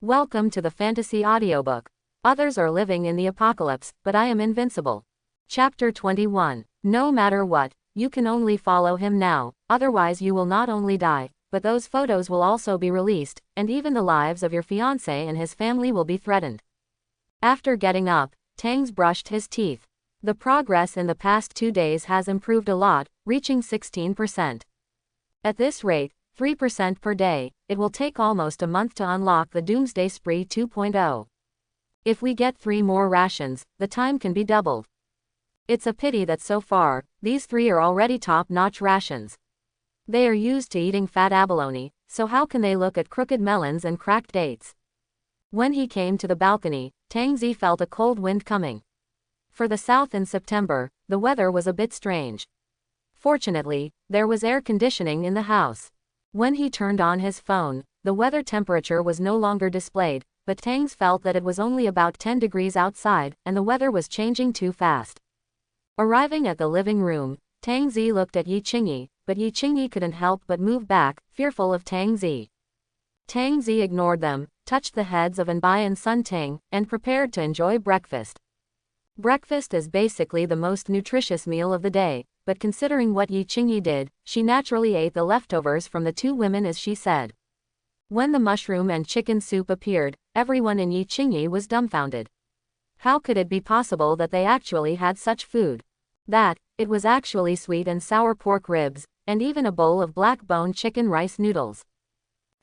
Welcome to the fantasy audiobook. Others are living in the apocalypse, but I am invincible. Chapter 21. No matter what, you can only follow him now, otherwise you will not only die, but those photos will also be released, and even the lives of your fiancé and his family will be threatened. After getting up, Tangs brushed his teeth. The progress in the past 2 days has improved a lot, reaching 16%. At this rate, 3% per day, it will take almost a month to unlock the Doomsday Spree 2.0. If we get 3 more rations, the time can be doubled. It's a pity that so far, these 3 are already top-notch rations. They are used to eating fat abalone, so how can they look at crooked melons and cracked dates? When he came to the balcony, Tangsy felt a cold wind coming. For the south in September, the weather was a bit strange. Fortunately, there was air conditioning in the house. When he turned on his phone, the weather temperature was no longer displayed, but Tangs felt that it was only about 10 degrees outside, and the weather was changing too fast. Arriving at the living room, Tangsy looked at Yi Qingyi, but Yi Qingyi couldn't help but move back, fearful of Tangsy. Tangsy ignored them, touched the heads of Anbai and Sun Ting, and prepared to enjoy breakfast. Breakfast is basically the most nutritious meal of the day, but considering what Yi Qingyi did, she naturally ate the leftovers from the 2 women as she said. When the mushroom and chicken soup appeared, everyone in Yi Qingyi was dumbfounded. How could it be possible that they actually had such food? It was actually sweet and sour pork ribs, and even a bowl of black bone chicken rice noodles.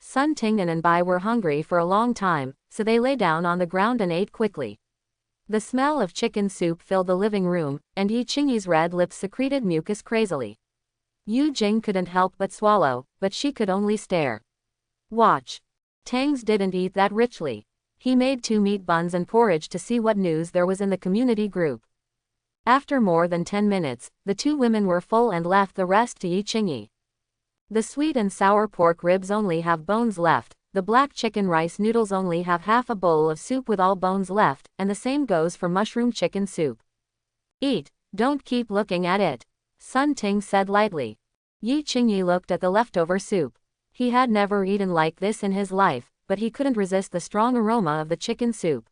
Sun Ting and Anbai were hungry for a long time, so they lay down on the ground and ate quickly. The smell of chicken soup filled the living room, and Yi Qingyi's red lips secreted mucus crazily. Yu Jing couldn't help but swallow, but she could only stare. Watch. Tangs didn't eat that richly. He made 2 meat buns and porridge to see what news there was in the community group. After more than 10 minutes, the 2 women were full and left the rest to Yi Qingyi. The sweet and sour pork ribs only have bones left. The black chicken rice noodles only have half a bowl of soup with all bones left, and the same goes for mushroom chicken soup. Eat, don't keep looking at it, Sun Ting said lightly. Yi Qingyi looked at the leftover soup. He had never eaten like this in his life, but he couldn't resist the strong aroma of the chicken soup.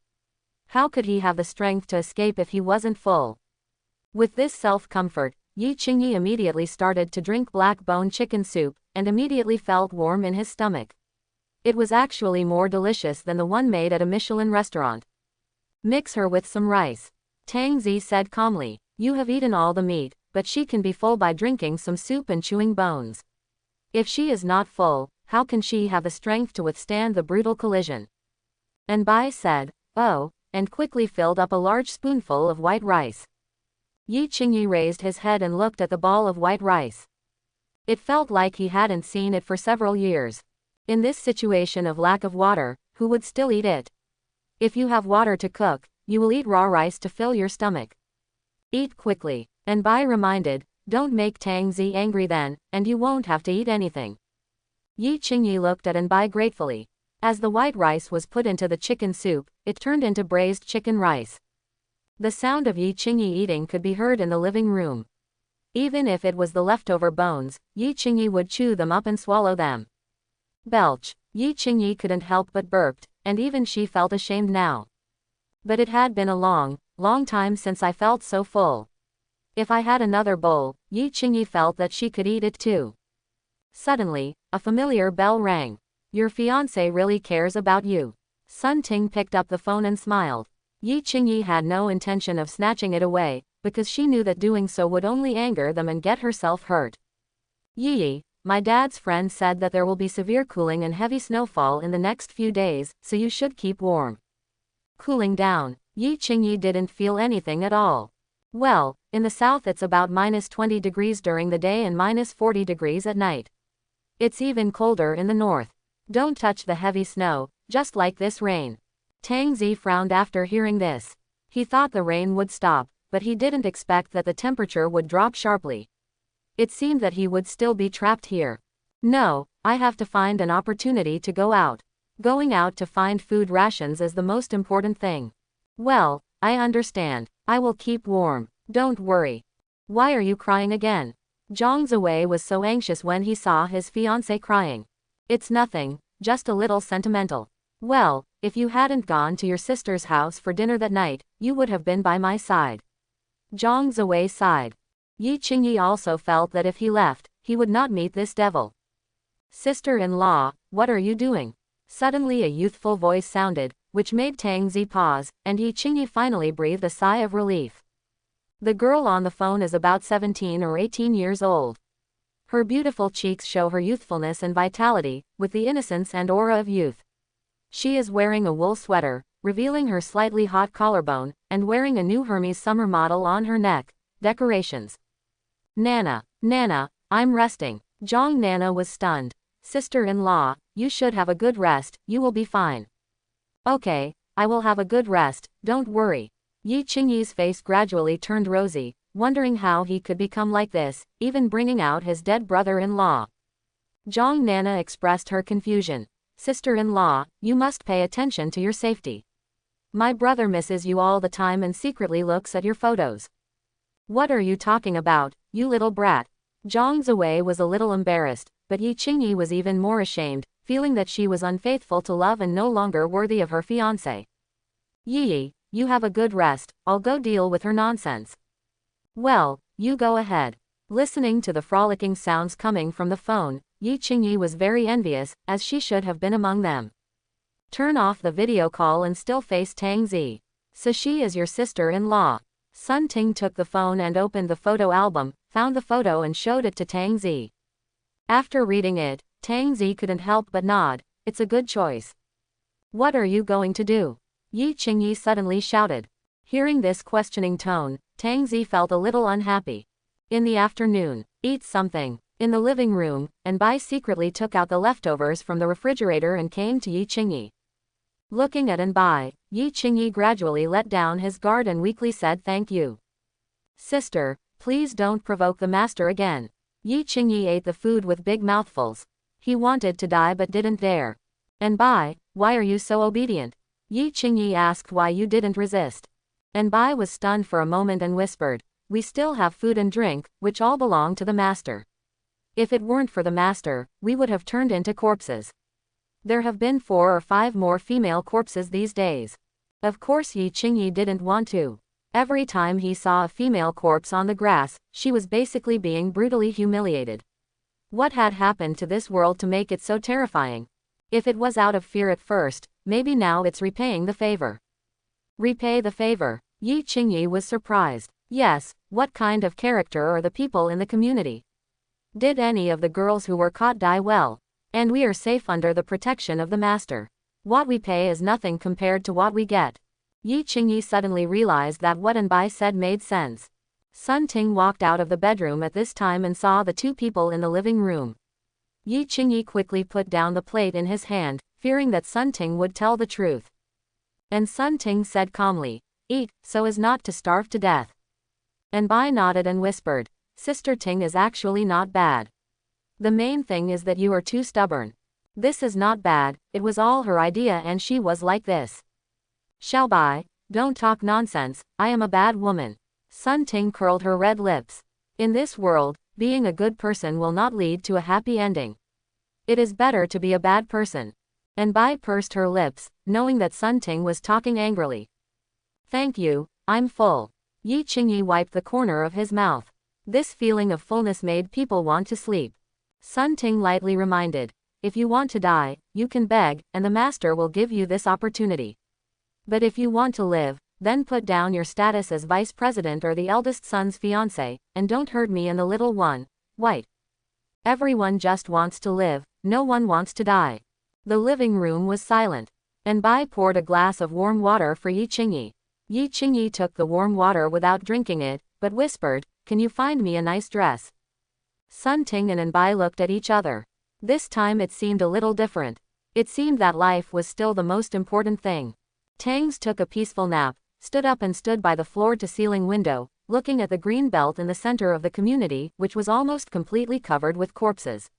How could he have the strength to escape if he wasn't full? With this self-comfort, Yi Qingyi immediately started to drink black bone chicken soup, and immediately felt warm in his stomach. It was actually more delicious than the one made at a Michelin restaurant. Mix her with some rice, Tangsy said calmly. You have eaten all the meat, but she can be full by drinking some soup and chewing bones. If she is not full, how can she have the strength to withstand the brutal collision? Anbai said, oh, and quickly filled up a large spoonful of white rice. Yi Qingyi raised his head and looked at the ball of white rice. It felt like he hadn't seen it for several years. In this situation of lack of water, who would still eat it? If you have water to cook, you will eat raw rice to fill your stomach. Eat quickly, Anbai reminded, don't make Tangsy angry then, and you won't have to eat anything. Yi Qingyi looked at Anbai gratefully. As the white rice was put into the chicken soup, it turned into braised chicken rice. The sound of Yi Qingyi eating could be heard in the living room. Even if it was the leftover bones, Yi Qingyi would chew them up and swallow them. Belch. Yi Qingyi couldn't help but burped, and even she felt ashamed now. But it had been a long, long time since I felt so full. If I had another bowl, Yi Qingyi felt that she could eat it too. Suddenly, a familiar bell rang. Your fiancé really cares about you. Sun Ting picked up the phone and smiled. Yi Qingyi had no intention of snatching it away, because she knew that doing so would only anger them and get herself hurt. Yi, my dad's friend said that there will be severe cooling and heavy snowfall in the next few days, so you should keep warm. Cooling down. Yi Qingyi didn't feel anything at all. Well, in the south it's about -20 degrees during the day and -40 degrees at night. It's even colder in the north. Don't touch the heavy snow, just like this rain. Tangsy frowned after hearing this. He thought the rain would stop, but he didn't expect that the temperature would drop sharply. It seemed that he would still be trapped here. No, I have to find an opportunity to go out. Going out to find food rations is the most important thing. Well, I understand. I will keep warm. Don't worry. Why are you crying again? Zhang Ziwei was so anxious when he saw his fiancée crying. It's nothing, just a little sentimental. Well, if you hadn't gone to your sister's house for dinner that night, you would have been by my side. Zhang Ziwei sighed. Yi Qingyi also felt that if he left, he would not meet this devil. Sister-in-law, what are you doing? Suddenly a youthful voice sounded, which made Tang Zi pause, and Yi Qingyi finally breathed a sigh of relief. The girl on the phone is about 17 or 18 years old. Her beautiful cheeks show her youthfulness and vitality, with the innocence and aura of youth. She is wearing a wool sweater, revealing her slightly hot collarbone, and wearing a new Hermes summer model on her neck. Decorations. Nana, I'm resting. Zhang Nana was stunned. Sister-in-law, you should have a good rest, you will be fine. Okay, I will have a good rest, don't worry. Yi Qingyi's face gradually turned rosy, wondering how he could become like this, even bringing out his dead brother-in-law. Zhang Nana expressed her confusion. Sister-in-law, you must pay attention to your safety. My brother misses you all the time and secretly looks at your photos. What are you talking about, you little brat? Zhang Ziwei was a little embarrassed, but Yi Qingyi was even more ashamed, feeling that she was unfaithful to love and no longer worthy of her fiancé. Yi, you have a good rest, I'll go deal with her nonsense. Well, you go ahead. Listening to the frolicking sounds coming from the phone, Yi Qingyi was very envious, as she should have been among them. Turn off the video call and still face Tang Zi. So she is your sister-in-law. Sun Ting took the phone and opened the photo album, found the photo and showed it to Tang Zi. After reading it, Tang Zi couldn't help but nod. It's a good choice. What are you going to do? Yi Qingyi suddenly shouted. Hearing this questioning tone, Tang Zi felt a little unhappy. In the afternoon, eat something. In the living room, Anbai secretly took out the leftovers from the refrigerator and came to Yi Qingyi. Looking at Anbai, Yi Qingyi gradually let down his guard and weakly said thank you. Sister, please don't provoke the master again. Yi Qingyi ate the food with big mouthfuls. He wanted to die but didn't dare. Anbai, why are you so obedient? Yi Qingyi asked why you didn't resist. Anbai was stunned for a moment and whispered, we still have food and drink, which all belong to the master. If it weren't for the master, we would have turned into corpses. There have been 4 or 5 more female corpses these days. Of course Yi Qingyi didn't want to. Every time he saw a female corpse on the grass, she was basically being brutally humiliated. What had happened to this world to make it so terrifying? If it was out of fear at first, maybe now it's repaying the favor. Repay the favor? Yi Qingyi was surprised. Yes, what kind of character are the people in the community? Did any of the girls who were caught die well? And we are safe under the protection of the master. What we pay is nothing compared to what we get. Yi Qingyi suddenly realized that what Anbai said made sense. Sun Ting walked out of the bedroom at this time and saw the 2 people in the living room. Yi Qingyi quickly put down the plate in his hand, fearing that Sun Ting would tell the truth. And Sun Ting said calmly, eat, so as not to starve to death. Anbai nodded and whispered, Sister Ting is actually not bad. The main thing is that you are too stubborn. This is not bad, it was all her idea and she was like this. Xiaobai, don't talk nonsense, I am a bad woman. Sun Ting curled her red lips. In this world, being a good person will not lead to a happy ending. It is better to be a bad person. Anbai pursed her lips, knowing that Sun Ting was talking angrily. Thank you, I'm full. Yi Qingyi wiped the corner of his mouth. This feeling of fullness made people want to sleep. Sun Ting lightly reminded, if you want to die, you can beg, and the master will give you this opportunity. But if you want to live, then put down your status as vice president or the eldest son's fiancé, and don't hurt me and the little one. White. Everyone just wants to live, no one wants to die. The living room was silent. Anbai poured a glass of warm water for Yi Qingyi. Yi Qingyi took the warm water without drinking it, but whispered, can you find me a nice dress? Sun Ting and Anbai looked at each other. This time it seemed a little different. It seemed that life was still the most important thing. Tangs took a peaceful nap, stood up and stood by the floor-to-ceiling window, looking at the green belt in the center of the community, which was almost completely covered with corpses.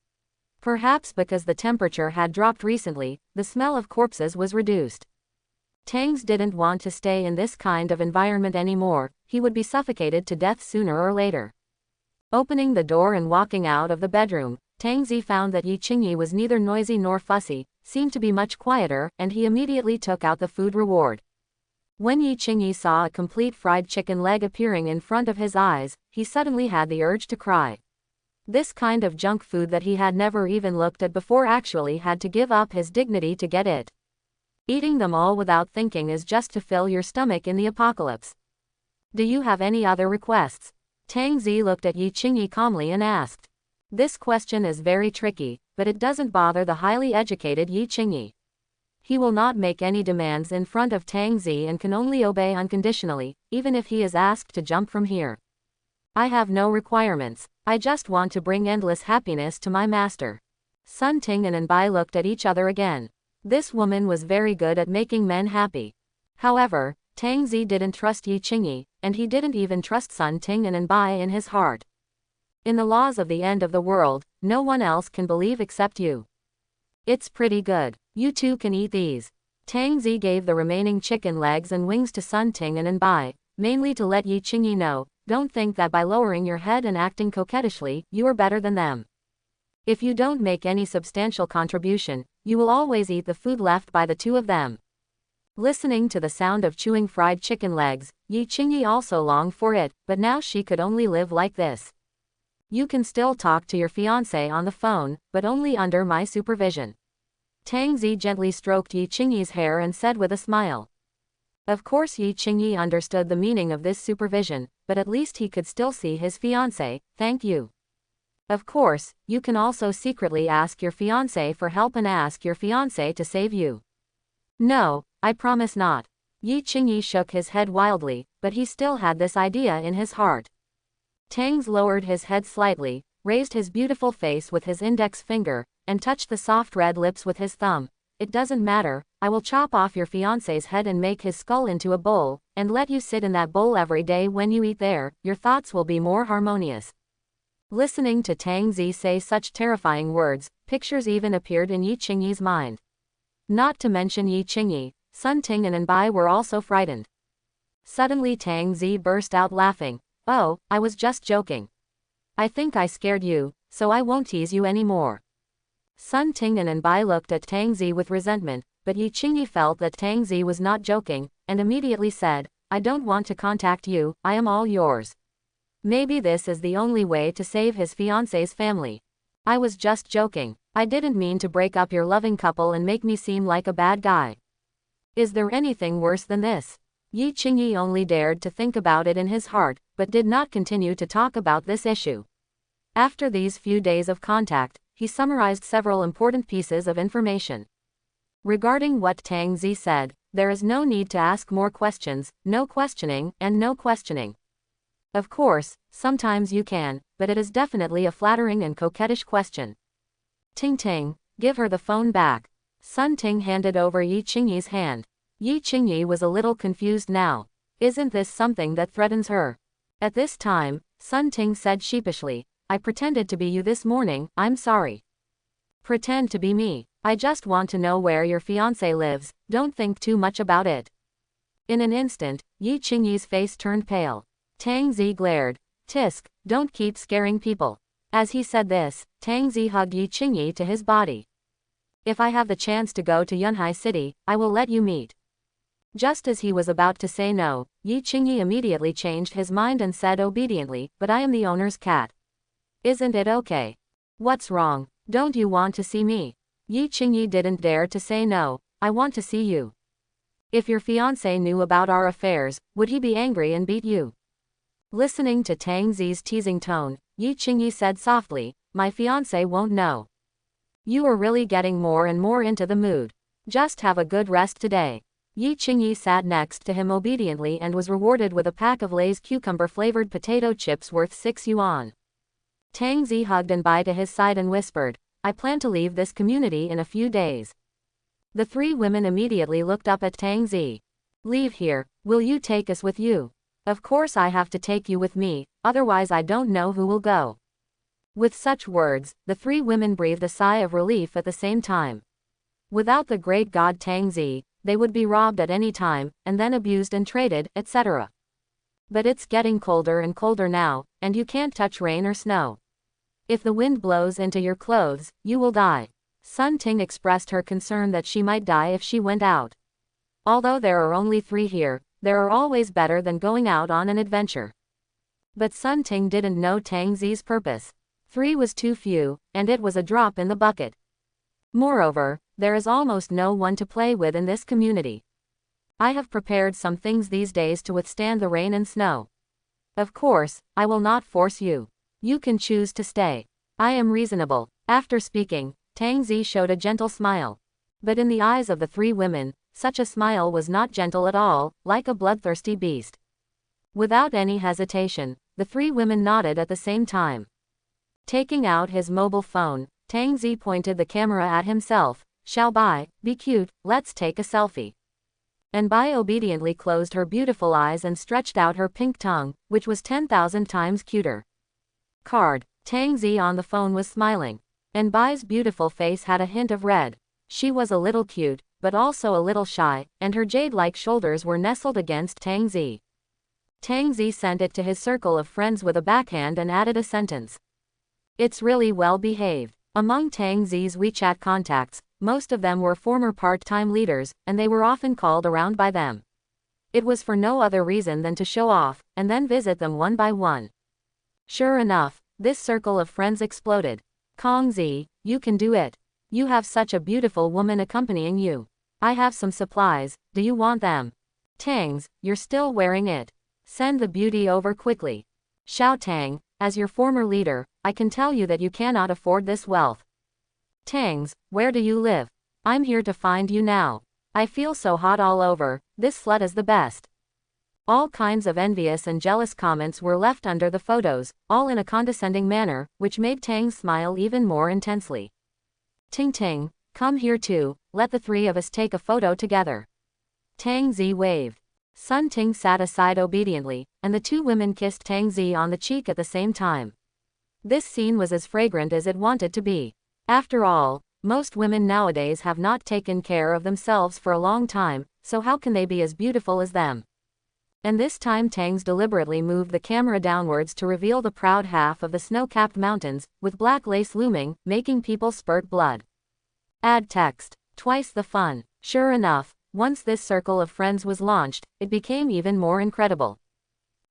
Perhaps because the temperature had dropped recently, the smell of corpses was reduced. Tangs didn't want to stay in this kind of environment anymore, he would be suffocated to death sooner or later. Opening the door and walking out of the bedroom, Tang Zi found that Yi Qingyi was neither noisy nor fussy, seemed to be much quieter, and he immediately took out the food reward. When Yi Qingyi saw a complete fried chicken leg appearing in front of his eyes, he suddenly had the urge to cry. This kind of junk food that he had never even looked at before actually had to give up his dignity to get it. Eating them all without thinking is just to fill your stomach in the apocalypse. Do you have any other requests? Tang Zi looked at Yi Qingyi calmly and asked. This question is very tricky, but it doesn't bother the highly educated Yi Qingyi. He will not make any demands in front of Tang Zi and can only obey unconditionally, even if he is asked to jump from here. I have no requirements, I just want to bring endless happiness to my master. Sun Ting and Anbai looked at each other again. This woman was very good at making men happy. However, Tang Zi didn't trust Yi Qingyi, and he didn't even trust Sun Ting and Anbai in his heart. In the laws of the end of the world, no one else can believe except you. It's pretty good. You two can eat these. Tang Zi gave the remaining chicken legs and wings to Sun Ting and Anbai, mainly to let Yi Qingyi know, don't think that by lowering your head and acting coquettishly, you are better than them. If you don't make any substantial contribution, you will always eat the food left by the two of them. Listening to the sound of chewing fried chicken legs, Yi Qingyi also longed for it, but now she could only live like this. You can still talk to your fiancé on the phone, but only under my supervision. Tang Zi gently stroked Yi Qingyi's hair and said with a smile. Of course Yi Qingyi understood the meaning of this supervision, but at least he could still see his fiancé, thank you. Of course, you can also secretly ask your fiancé for help and ask your fiancé to save you. No, I promise not. Yi Qingyi shook his head wildly, but he still had this idea in his heart. Tangs lowered his head slightly, raised his beautiful face with his index finger, and touched the soft red lips with his thumb. It doesn't matter, I will chop off your fiancé's head and make his skull into a bowl, and let you sit in that bowl every day when you eat there, your thoughts will be more harmonious. Listening to Tang Zi say such terrifying words, pictures even appeared in Yi Qingyi's mind. Not to mention Yi Qingyi, Sun Ting and Anbai were also frightened. Suddenly Tang Zi burst out laughing. Oh, I was just joking. I think I scared you, so I won't tease you anymore. Sun Ting and Anbai looked at Tang Zi with resentment, but Yi Qingyi felt that Tang Zi was not joking, and immediately said, I don't want to contact you, I am all yours. Maybe this is the only way to save his fiancé's family. I was just joking, I didn't mean to break up your loving couple and make me seem like a bad guy. Is there anything worse than this? Yi Qingyi only dared to think about it in his heart, but did not continue to talk about this issue. After these few days of contact, he summarized several important pieces of information. Regarding what Tang Zi said, there is no need to ask more questions, no questioning, and no questioning. Of course, sometimes you can, but it is definitely a flattering and coquettish question. Ting Ting, give her the phone back. Sun Ting handed over Yi Qingyi's hand. Yi Qingyi was a little confused now. Isn't this something that threatens her? At this time, Sun Ting said sheepishly, I pretended to be you this morning, I'm sorry. Pretend to be me. I just want to know where your fiancé lives, don't think too much about it. In an instant, Yi Qingyi's face turned pale. Tang Zi glared. Tisk, don't keep scaring people. As he said this, Tang Zi hugged Yi Qingyi to his body. If I have the chance to go to Yunhai City, I will let you meet. Just as he was about to say no, Yi Qingyi immediately changed his mind and said obediently, but I am the owner's cat. Isn't it okay? What's wrong? Don't you want to see me? Yi Qingyi didn't dare to say no, I want to see you. If your fiancé knew about our affairs, would he be angry and beat you? Listening to Tang Zi's teasing tone, Yi Qingyi said softly, my fiancé won't know. You are really getting more and more into the mood. Just have a good rest today. Yi Qingyi sat next to him obediently and was rewarded with a pack of Lay's cucumber-flavored potato chips worth 6 yuan. Tang Zi hugged Anbai to his side and whispered, I plan to leave this community in a few days. The three women immediately looked up at Tang Zi. Leave here, will you take us with you? Of course I have to take you with me, otherwise I don't know who will go. With such words, the three women breathed a sigh of relief at the same time. Without the great god Tang Zi, they would be robbed at any time, and then abused and traded, etc. But it's getting colder and colder now, and you can't touch rain or snow. If the wind blows into your clothes, you will die. Sun Ting expressed her concern that she might die if she went out. Although there are only 3 here, there are always better than going out on an adventure. But Sun Ting didn't know Tang Zi's purpose. 3 was too few, and it was a drop in the bucket. Moreover, there is almost no one to play with in this community. I have prepared some things these days to withstand the rain and snow. Of course, I will not force you. You can choose to stay. I am reasonable. After speaking, Tang Zi showed a gentle smile. But in the eyes of the 3 women, such a smile was not gentle at all, like a bloodthirsty beast. Without any hesitation, the 3 women nodded at the same time. Taking out his mobile phone, Tang Zi pointed the camera at himself. Xiao Bai, be cute, let's take a selfie. And Bai obediently closed her beautiful eyes and stretched out her pink tongue, which was 10,000 times cuter. Card. Tang Zi on the phone was smiling. And Bai's beautiful face had a hint of red. She was a little cute, but also a little shy, and her jade-like shoulders were nestled against Tang Zi. Tang Zi sent it to his circle of friends with a backhand and added a sentence. It's really well behaved. Among Tang Zi's WeChat contacts, most of them were former part-time leaders, and they were often called around by them. It was for no other reason than to show off, and then visit them one by one. Sure enough, this circle of friends exploded. Kong Zi, you can do it. You have such a beautiful woman accompanying you. I have some supplies, do you want them? Tangs, you're still wearing it. Send the beauty over quickly. Xiao Tang, as your former leader, I can tell you that you cannot afford this wealth. Tangs, where do you live? I'm here to find you now. I feel so hot all over, this slut is the best. All kinds of envious and jealous comments were left under the photos, all in a condescending manner, which made Tang smile even more intensely. Ting Ting, come here too, let the 3 of us take a photo together. Tang Zi waved. Sun Ting sat aside obediently, and the 2 women kissed Tang Zi on the cheek at the same time. This scene was as fragrant as it wanted to be. After all, most women nowadays have not taken care of themselves for a long time, so how can they be as beautiful as them? And this time Tangs deliberately moved the camera downwards to reveal the proud half of the snow-capped mountains, with black lace looming, making people spurt blood. Add text. Twice the fun. Sure enough, once this circle of friends was launched, it became even more incredible.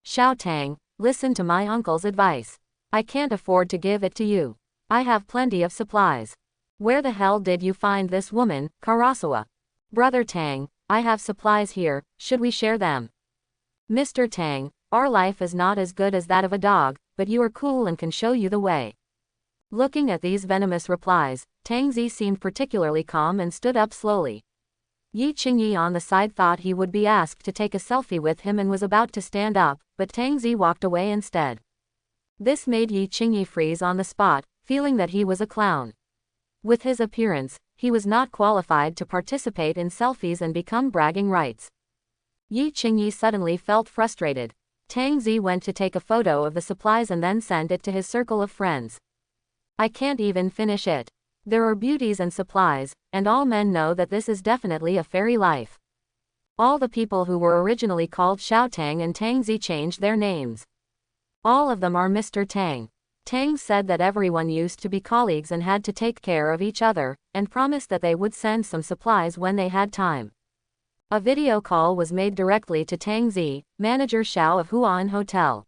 Xiao Tang, listen to my uncle's advice. I can't afford to give it to you. I have plenty of supplies. Where the hell did you find this woman, Karasawa? Brother Tang, I have supplies here, should we share them? Mr. Tang, our life is not as good as that of a dog, but you are cool and can show you the way. Looking at these venomous replies, Tang Zi seemed particularly calm and stood up slowly. Yi Qingyi on the side thought he would be asked to take a selfie with him and was about to stand up, but Tang Zi walked away instead. This made Yi Qingyi freeze on the spot, feeling that he was a clown. With his appearance, he was not qualified to participate in selfies and become bragging rights. Yi Qingyi suddenly felt frustrated. Tang Zi went to take a photo of the supplies and then sent it to his circle of friends. I can't even finish it. There are beauties and supplies, and all men know that this is definitely a fairy life. All the people who were originally called Xiao Tang and Tang Zi changed their names. All of them are Mr. Tang. Tang said that everyone used to be colleagues and had to take care of each other, and promised that they would send some supplies when they had time. A video call was made directly to Tang Zi, manager Xiao of Huan Hotel.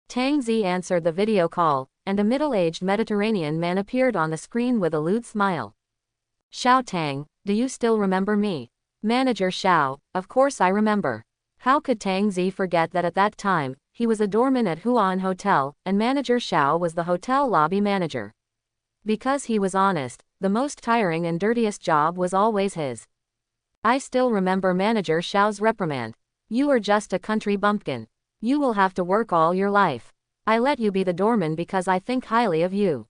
Tang Zi answered the video call, and a middle-aged Mediterranean man appeared on the screen with a lewd smile. Xiao Tang, do you still remember me? Manager Xiao, of course I remember. How could Tang Zi forget that at that time, he was a doorman at Huan Hotel, and manager Xiao was the hotel lobby manager. Because he was honest, the most tiring and dirtiest job was always his. I still remember manager Xiao's reprimand. You are just a country bumpkin. You will have to work all your life. I let you be the doorman because I think highly of you.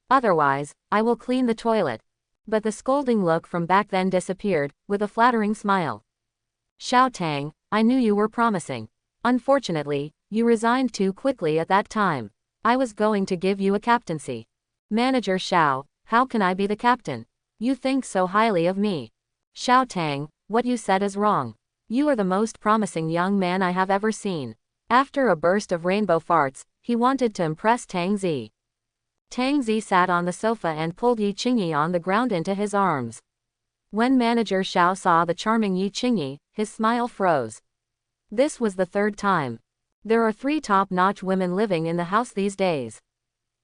Otherwise, I will clean the toilet. But the scolding look from back then disappeared, with a flattering smile. Xiao Tang, I knew you were promising. Unfortunately, you resigned too quickly at that time. I was going to give you a captaincy. Manager Xiao, how can I be the captain? You think so highly of me. Xiao Tang, what you said is wrong. You are the most promising young man I have ever seen. After a burst of rainbow farts, he wanted to impress Tang Zi. Tang Zi sat on the sofa and pulled Yi Qingyi on the ground into his arms. When Manager Xiao saw the charming Yi Qingyi, his smile froze. This was the third time. There are 3 top-notch women living in the house these days.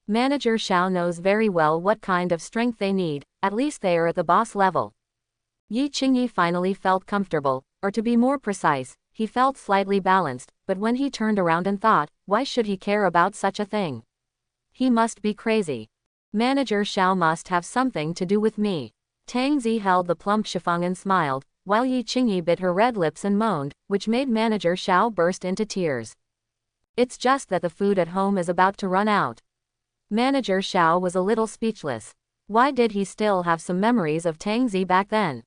Manager Xiao knows very well what kind of strength they need, at least they are at the boss level. Yi Qingyi finally felt comfortable, or to be more precise, he felt slightly balanced, but when he turned around and thought, why should he care about such a thing? He must be crazy. Manager Xiao must have something to do with me. Tang Zi held the plump chiffon and smiled, while Yi Qingyi bit her red lips and moaned, which made Manager Xiao burst into tears. It's just that the food at home is about to run out. Manager Xiao was a little speechless. Why did he still have some memories of Tang Zi back then?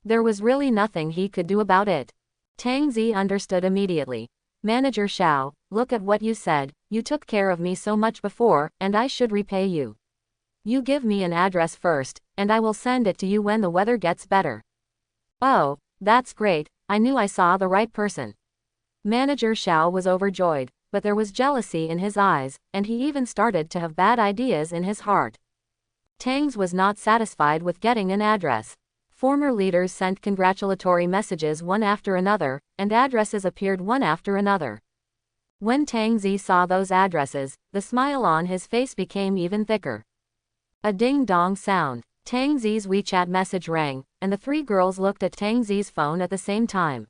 There was really nothing he could do about it. Tang Zi understood immediately. Manager Xiao, look at what you said, you took care of me so much before, and I should repay you. You give me an address first, and I will send it to you when the weather gets better. Oh, that's great, I knew I saw the right person. Manager Xiao was overjoyed, but there was jealousy in his eyes, and he even started to have bad ideas in his heart. Tang's was not satisfied with getting an address. Former leaders sent congratulatory messages one after another, and addresses appeared one after another. When Tang Zi saw those addresses, the smile on his face became even thicker. A ding-dong sound. Tang Zi's WeChat message rang, and the 3 girls looked at Tang Zi's phone at the same time.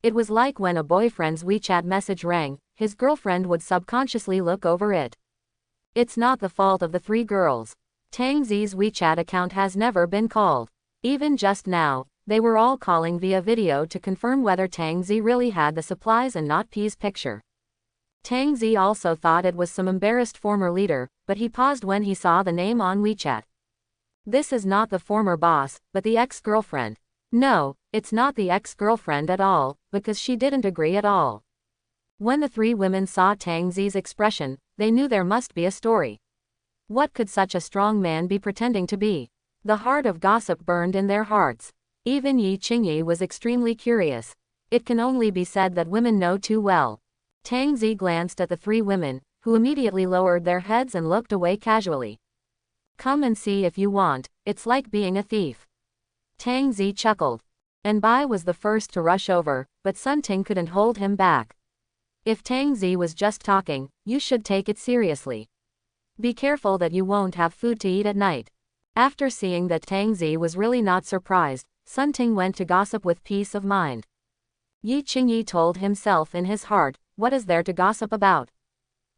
It was like when a boyfriend's WeChat message rang, his girlfriend would subconsciously look over it. It's not the fault of the 3 girls. Tang Zi's WeChat account has never been called. Even just now, they were all calling via video to confirm whether Tang Zi really had the supplies and not P's picture. Tang Zi also thought it was some embarrassed former leader, but he paused when he saw the name on WeChat. This is not the former boss, but the ex-girlfriend. No, it's not the ex-girlfriend at all, because she didn't agree at all. When the 3 women saw Tang Zi's expression, they knew there must be a story. What could such a strong man be pretending to be? The heart of gossip burned in their hearts. Even Yi Qingyi was extremely curious. It can only be said that women know too well. Tang Zi glanced at the 3 women, who immediately lowered their heads and looked away casually. Come and see if you want, it's like being a thief. Tang Zi chuckled. Anbai was the first to rush over, but Sun Ting couldn't hold him back. If Tang Zi was just talking, you should take it seriously. Be careful that you won't have food to eat at night. After seeing that Tang Zi was really not surprised, Sun Ting went to gossip with peace of mind. Yi Qingyi told himself in his heart, what is there to gossip about?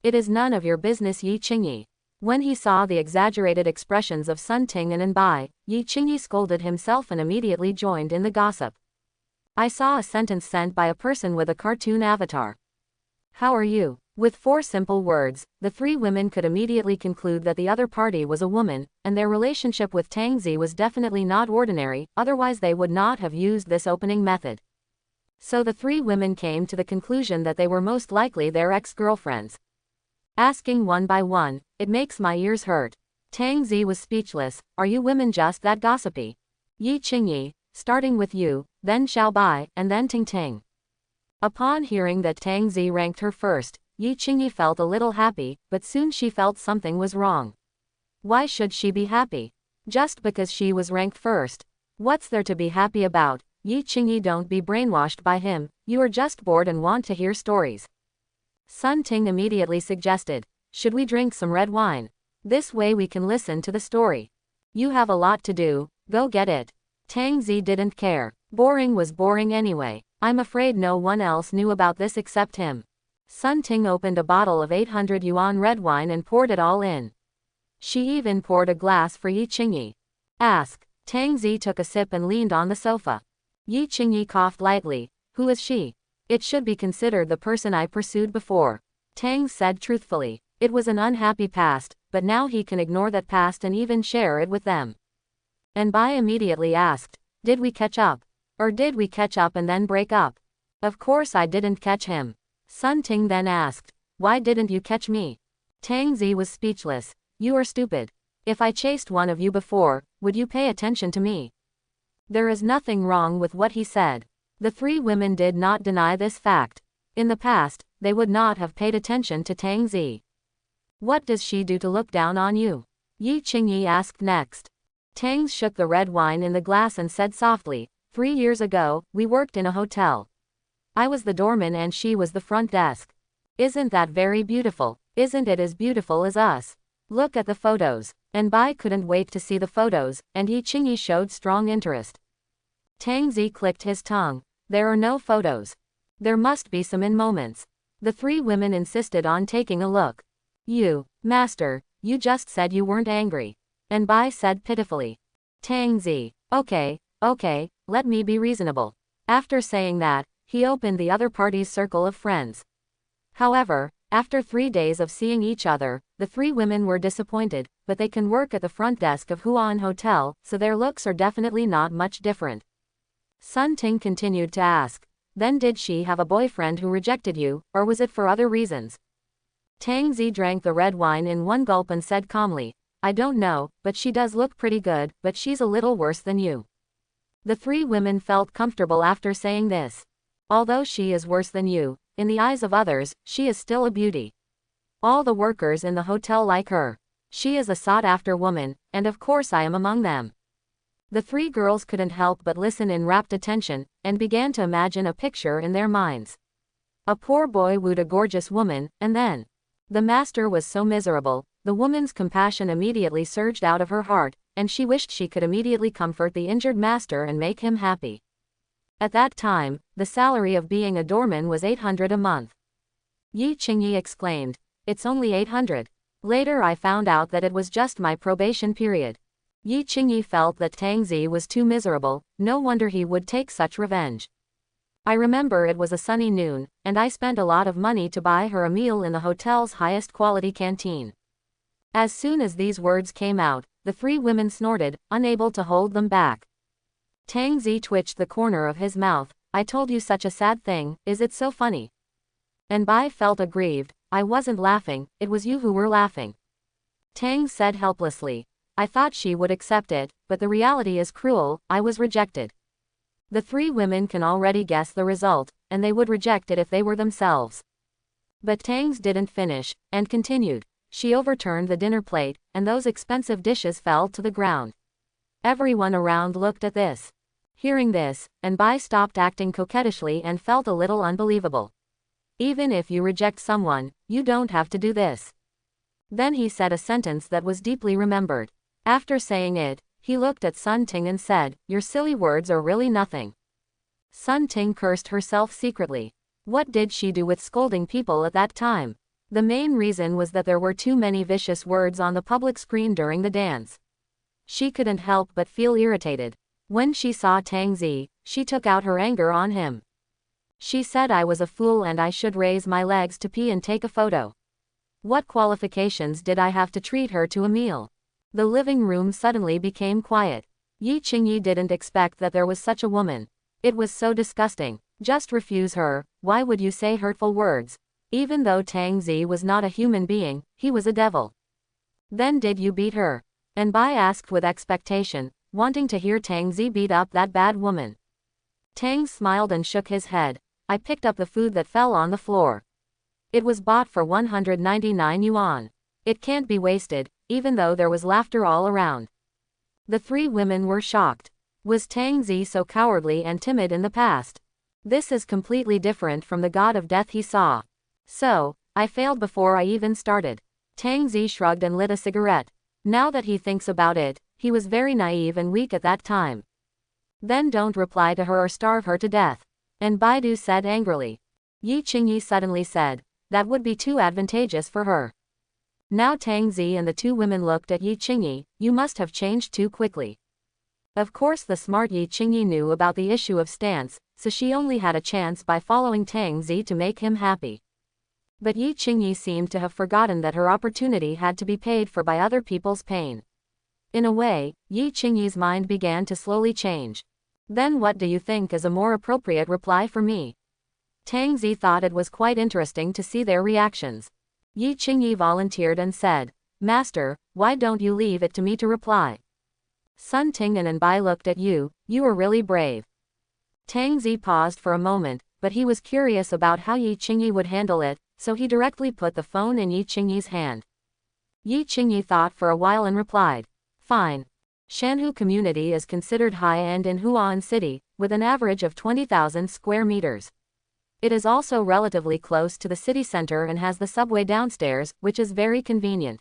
It is none of your business, Yi Qingyi. When he saw the exaggerated expressions of Sun Ting and Anbai, Yi Qingyi scolded himself and immediately joined in the gossip. I saw a sentence sent by a person with a cartoon avatar. How are you? With 4 simple words, the 3 women could immediately conclude that the other party was a woman, and their relationship with Tang Zi was definitely not ordinary, otherwise they would not have used this opening method. So the 3 women came to the conclusion that they were most likely their ex-girlfriends. Asking one by one, it makes my ears hurt. Tang Zi was speechless. Are you women just that gossipy? Yi Qingyi, starting with you, then Xiaobai, and then Ting Ting. Upon hearing that Tang Zi ranked her first, Yi Qingyi felt a little happy, but soon she felt something was wrong. Why should she be happy? Just because she was ranked first. What's there to be happy about? Yi Qingyi, don't be brainwashed by him, you are just bored and want to hear stories. Sun Ting immediately suggested, should we drink some red wine? This way we can listen to the story. You have a lot to do, go get it. Tang Zi didn't care. Boring was boring anyway. I'm afraid no one else knew about this except him. Sun Ting opened a bottle of 800 yuan red wine and poured it all in. She even poured a glass for Yi Qingyi. Ask. Tang Zi took a sip and leaned on the sofa. Yi Qingyi coughed lightly. Who is she? It should be considered the person I pursued before. Tang said truthfully. It was an unhappy past, but now he can ignore that past and even share it with them. And Bai immediately asked, did we catch up? Or did we catch up and then break up? Of course I didn't catch him. Sun Ting then asked, why didn't you catch me? Tang Zi was speechless. You are stupid. If I chased one of you before, would you pay attention to me? There is nothing wrong with what he said. The 3 women did not deny this fact. In the past, they would not have paid attention to Tang Zi. What does she do to look down on you? Yi Qingyi asked next. Tangs shook the red wine in the glass and said softly, 3 years ago, we worked in a hotel. I was the doorman and she was the front desk. Isn't that very beautiful? Isn't it as beautiful as us? Look at the photos. And Bai couldn't wait to see the photos, and Yi Qingyi showed strong interest. Tang Zi clicked his tongue. There are no photos. There must be some in moments. The 3 women insisted on taking a look. You, master, you just said you weren't angry. And Bai said pitifully. Tang Zi, okay, let me be reasonable. After saying that, he opened the other party's circle of friends. However, after 3 days of seeing each other, the 3 women were disappointed, but they can work at the front desk of Huan Hotel, so their looks are definitely not much different. Sun Ting continued to ask, then did she have a boyfriend who rejected you, or was it for other reasons? Tang Zi drank the red wine in one gulp and said calmly, I don't know, but she does look pretty good, but she's a little worse than you. The 3 women felt comfortable after saying this. Although she is worse than you, in the eyes of others, she is still a beauty. All the workers in the hotel like her. She is a sought-after woman, and of course I am among them. The 3 girls couldn't help but listen in rapt attention, and began to imagine a picture in their minds. A poor boy wooed a gorgeous woman, and then. The master was so miserable, the woman's compassion immediately surged out of her heart, and she wished she could immediately comfort the injured master and make him happy. At that time, the salary of being a doorman was 800 a month. Yi Qingyi exclaimed, it's only 800. Later I found out that it was just my probation period. Yi Qingyi felt that Tang Zi was too miserable, no wonder he would take such revenge. I remember it was a sunny noon, and I spent a lot of money to buy her a meal in the hotel's highest quality canteen. As soon as these words came out, the 3 women snorted, unable to hold them back. Tang Zi twitched the corner of his mouth. I told you such a sad thing, is it so funny? And Bai felt aggrieved. I wasn't laughing, it was you who were laughing. Tang said helplessly. I thought she would accept it, but the reality is cruel, I was rejected. The 3 women can already guess the result, and they would reject it if they were themselves. But Tang's didn't finish, and continued. She overturned the dinner plate, and those expensive dishes fell to the ground. Everyone around looked at this. Hearing this, and Bai stopped acting coquettishly and felt a little unbelievable. Even if you reject someone, you don't have to do this. Then he said a sentence that was deeply remembered. After saying it, he looked at Sun Ting and said, your silly words are really nothing. Sun Ting cursed herself secretly. What did she do with scolding people at that time? The main reason was that there were too many vicious words on the public screen during the dance. She couldn't help but feel irritated. When she saw Tang Zi, she took out her anger on him. She said I was a fool and I should raise my legs to pee and take a photo. What qualifications did I have to treat her to a meal? The living room suddenly became quiet. Yi Qingyi didn't expect that there was such a woman. It was so disgusting. Just refuse her, why would you say hurtful words? Even though Tang Zi was not a human being, he was a devil. Then did you beat her? And Bai asked with expectation, wanting to hear Tang Zi beat up that bad woman. Tang smiled and shook his head. I picked up the food that fell on the floor. It was bought for 199 yuan. It can't be wasted, even though there was laughter all around. The 3 women were shocked. Was Tang Zi so cowardly and timid in the past? This is completely different from the god of death he saw. So, I failed before I even started. Tang Zi shrugged and lit a cigarette. Now that he thinks about it, he was very naive and weak at that time. Then don't reply to her or starve her to death. And Baidu said angrily. Yi Qingyi suddenly said, that would be too advantageous for her. Now Tang Zi and the 2 women looked at Yi Qingyi, you must have changed too quickly. Of course the smart Yi Qingyi knew about the issue of stance, so she only had a chance by following Tang Zi to make him happy. But Yi Qingyi seemed to have forgotten that her opportunity had to be paid for by other people's pain. In a way, Yi Qingyi's mind began to slowly change. Then what do you think is a more appropriate reply for me? Tang Zi thought it was quite interesting to see their reactions. Yi Qingyi volunteered and said, Master, why don't you leave it to me to reply? Sun Ting and Bai looked at you, you are really brave. Tang Zi paused for a moment, but he was curious about how Yi Qingyi would handle it, so he directly put the phone in Yi Qingyi's hand. Yi Qingyi thought for a while and replied, fine. Shanhu community is considered high-end in Huan City, with an average of 20,000 square meters. It is also relatively close to the city center and has the subway downstairs, which is very convenient.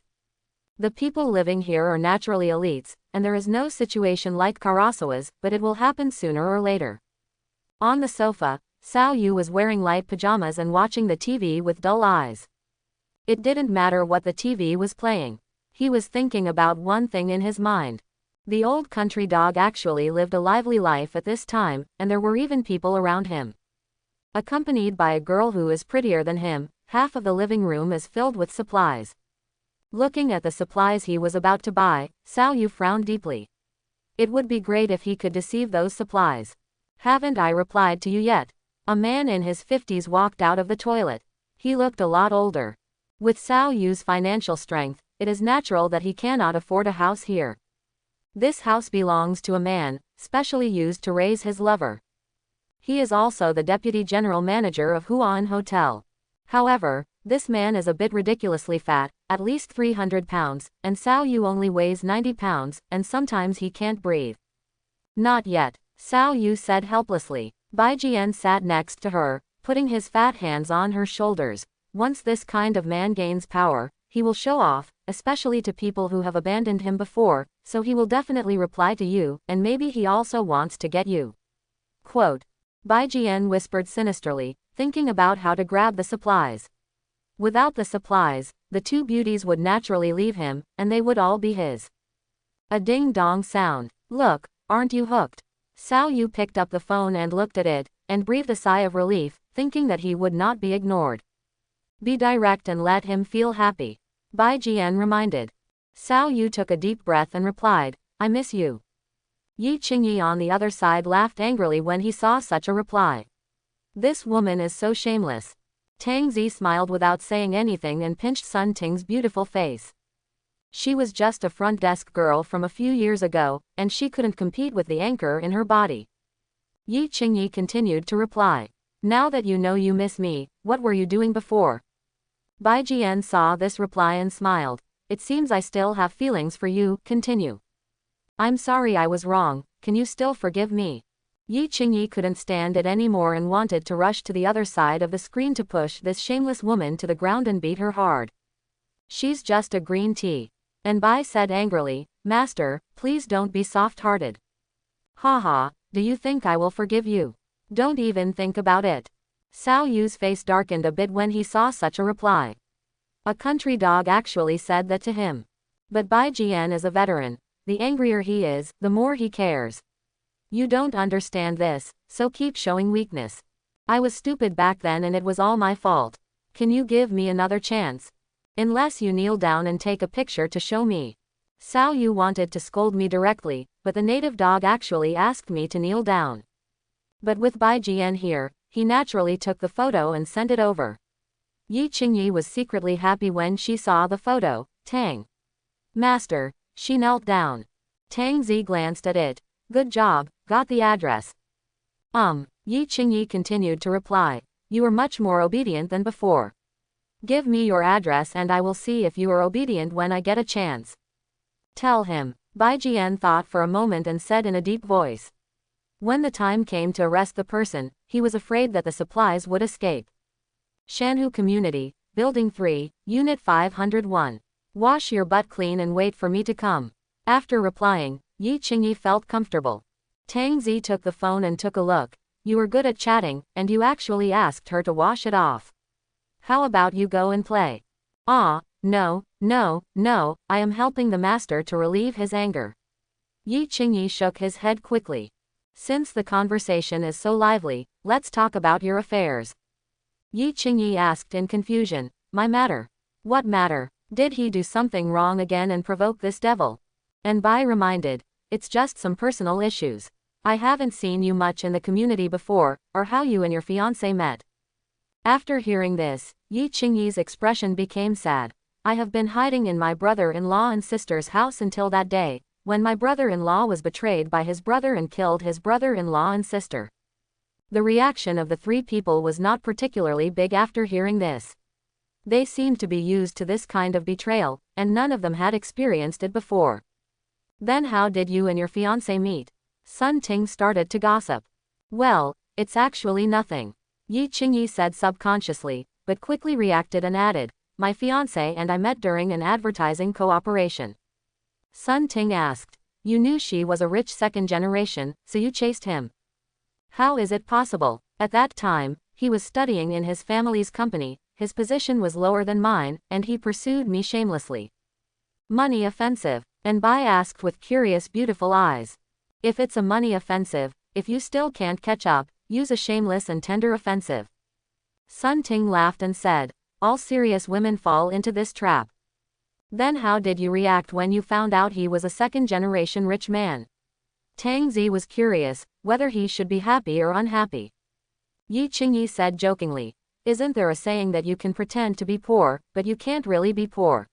The people living here are naturally elites, and there is no situation like Karasawa's, but it will happen sooner or later. On the sofa, Cao Yu was wearing light pajamas and watching the TV with dull eyes. It didn't matter what the TV was playing. He was thinking about one thing in his mind. The old country dog actually lived a lively life at this time, and there were even people around him. Accompanied by a girl who is prettier than him, half of the living room is filled with supplies. Looking at the supplies he was about to buy, Cao Yu frowned deeply. It would be great if he could deceive those supplies. Haven't I replied to you yet? A man in his 50s walked out of the toilet. He looked a lot older. With Cao Yu's financial strength, it is natural that he cannot afford a house here. This house belongs to a man, specially used to raise his lover. He is also the deputy general manager of Huan Hotel. However, this man is a bit ridiculously fat, at least 300 pounds, and Cao Yu only weighs 90 pounds, and sometimes he can't breathe. Not yet, Cao Yu said helplessly. Bai Jian sat next to her, putting his fat hands on her shoulders. Once this kind of man gains power, he will show off, especially to people who have abandoned him before, so he will definitely reply to you, and maybe he also wants to get you. Quote. Bai Jian whispered sinisterly, thinking about how to grab the supplies. Without the supplies, the two beauties would naturally leave him, and they would all be his. A ding-dong sound. Look, aren't you hooked? Cao Yu picked up the phone and looked at it, and breathed a sigh of relief, thinking that he would not be ignored. Be direct and let him feel happy. Bai Jian reminded. Cao Yu took a deep breath and replied, I miss you. Yi Qingyi on the other side laughed angrily when he saw such a reply. This woman is so shameless. Tang Zi smiled without saying anything and pinched Sun Ting's beautiful face. She was just a front desk girl from a few years ago, and she couldn't compete with the anchor in her body. Yi Qingyi continued to reply. Now that you know you miss me, what were you doing before? Bai Jian saw this reply and smiled. It seems I still have feelings for you, continue. I'm sorry I was wrong, can you still forgive me? Yi Qingyi couldn't stand it anymore and wanted to rush to the other side of the screen to push this shameless woman to the ground and beat her hard. She's just a green tea. And Bai said angrily, Master, please don't be soft-hearted. Haha, do you think I will forgive you? Don't even think about it. Cao Yu's face darkened a bit when he saw such a reply. A country dog actually said that to him. But Bai Jian is a veteran. The angrier he is, the more he cares. You don't understand this, so keep showing weakness. I was stupid back then and it was all my fault. Can you give me another chance? Unless you kneel down and take a picture to show me. Cao Yu wanted to scold me directly, but the native dog actually asked me to kneel down. But with Bai Jian here, he naturally took the photo and sent it over. Yi Qingyi was secretly happy when she saw the photo. Tang. Master, she knelt down. Tang Zi glanced at it. Good job, got the address. Yi Qingyi continued to reply. You are much more obedient than before. Give me your address and I will see if you are obedient when I get a chance. Tell him. Bai Jian thought for a moment and said in a deep voice. When the time came to arrest the person, he was afraid that the supplies would escape. Shanhu Community, Building 3, Unit 501. Wash your butt clean and wait for me to come. After replying, Yi Qingyi felt comfortable. Tang Zi took the phone and took a look. You were good at chatting, and you actually asked her to wash it off. How about you go and play? No, I am helping the master to relieve his anger. Yi Qingyi shook his head quickly. Since the conversation is so lively, let's talk about your affairs. Yi Qingyi asked in confusion. My matter? What matter? Did he do something wrong again and provoke this devil? And Bai reminded. It's just some personal issues. I haven't seen you much in the community before, or how you and your fiancé met. After hearing this, Yi Qingyi's expression became sad. I have been hiding in my brother-in-law and sister's house until that day, when my brother-in-law was betrayed by his brother and killed his brother-in-law and sister. The reaction of the three people was not particularly big after hearing this. They seemed to be used to this kind of betrayal, and none of them had experienced it before. Then how did you and your fiancé meet? Sun Ting started to gossip. Well, it's actually nothing, Yi Qingyi said subconsciously, but quickly reacted and added, my fiancé and I met during an advertising cooperation. Sun Ting asked, you knew she was a rich second generation, so you chased him? How is it possible? At that time, he was studying in his family's company, his position was lower than mine, and he pursued me shamelessly. Money offensive, and Bai asked with curious beautiful eyes. If it's a money offensive, if you still can't catch up, use a shameless and tender offensive. Sun Ting laughed and said, all serious women fall into this trap. Then how did you react when you found out he was a second-generation rich man? Tang Zi was curious, whether he should be happy or unhappy. Yi Qingyi said jokingly, isn't there a saying that you can pretend to be poor, but you can't really be poor?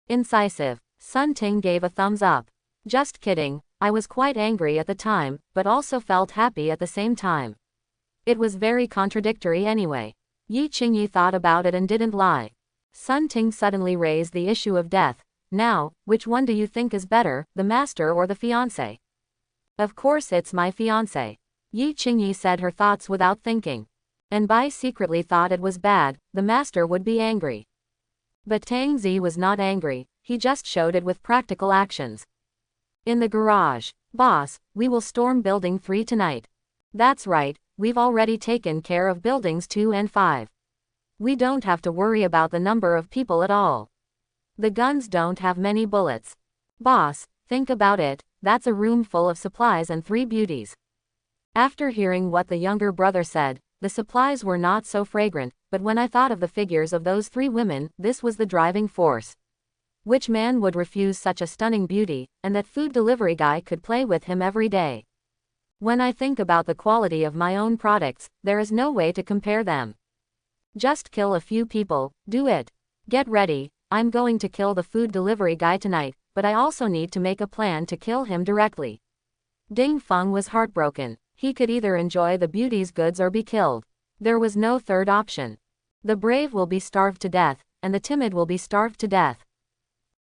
Incisive. Sun Ting gave a thumbs up. Just kidding, I was quite angry at the time, but also felt happy at the same time. It was very contradictory anyway. Yi Qingyi thought about it and didn't lie. Sun Ting suddenly raised the issue of death. Now, which one do you think is better, the master or the fiancé? Of course it's my fiancé. Yi Qingyi said her thoughts without thinking. And Bai secretly thought it was bad, the master would be angry. But Tang Zi was not angry, he just showed it with practical actions. In the garage. Boss, we will storm building 3 tonight. That's right, we've already taken care of buildings 2 and 5. We don't have to worry about the number of people at all. The guns don't have many bullets. Boss, think about it, that's a room full of supplies and 3 beauties. After hearing what the younger brother said, the supplies were not so fragrant, but when I thought of the figures of those 3 women, this was the driving force. Which man would refuse such a stunning beauty, and that food delivery guy could play with him every day? When I think about the quality of my own products, there is no way to compare them. Just kill a few people, do it. Get ready, I'm going to kill the food delivery guy tonight, but I also need to make a plan to kill him directly. Ding Feng was heartbroken. He could either enjoy the beauty's goods or be killed. There was no third option. The brave will be starved to death, and the timid will be starved to death.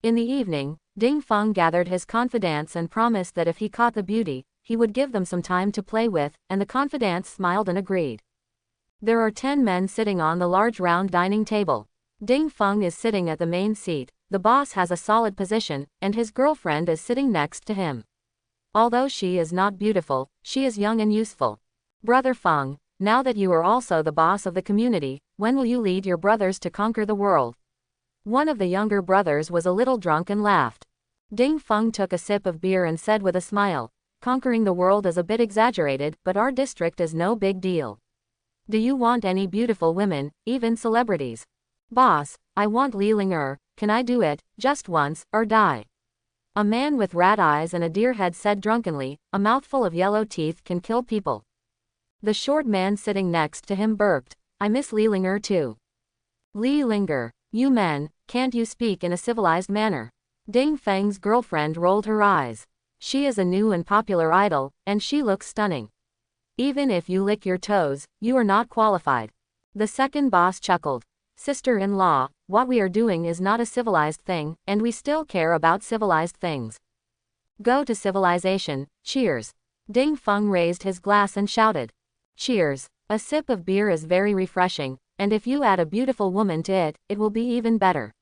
In the evening, Ding Feng gathered his confidants and promised that if he caught the beauty, he would give them some time to play with, and the confidants smiled and agreed. There are 10 men sitting on the large round dining table. Ding Feng is sitting at the main seat, the boss has a solid position, and his girlfriend is sitting next to him. Although she is not beautiful, she is young and useful. Brother Feng, now that you are also the boss of the community, when will you lead your brothers to conquer the world? One of the younger brothers was a little drunk and laughed. Ding Feng took a sip of beer and said with a smile, conquering the world is a bit exaggerated, but our district is no big deal. Do you want any beautiful women, even celebrities? Boss, I want Li Ling'er, can I do it, just once, or die? A man with rat eyes and a deer head said drunkenly, a mouthful of yellow teeth can kill people. The short man sitting next to him burped, I miss Li Ling'er too. Li Ling'er, you men, can't you speak in a civilized manner? Ding Feng's girlfriend rolled her eyes. She is a new and popular idol, and she looks stunning. Even if you lick your toes, you are not qualified. The second boss chuckled. Sister-in-law, what we are doing is not a civilized thing, and we still care about civilized things. Go to civilization, cheers. Ding Feng raised his glass and shouted. Cheers. A sip of beer is very refreshing, and if you add a beautiful woman to it, it will be even better.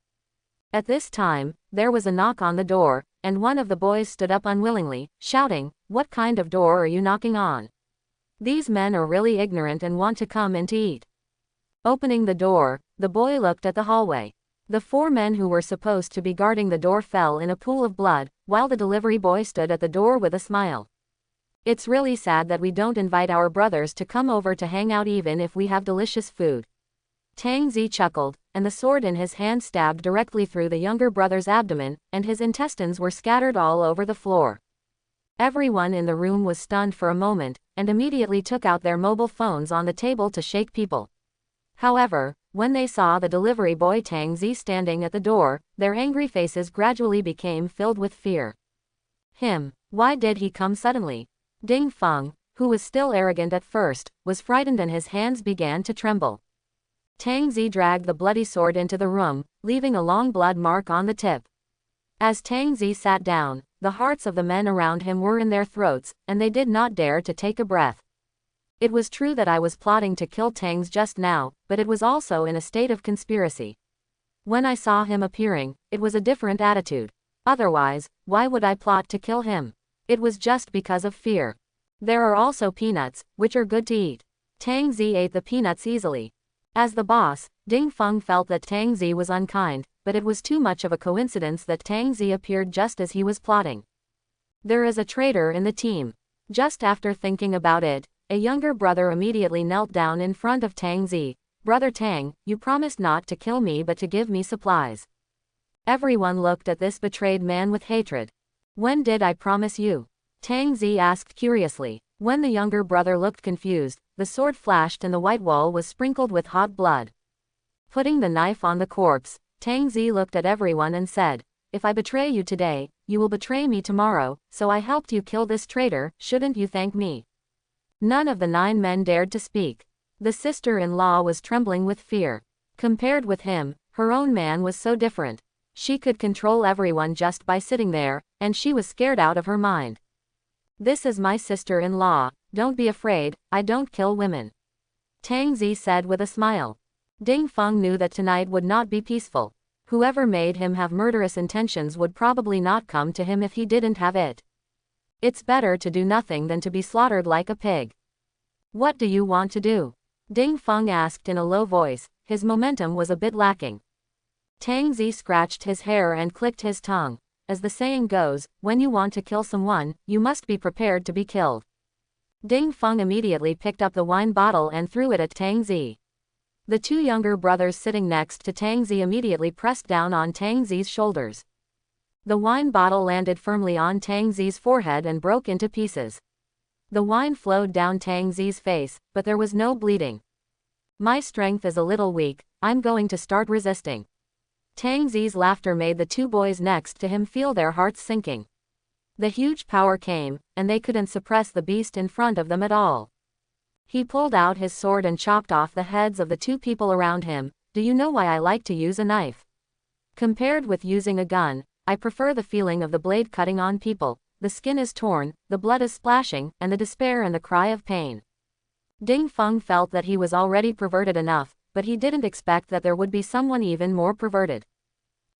At this time, there was a knock on the door, and one of the boys stood up unwillingly, shouting, what kind of door are you knocking on? These men are really ignorant and want to come in to eat. Opening the door, the boy looked at the hallway. The 4 men who were supposed to be guarding the door fell in a pool of blood, while the delivery boy stood at the door with a smile. It's really sad that we don't invite our brothers to come over to hang out even if we have delicious food. Tang Zi chuckled, and the sword in his hand stabbed directly through the younger brother's abdomen, and his intestines were scattered all over the floor. Everyone in the room was stunned for a moment, and immediately took out their mobile phones on the table to shake people. However, when they saw the delivery boy Tang Zi standing at the door, their angry faces gradually became filled with fear. Why did he come suddenly? Ding Feng, who was still arrogant at first, was frightened and his hands began to tremble. Tang Zi dragged the bloody sword into the room, leaving a long blood mark on the tip. As Tang Zi sat down, the hearts of the men around him were in their throats, and they did not dare to take a breath. It was true that I was plotting to kill Tang's just now, but it was also in a state of conspiracy. When I saw him appearing, it was a different attitude. Otherwise, why would I plot to kill him? It was just because of fear. There are also peanuts, which are good to eat. Tang Zi ate the peanuts easily. As the boss, Ding Feng felt that Tang Zi was unkind, but it was too much of a coincidence that Tang Zi appeared just as he was plotting. There is a traitor in the team. Just after thinking about it, a younger brother immediately knelt down in front of Tang Zi. Brother Tang, you promised not to kill me but to give me supplies. Everyone looked at this betrayed man with hatred. When did I promise you? Tang Zi asked curiously. When the younger brother looked confused, the sword flashed and the white wall was sprinkled with hot blood. Putting the knife on the corpse, Tang Zi looked at everyone and said, if I betray you today, you will betray me tomorrow, so I helped you kill this traitor, shouldn't you thank me? None of the 9 men dared to speak. The sister-in-law was trembling with fear. Compared with him, her own man was so different. She could control everyone just by sitting there, and she was scared out of her mind. This is my sister-in-law, don't be afraid, I don't kill women. Tang Zi said with a smile. Ding Feng knew that tonight would not be peaceful. Whoever made him have murderous intentions would probably not come to him if he didn't have it. It's better to do nothing than to be slaughtered like a pig. What do you want to do? Ding Feng asked in a low voice, his momentum was a bit lacking. Tang Zi scratched his hair and clicked his tongue. As the saying goes, when you want to kill someone, you must be prepared to be killed. Ding Feng immediately picked up the wine bottle and threw it at Tang Zi. The 2 younger brothers sitting next to Tang Zi immediately pressed down on Tang Zi's shoulders. The wine bottle landed firmly on Tang Zi's forehead and broke into pieces. The wine flowed down Tang Zi's face, but there was no bleeding. My strength is a little weak, I'm going to start resisting. Tang Zi's laughter made the 2 boys next to him feel their hearts sinking. The huge power came, and they couldn't suppress the beast in front of them at all. He pulled out his sword and chopped off the heads of the 2 people around him. Do you know why I like to use a knife? Compared with using a gun, I prefer the feeling of the blade cutting on people. The skin is torn, the blood is splashing, and the despair and the cry of pain. Ding Feng felt that he was already perverted enough, but he didn't expect that there would be someone even more perverted.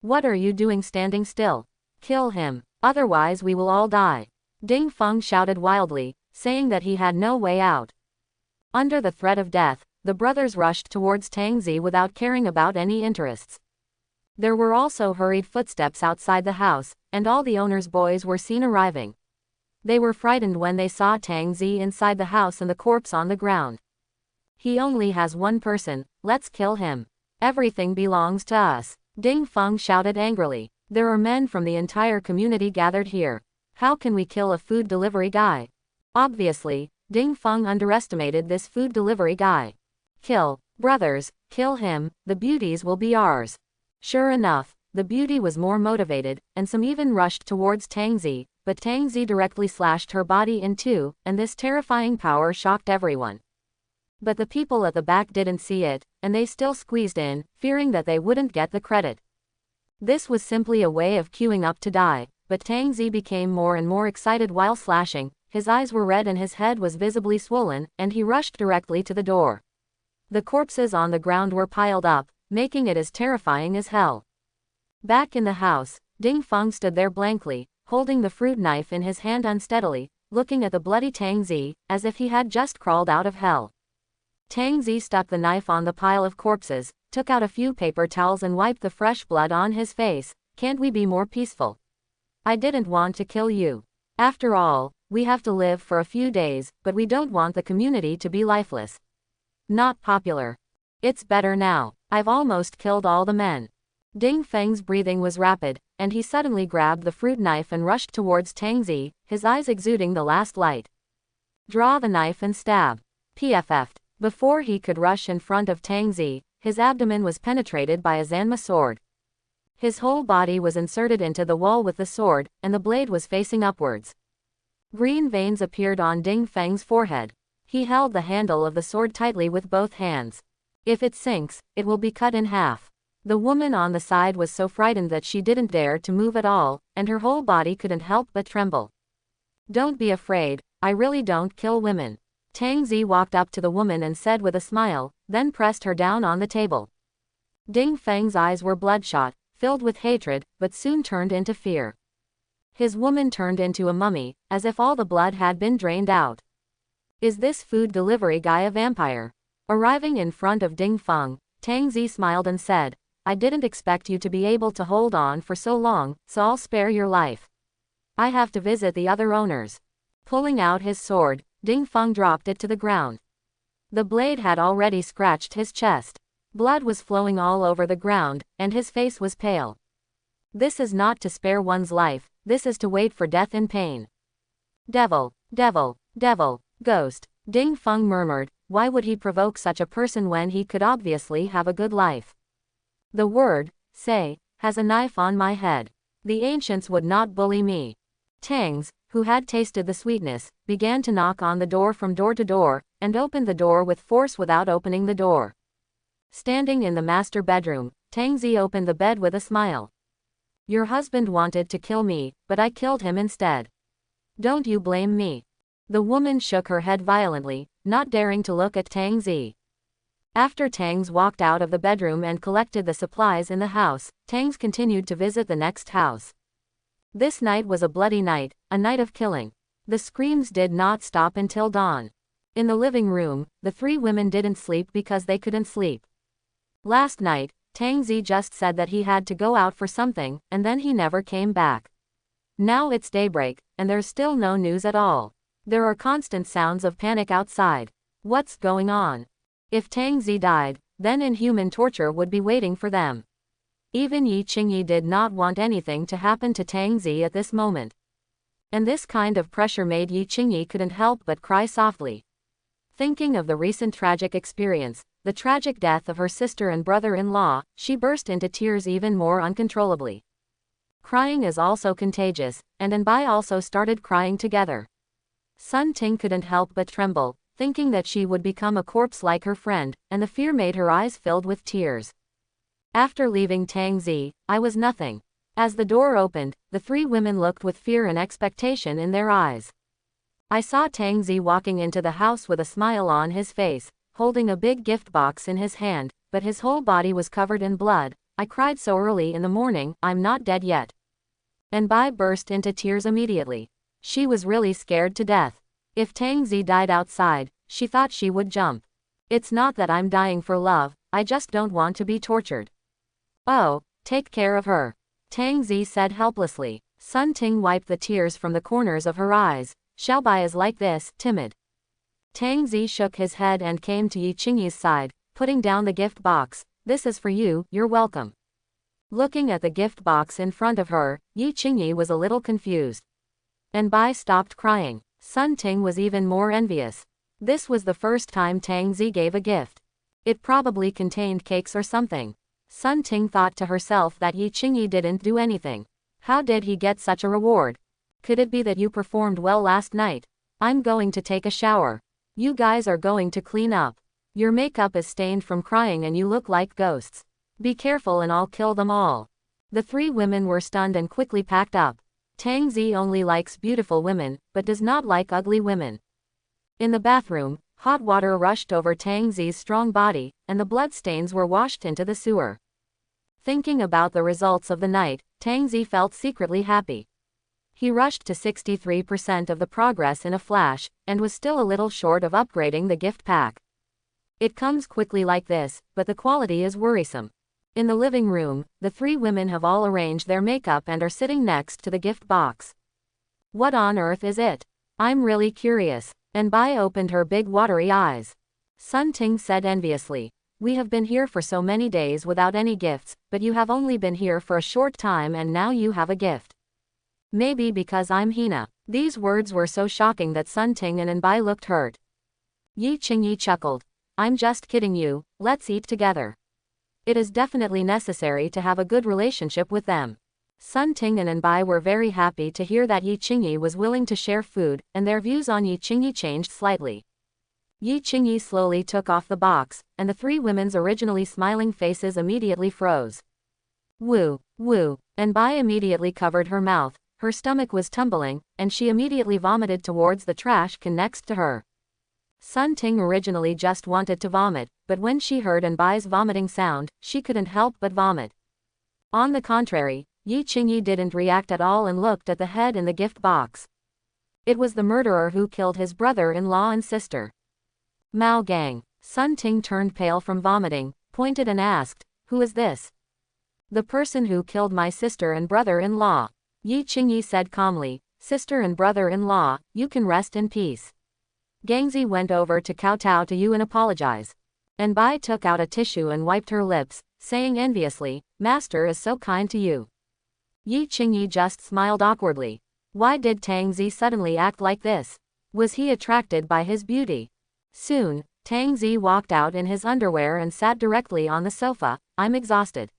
What are you doing standing still? Kill him, otherwise we will all die. Ding Feng shouted wildly, saying that he had no way out. Under the threat of death, the brothers rushed towards Tang Zi without caring about any interests. There were also hurried footsteps outside the house, and all the owner's boys were seen arriving. They were frightened when they saw Tang Zi inside the house and the corpse on the ground. He only has one person, let's kill him. Everything belongs to us. Ding Feng shouted angrily. There are men from the entire community gathered here. How can we kill a food delivery guy? Obviously, Ding Feng underestimated this food delivery guy. Kill, brothers, kill him, the beauties will be ours. Sure enough, the beauty was more motivated, and some even rushed towards Tang Zi, but Tang Zi directly slashed her body in 2, and this terrifying power shocked everyone. But the people at the back didn't see it, and they still squeezed in, fearing that they wouldn't get the credit. This was simply a way of queuing up to die, but Tang Zi became more and more excited while slashing. His eyes were red and his head was visibly swollen, and he rushed directly to the door. The corpses on the ground were piled up, making it as terrifying as hell. Back in the house, Ding Feng stood there blankly, holding the fruit knife in his hand unsteadily, looking at the bloody Tang Zi, as if he had just crawled out of hell. Tang Zi stuck the knife on the pile of corpses, took out a few paper towels and wiped the fresh blood on his face. Can't we be more peaceful? I didn't want to kill you. After all, we have to live for a few days, but we don't want the community to be lifeless. Not popular. It's better now. I've almost killed all the men. Ding Feng's breathing was rapid, and he suddenly grabbed the fruit knife and rushed towards Tang Zi, his eyes exuding the last light. Draw the knife and stab. PFF'd. Before he could rush in front of Tang Zi, his abdomen was penetrated by a Zanma sword. His whole body was inserted into the wall with the sword, and the blade was facing upwards. Green veins appeared on Ding Feng's forehead. He held the handle of the sword tightly with both hands. If it sinks, it will be cut in half. The woman on the side was so frightened that she didn't dare to move at all, and her whole body couldn't help but tremble. Don't be afraid, I really don't kill women. Tang Zi walked up to the woman and said with a smile, then pressed her down on the table. Ding Feng's eyes were bloodshot, filled with hatred, but soon turned into fear. His woman turned into a mummy, as if all the blood had been drained out. Is this food delivery guy a vampire? Arriving in front of Ding Feng, Tang Zi smiled and said, I didn't expect you to be able to hold on for so long, so I'll spare your life. I have to visit the other owners. Pulling out his sword, Ding Feng dropped it to the ground. The blade had already scratched his chest. Blood was flowing all over the ground, and his face was pale. This is not to spare one's life, this is to wait for death in pain. Devil, devil, devil, ghost, Ding Feng murmured, why would he provoke such a person when he could obviously have a good life? The word, say, has a knife on my head. The ancients would not bully me. Tangs, who had tasted the sweetness, began to knock on the door from door to door, and opened the door with force without opening the door. Standing in the master bedroom, Tang Zi opened the bed with a smile. Your husband wanted to kill me, but I killed him instead. Don't you blame me. The woman shook her head violently, not daring to look at Tang Zi. After Tangs walked out of the bedroom and collected the supplies in the house, Tangs continued to visit the next house. This night was a bloody night, a night of killing. The screams did not stop until dawn. In the living room, the three women didn't sleep because they couldn't sleep. Last night, Tang Zi just said that he had to go out for something, and then he never came back. Now it's daybreak, and there's still no news at all. There are constant sounds of panic outside. What's going on? If Tang Zi died, then inhuman torture would be waiting for them. Even Yi Qingyi did not want anything to happen to Tang Zi at this moment. And this kind of pressure made Yi Qingyi couldn't help but cry softly. Thinking of the recent tragic experience, the tragic death of her sister and brother-in-law, she burst into tears even more uncontrollably. Crying is also contagious, and Anbai also started crying together. Sun Ting couldn't help but tremble, thinking that she would become a corpse like her friend, and the fear made her eyes filled with tears. After leaving Tang Zi, I was nothing. As the door opened, the three women looked with fear and expectation in their eyes. I saw Tang Zi walking into the house with a smile on his face, holding a big gift box in his hand, but his whole body was covered in blood. I cried so early in the morning, I'm not dead yet. And Bai burst into tears immediately. She was really scared to death. If Tang Zi died outside, she thought she would jump. It's not that I'm dying for love, I just don't want to be tortured. Oh, take care of her. Tang Zi said helplessly. Sun Ting wiped the tears from the corners of her eyes. Xiaobai is like this, timid. Tang Zi shook his head and came to Yi Qingyi's side, putting down the gift box. This is for you, you're welcome. Looking at the gift box in front of her, Yi Qingyi was a little confused. And Bai stopped crying. Sun Ting was even more envious. This was the first time Tang Zi gave a gift. It probably contained cakes or something. Sun Ting thought to herself that Yi Qingyi didn't do anything. How did he get such a reward? Could it be that you performed well last night? I'm going to take a shower. You guys are going to clean up. Your makeup is stained from crying and you look like ghosts. Be careful and I'll kill them all. The three women were stunned and quickly packed up. Tang Zi only likes beautiful women, but does not like ugly women. In the bathroom, hot water rushed over Tang Zi's strong body, and the bloodstains were washed into the sewer. Thinking about the results of the night, Tang Zi felt secretly happy. He rushed to 63% of the progress in a flash, and was still a little short of upgrading the gift pack. It comes quickly like this, but the quality is worrisome. In the living room, the three women have all arranged their makeup and are sitting next to the gift box. What on earth is it? I'm really curious. And Bai opened her big watery eyes. Sun Ting said enviously. We have been here for so many days without any gifts, but you have only been here for a short time and now you have a gift. Maybe because I'm Hina. These words were so shocking that Sun Ting and Anbai looked hurt. Yi Qingyi chuckled. I'm just kidding you, let's eat together. It is definitely necessary to have a good relationship with them. Sun Ting and Anbai were very happy to hear that Yi Qingyi was willing to share food, and their views on Yi Qingyi changed slightly. Yi Qingyi slowly took off the box, and the three women's originally smiling faces immediately froze. Woo, woo, and Bai immediately covered her mouth, her stomach was tumbling, and she immediately vomited towards the trash can next to her. Sun Ting originally just wanted to vomit, but when she heard Anbai's vomiting sound, she couldn't help but vomit. On the contrary, Yi Qingyi didn't react at all and looked at the head in the gift box. It was the murderer who killed his brother-in-law and sister. Mao Gang. Sun Ting turned pale from vomiting, pointed and asked, "Who is this?" "The person who killed my sister and brother-in-law," Yi Qingyi said calmly. "Sister and brother-in-law, you can rest in peace." Gangzi went over to kowtow to you and apologize. And Bai took out a tissue and wiped her lips, saying enviously, "Master is so kind to you." Yi Qingyi just smiled awkwardly. Why did Tang Zi suddenly act like this? Was he attracted by his beauty? Soon, Tang Zi walked out in his underwear and sat directly on the sofa. "I'm exhausted."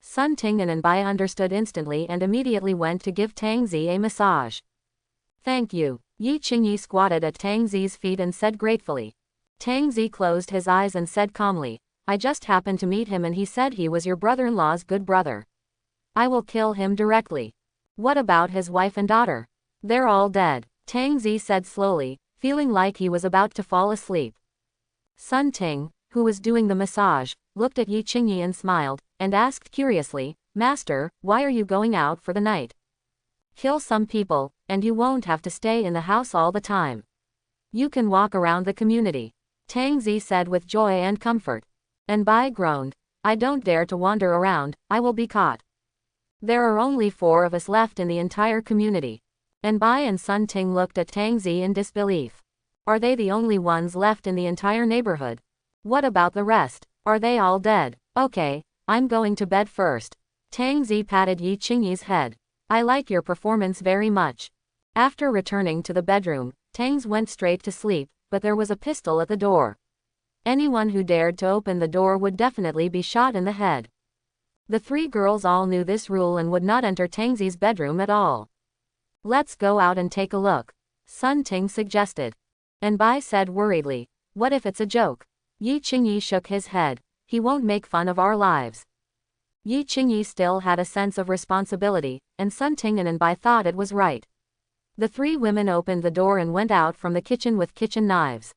Sun Ting and Anbai understood instantly and immediately went to give Tang Zi a massage. "Thank you." Yi Qingyi squatted at Tang Zi's feet and said gratefully. Tang Zi closed his eyes and said calmly, "I just happened to meet him and he said he was your brother-in-law's good brother. I will kill him directly." "What about his wife and daughter?" "They're all dead," Tang Zi said slowly, feeling like he was about to fall asleep. Sun Ting, who was doing the massage, looked at Yi Qingyi and smiled, and asked curiously, "Master, why are you going out for the night? Kill some people, and you won't have to stay in the house all the time. You can walk around the community," Tang Zi said with joy and comfort. And Bai groaned, "I don't dare to wander around, I will be caught. There are only 4 of us left in the entire community." And Bai and Sun Ting looked at Tang Zi in disbelief. Are they the only ones left in the entire neighborhood? What about the rest? Are they all dead? Okay, I'm going to bed first. Tang Zi patted Yi Qingyi's head. "I like your performance very much." After returning to the bedroom, Tang went straight to sleep, but there was a pistol at the door. Anyone who dared to open the door would definitely be shot in the head. The 3 girls all knew this rule and would not enter Tang Zi's bedroom at all. "Let's go out and take a look," Sun Ting suggested. And Bai said worriedly, "What if it's a joke?" Yi Qingyi shook his head. "He won't make fun of our lives." Yi Qingyi still had a sense of responsibility, and Sun Ting and Bai thought it was right. The 3 women opened the door and went out from the kitchen with kitchen knives.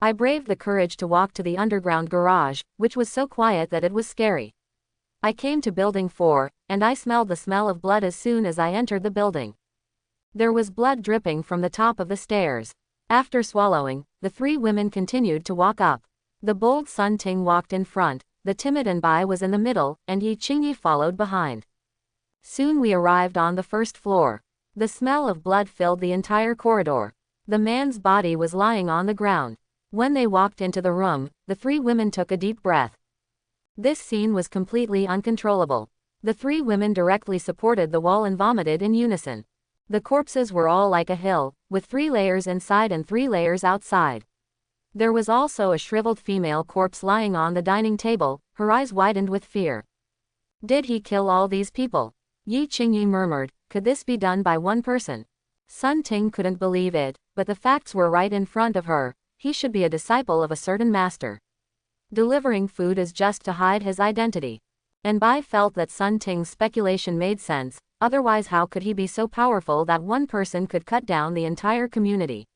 I braved the courage to walk to the underground garage, which was so quiet that it was scary. I came to building 4, and I smelled the smell of blood as soon as I entered the building. There was blood dripping from the top of the stairs. After swallowing, the 3 women continued to walk up. The bold Sun Ting walked in front, the timid Anbai was in the middle, and Yi Qingyi followed behind. Soon we arrived on the first floor. The smell of blood filled the entire corridor. The man's body was lying on the ground. When they walked into the room, the 3 women took a deep breath. This scene was completely uncontrollable. The 3 women directly supported the wall and vomited in unison. The corpses were all like a hill, with 3 layers inside and 3 layers outside. There was also a shriveled female corpse lying on the dining table, her eyes widened with fear. "Did he kill all these people?" Yi Qingyi murmured, "Could this be done by one person?" Sun Ting couldn't believe it, but the facts were right in front of her. He should be a disciple of a certain master. Delivering food is just to hide his identity. And Bai felt that Sun Ting's speculation made sense, otherwise how could he be so powerful that one person could cut down the entire community?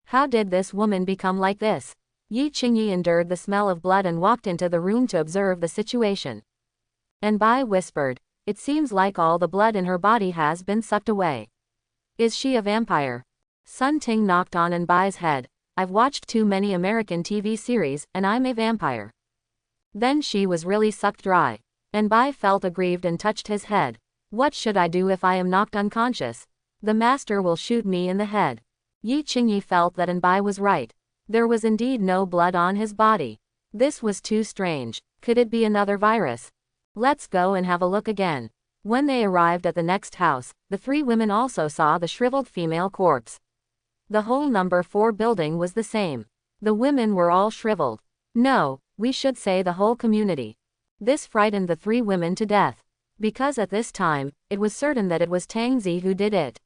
How did this woman become like this? Yi Qingyi endured the smell of blood and walked into the room to observe the situation. And Bai whispered, "It seems like all the blood in her body has been sucked away. Is she a vampire?" Sun Ting knocked on Anbai's head. "I've watched too many American TV series, and I'm a vampire." Then she was really sucked dry. Anbai felt aggrieved and touched his head. "What should I do if I am knocked unconscious? The master will shoot me in the head." Yi Qingyi felt that Anbai was right. There was indeed no blood on his body. This was too strange. Could it be another virus? "Let's go and have a look again." When they arrived at the next house, the 3 women also saw the shriveled female corpse. The whole number 4 building was the same. The women were all shriveled. No, we should say the whole community. This frightened the 3 women to death. Because at this time, it was certain that it was Tang Zi who did it.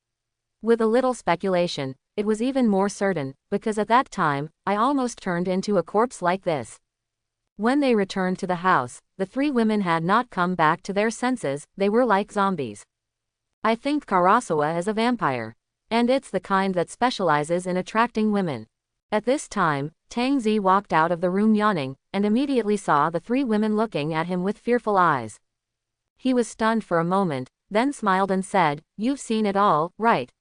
With a little speculation, it was even more certain, because at that time, I almost turned into a corpse like this. When they returned to the house, the three women had not come back to their senses, they were like zombies. I think Karasawa is a vampire. And it's the kind that specializes in attracting women. At this time, Tangzi walked out of the room yawning, and immediately saw the three women looking at him with fearful eyes. He was stunned for a moment, then smiled and said, "You've seen it all, right?"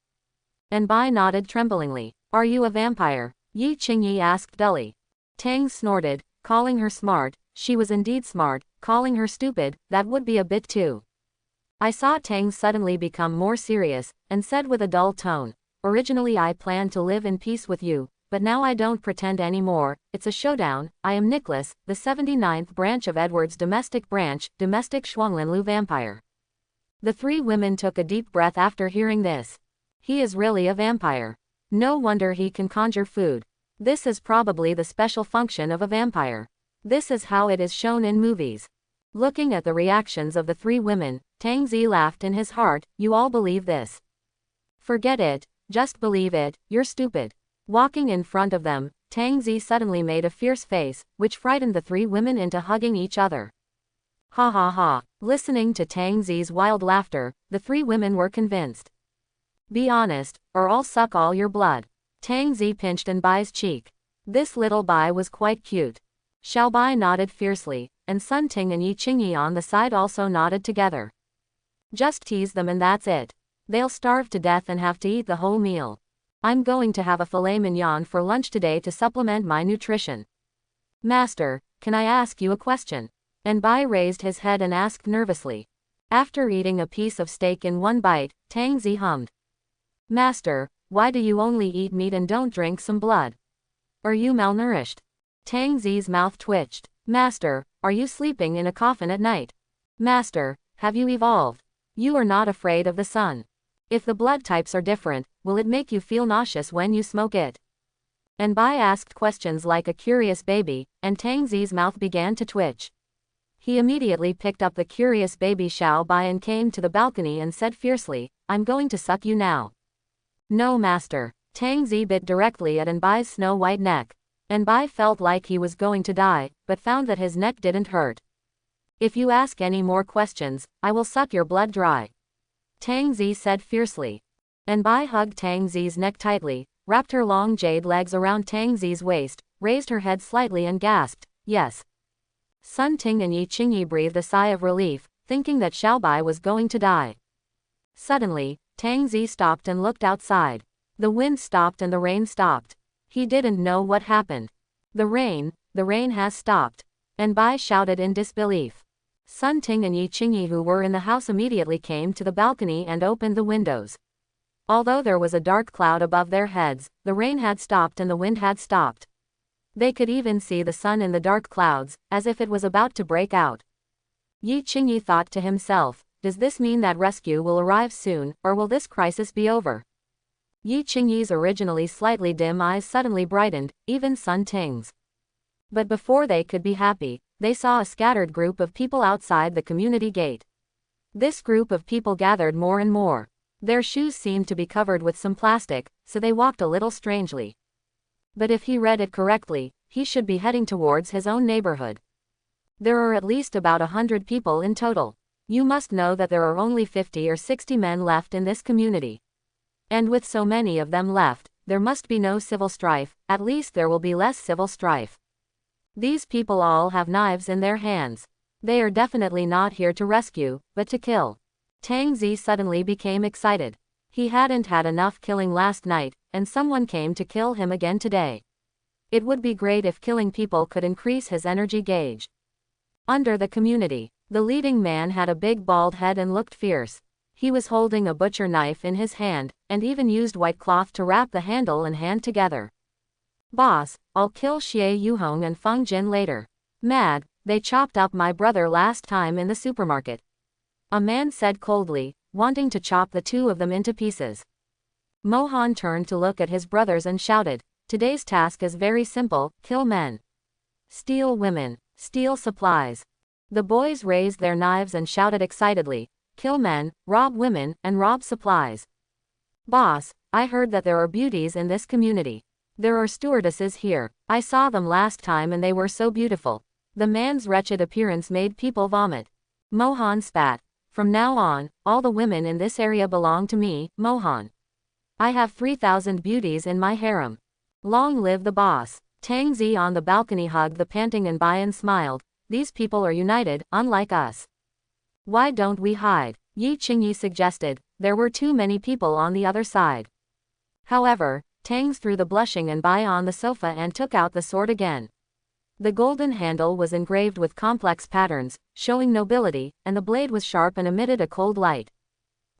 And Bai nodded tremblingly. "Are you a vampire?" Yi Qingyi asked dully. Tang snorted, calling her smart. She was indeed smart. Calling her stupid, that would be a bit too. I saw Tang suddenly become more serious, and said with a dull tone, "Originally I planned to live in peace with you, but now I don't pretend anymore, it's a showdown. I am Nicholas, the 79th branch of Edward's domestic branch, domestic Shuanglinlu vampire." The three women took a deep breath after hearing this. He is really a vampire. No wonder he can conjure food. This is probably the special function of a vampire. This is how it is shown in movies. Looking at the reactions of the three women, Tangzi laughed in his heart, "You all believe this? Forget it, just believe it, you're stupid." Walking in front of them, Tangzi suddenly made a fierce face, which frightened the three women into hugging each other. Ha ha ha. Listening to Tangzi's wild laughter, the three women were convinced. "Be honest, or I'll suck all your blood." Tangzi pinched Bai's cheek. This little Bai was quite cute. Xiao Bai nodded fiercely, and Sun Ting and Yi Qingyi on the side also nodded together. "Just tease them and that's it. They'll starve to death and have to eat the whole meal. I'm going to have a filet mignon for lunch today to supplement my nutrition." "Master, can I ask you a question?" Bai raised his head and asked nervously. After eating a piece of steak in one bite, Tangzi hummed. "Master, why do you only eat meat and don't drink some blood? Are you malnourished?" Tangzi's mouth twitched. "Master, are you sleeping in a coffin at night? Master, have you evolved? You are not afraid of the sun? If the blood types are different, will it make you feel nauseous when you smoke it?" Bai asked questions like a curious baby, and Tangzi's mouth began to twitch. He immediately picked up the curious baby Xiao Bai and came to the balcony and said fiercely, "I'm going to suck you now." "No, master." Tangzi bit directly at Bai's snow-white neck. Bai felt like he was going to die, but found that his neck didn't hurt. "If you ask any more questions, I will suck your blood dry," Tangzi said fiercely. Bai hugged Tangzi's neck tightly, wrapped her long jade legs around Tangzi's waist, raised her head slightly and gasped, "Yes." Sun Ting and Yi Qingyi breathed a sigh of relief, thinking that Xiao Bai was going to die. Suddenly, Tangzi stopped and looked outside. The wind stopped and the rain stopped. He didn't know what happened. The rain has stopped." Bai shouted in disbelief. Sun Ting and Yi Qingyi who were in the house immediately came to the balcony and opened the windows. Although there was a dark cloud above their heads, the rain had stopped and the wind had stopped. They could even see the sun in the dark clouds, as if it was about to break out. Yi Qingyi thought to himself, "Does this mean that rescue will arrive soon, or will this crisis be over?" Yi Qingyi's originally slightly dim eyes suddenly brightened, even Sun Ting's. But before they could be happy, they saw a scattered group of people outside the community gate. This group of people gathered more and more. Their shoes seemed to be covered with some plastic, so they walked a little strangely. But if he read it correctly, he should be heading towards his own neighborhood. There are at least about 100 people in total. You must know that there are only 50 or 60 men left in this community. And with so many of them left, there must be no civil strife, at least there will be less civil strife. These people all have knives in their hands. They are definitely not here to rescue, but to kill. Tangzi suddenly became excited. He hadn't had enough killing last night, and someone came to kill him again today. It would be great if killing people could increase his energy gauge. Under the community, the leading man had a big bald head and looked fierce. He was holding a butcher knife in his hand, and even used white cloth to wrap the handle and hand together. "Boss, I'll kill Xie Yuhong and Feng Jin later. Mad, they chopped up my brother last time in the supermarket," a man said coldly, wanting to chop the two of them into pieces. Mohan turned to look at his brothers and shouted, "Today's task is very simple, kill men. Steal women. Steal supplies." The boys raised their knives and shouted excitedly, "Kill men, rob women, and rob supplies." "Boss, I heard that there are beauties in this community. There are stewardesses here. I saw them last time and they were so beautiful. The man's wretched appearance made people vomit. Mohan spat. From now on, all the women in this area belong to me, Mohan. I have 3,000 beauties in my harem. Long live the boss. Tang Zi on the balcony hugged the panting Anbai and smiled. These people are united, unlike us. Why don't we hide? Yi Qingyi suggested. There were too many people on the other side. However, Tangs threw the blushing Anbai on the sofa and took out the sword again. The golden handle was engraved with complex patterns, showing nobility, and the blade was sharp and emitted a cold light.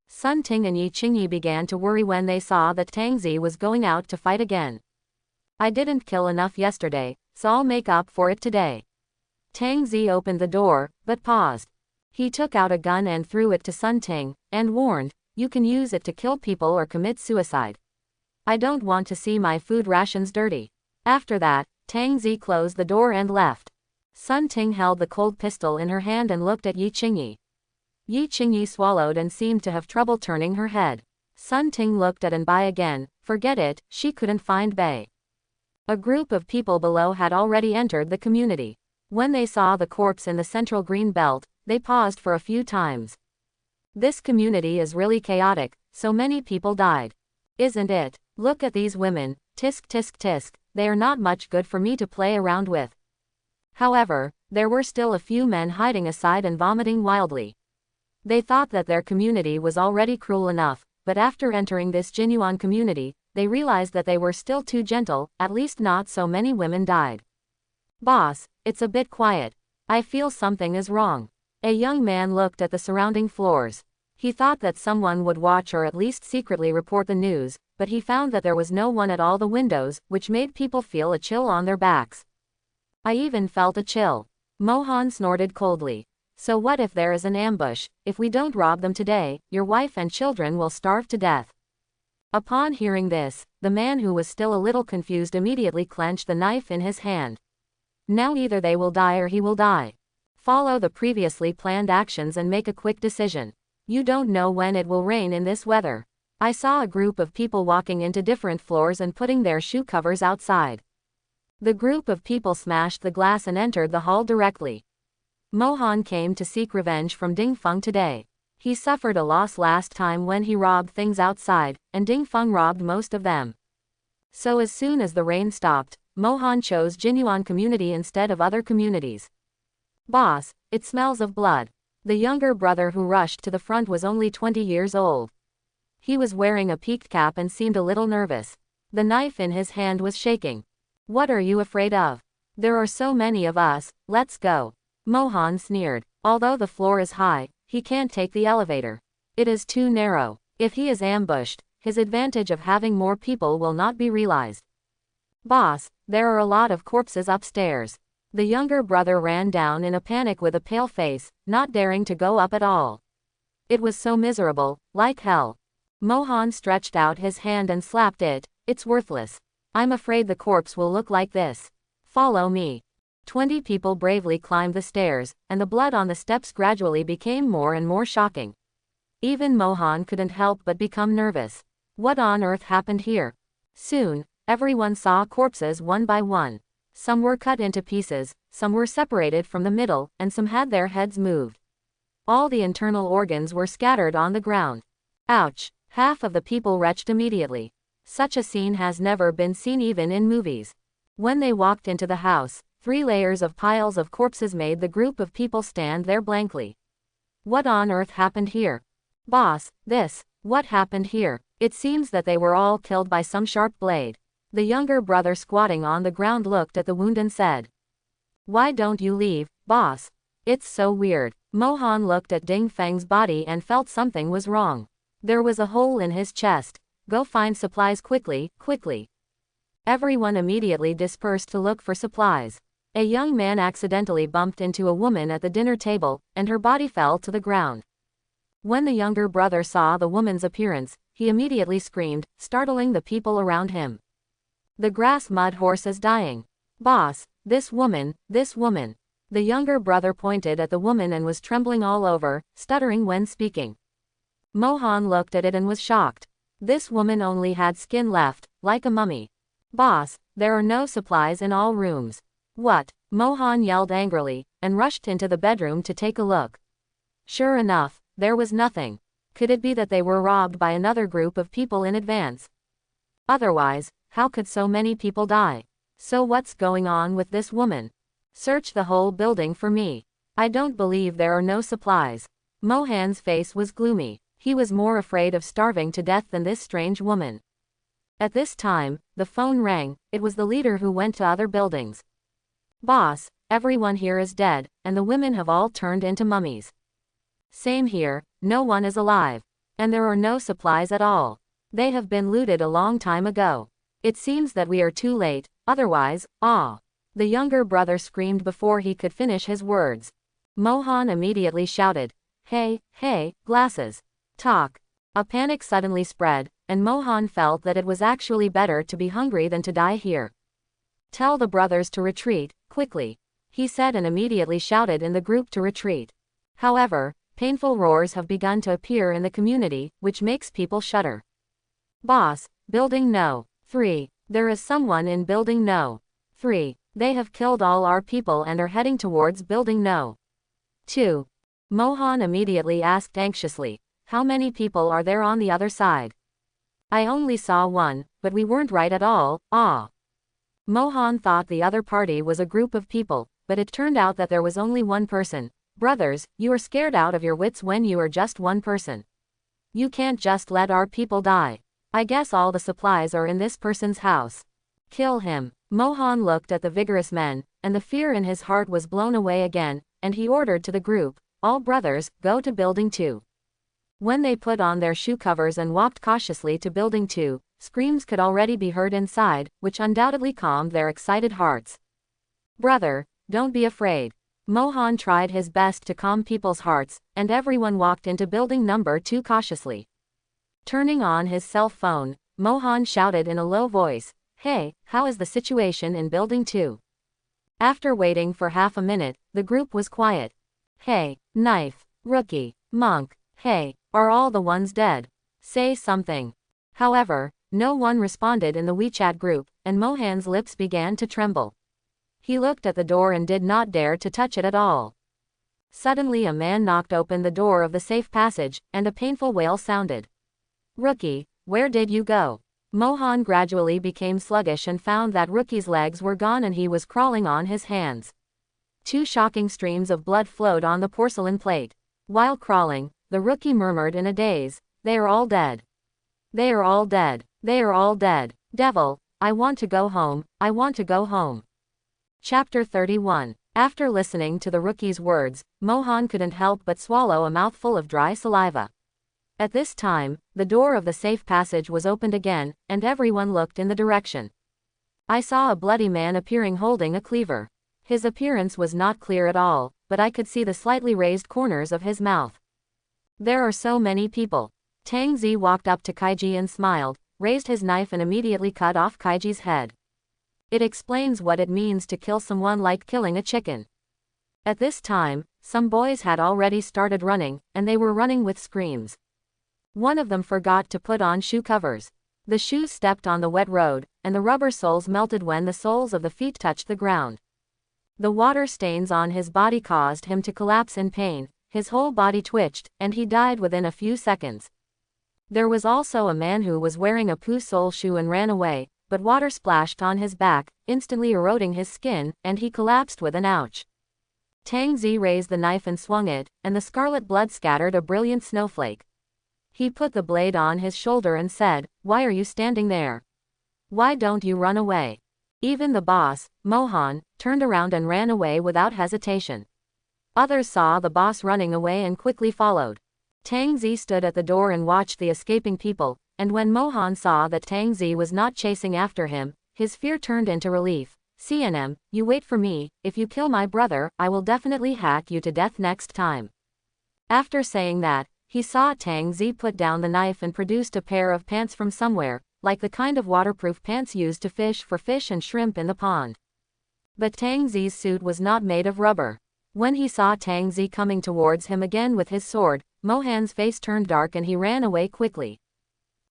Sun Ting and Yi Qingyi began to worry when they saw that Tang Zi was going out to fight again. I didn't kill enough yesterday, so I'll make up for it today. Tang Zi opened the door, but paused. He took out a gun and threw it to Sun Ting, and warned, you can use it to kill people or commit suicide. I don't want to see my food rations dirty. After that, Tang Zi closed the door and left. Sun Ting held the cold pistol in her hand and looked at Yi Qingyi. Yi Qingyi swallowed and seemed to have trouble turning her head. Sun Ting looked at Anbai again. Forget it, she couldn't find Bei. A group of people below had already entered the community. When they saw the corpse in the central green belt, they paused for a few times. This community is really chaotic, so many people died. Isn't it? Look at these women, tisk tisk tisk, they are not much good for me to play around with. However, there were still a few men hiding aside and vomiting wildly. They thought that their community was already cruel enough, but after entering this Jinyuan community, they realized that they were still too gentle, at least not so many women died. Boss, it's a bit quiet. I feel something is wrong. A young man looked at the surrounding floors. He thought that someone would watch or at least secretly report the news, but he found that there was no one at all the windows, which made people feel a chill on their backs. I even felt a chill. Mohan snorted coldly. So what if there is an ambush? If we don't rob them today, your wife and children will starve to death. Upon hearing this, the man who was still a little confused immediately clenched the knife in his hand. Now either they will die or he will die. Follow the previously planned actions and make a quick decision. You don't know when it will rain in this weather. I saw a group of people walking into different floors and putting their shoe covers outside. The group of people smashed the glass and entered the hall directly. Mohan came to seek revenge from Ding Feng today. He suffered a loss last time when he robbed things outside, and Ding Feng robbed most of them. So as soon as the rain stopped, Mohan chose Jinyuan community instead of other communities. Boss, it smells of blood. The younger brother who rushed to the front was only 20 years old. He was wearing a peaked cap and seemed a little nervous. The knife in his hand was shaking. What are you afraid of? There are so many of us, let's go. Mohan sneered. Although the floor is high, he can't take the elevator. It is too narrow. If he is ambushed, his advantage of having more people will not be realized. Boss, there are a lot of corpses upstairs. The younger brother ran down in a panic with a pale face, not daring to go up at all. It was so miserable, like hell. Mohan stretched out his hand and slapped it. It's worthless. I'm afraid the corpse will look like this. Follow me. 20 people bravely climbed the stairs, and the blood on the steps gradually became more and more shocking. Even Mohan couldn't help but become nervous. What on earth happened here? Soon, everyone saw corpses one by one. Some were cut into pieces, some were separated from the middle, and some had their heads moved. All the internal organs were scattered on the ground. Ouch! Half of the people retched immediately. Such a scene has never been seen even in movies. When they walked into the house, 3 layers of piles of corpses made the group of people stand there blankly. What on earth happened here? Boss, what happened here? It seems that they were all killed by some sharp blade. The younger brother squatting on the ground looked at the wound and said. Why don't you leave, boss? It's so weird. Mohan looked at Ding Feng's body and felt something was wrong. There was a hole in his chest. Go find supplies quickly, quickly. Everyone immediately dispersed to look for supplies. A young man accidentally bumped into a woman at the dinner table, and her body fell to the ground. When the younger brother saw the woman's appearance, he immediately screamed, startling the people around him. The grass mud horse is dying. Boss, this woman. The younger brother pointed at the woman and was trembling all over, stuttering when speaking. Mohan looked at it and was shocked. This woman only had skin left, like a mummy. Boss, there are no supplies in all rooms. What? Mohan yelled angrily, and rushed into the bedroom to take a look. Sure enough, there was nothing. Could it be that they were robbed by another group of people in advance? Otherwise, how could so many people die? So what's going on with this woman? Search the whole building for me. I don't believe there are no supplies. Mohan's face was gloomy. He was more afraid of starving to death than this strange woman. At this time, the phone rang. It was the leader who went to other buildings. Boss, everyone here is dead, and the women have all turned into mummies. Same here, no one is alive. And there are no supplies at all. They have been looted a long time ago. It seems that we are too late, otherwise, The younger brother screamed before he could finish his words. Mohan immediately shouted, Hey, glasses. Talk. A panic suddenly spread, and Mohan felt that it was actually better to be hungry than to die here. Tell the brothers to retreat, quickly, he said, and immediately shouted in the group to retreat. However, painful roars have begun to appear in the community, which makes people shudder. Boss, building no. 3. There is someone in building no. 3. They have killed all our people and are heading towards building no. 2. Mohan immediately asked anxiously, how many people are there on the other side? I only saw one, but we weren't right at all, Mohan thought the other party was a group of people, but it turned out that there was only one person. Brothers, you are scared out of your wits when you are just one person. You can't just let our people die. I guess all the supplies are in this person's house. Kill him. Mohan looked at the vigorous men, and the fear in his heart was blown away again, and he ordered to the group, all brothers, go to building 2. When they put on their shoe covers and walked cautiously to building 2, screams could already be heard inside, which undoubtedly calmed their excited hearts. Brother, don't be afraid. Mohan tried his best to calm people's hearts, and everyone walked into building number 2 cautiously. Turning on his cell phone, Mohan shouted in a low voice, Hey, how is the situation in building 2? After waiting for half a minute, the group was quiet. Hey, Knife, Rookie, Monk, hey, are all the ones dead? Say something. However, no one responded in the WeChat group, and Mohan's lips began to tremble. He looked at the door and did not dare to touch it at all. Suddenly a man knocked open the door of the safe passage, and a painful wail sounded. Rookie, where did you go? Mohan gradually became sluggish and found that Rookie's legs were gone and he was crawling on his hands. 2 shocking streams of blood flowed on the porcelain plate. While crawling, the Rookie murmured in a daze, They are all dead. They are all dead. They are all dead. Devil, I want to go home, I want to go home. Chapter 31. After listening to the Rookie's words, Mohan couldn't help but swallow a mouthful of dry saliva. At this time, the door of the safe passage was opened again, and everyone looked in the direction. I saw a bloody man appearing holding a cleaver. His appearance was not clear at all, but I could see the slightly raised corners of his mouth. There are so many people. Tang Zi walked up to Kaiji and smiled, raised his knife and immediately cut off Kaiji's head. It explains what it means to kill someone like killing a chicken. At this time, some boys had already started running, and they were running with screams. One of them forgot to put on shoe covers. The shoes stepped on the wet road, and the rubber soles melted when the soles of the feet touched the ground. The water stains on his body caused him to collapse in pain, his whole body twitched, and he died within a few seconds. There was also a man who was wearing a poo sole shoe and ran away, but water splashed on his back, instantly eroding his skin, and he collapsed with an ouch. Tang Zi raised the knife and swung it, and the scarlet blood scattered a brilliant snowflake. He put the blade on his shoulder and said, Why are you standing there? Why don't you run away? Even the boss, Mohan, turned around and ran away without hesitation. Others saw the boss running away and quickly followed. Tang Zi stood at the door and watched the escaping people, and when Mohan saw that Tang Zi was not chasing after him, his fear turned into relief. CNM, you wait for me, if you kill my brother, I will definitely hack you to death next time. After saying that, he saw Tang Zi put down the knife and produced a pair of pants from somewhere, like the kind of waterproof pants used to fish for fish and shrimp in the pond. But Tang Zi's suit was not made of rubber. When he saw Tang Zi coming towards him again with his sword, Mohan's face turned dark and he ran away quickly.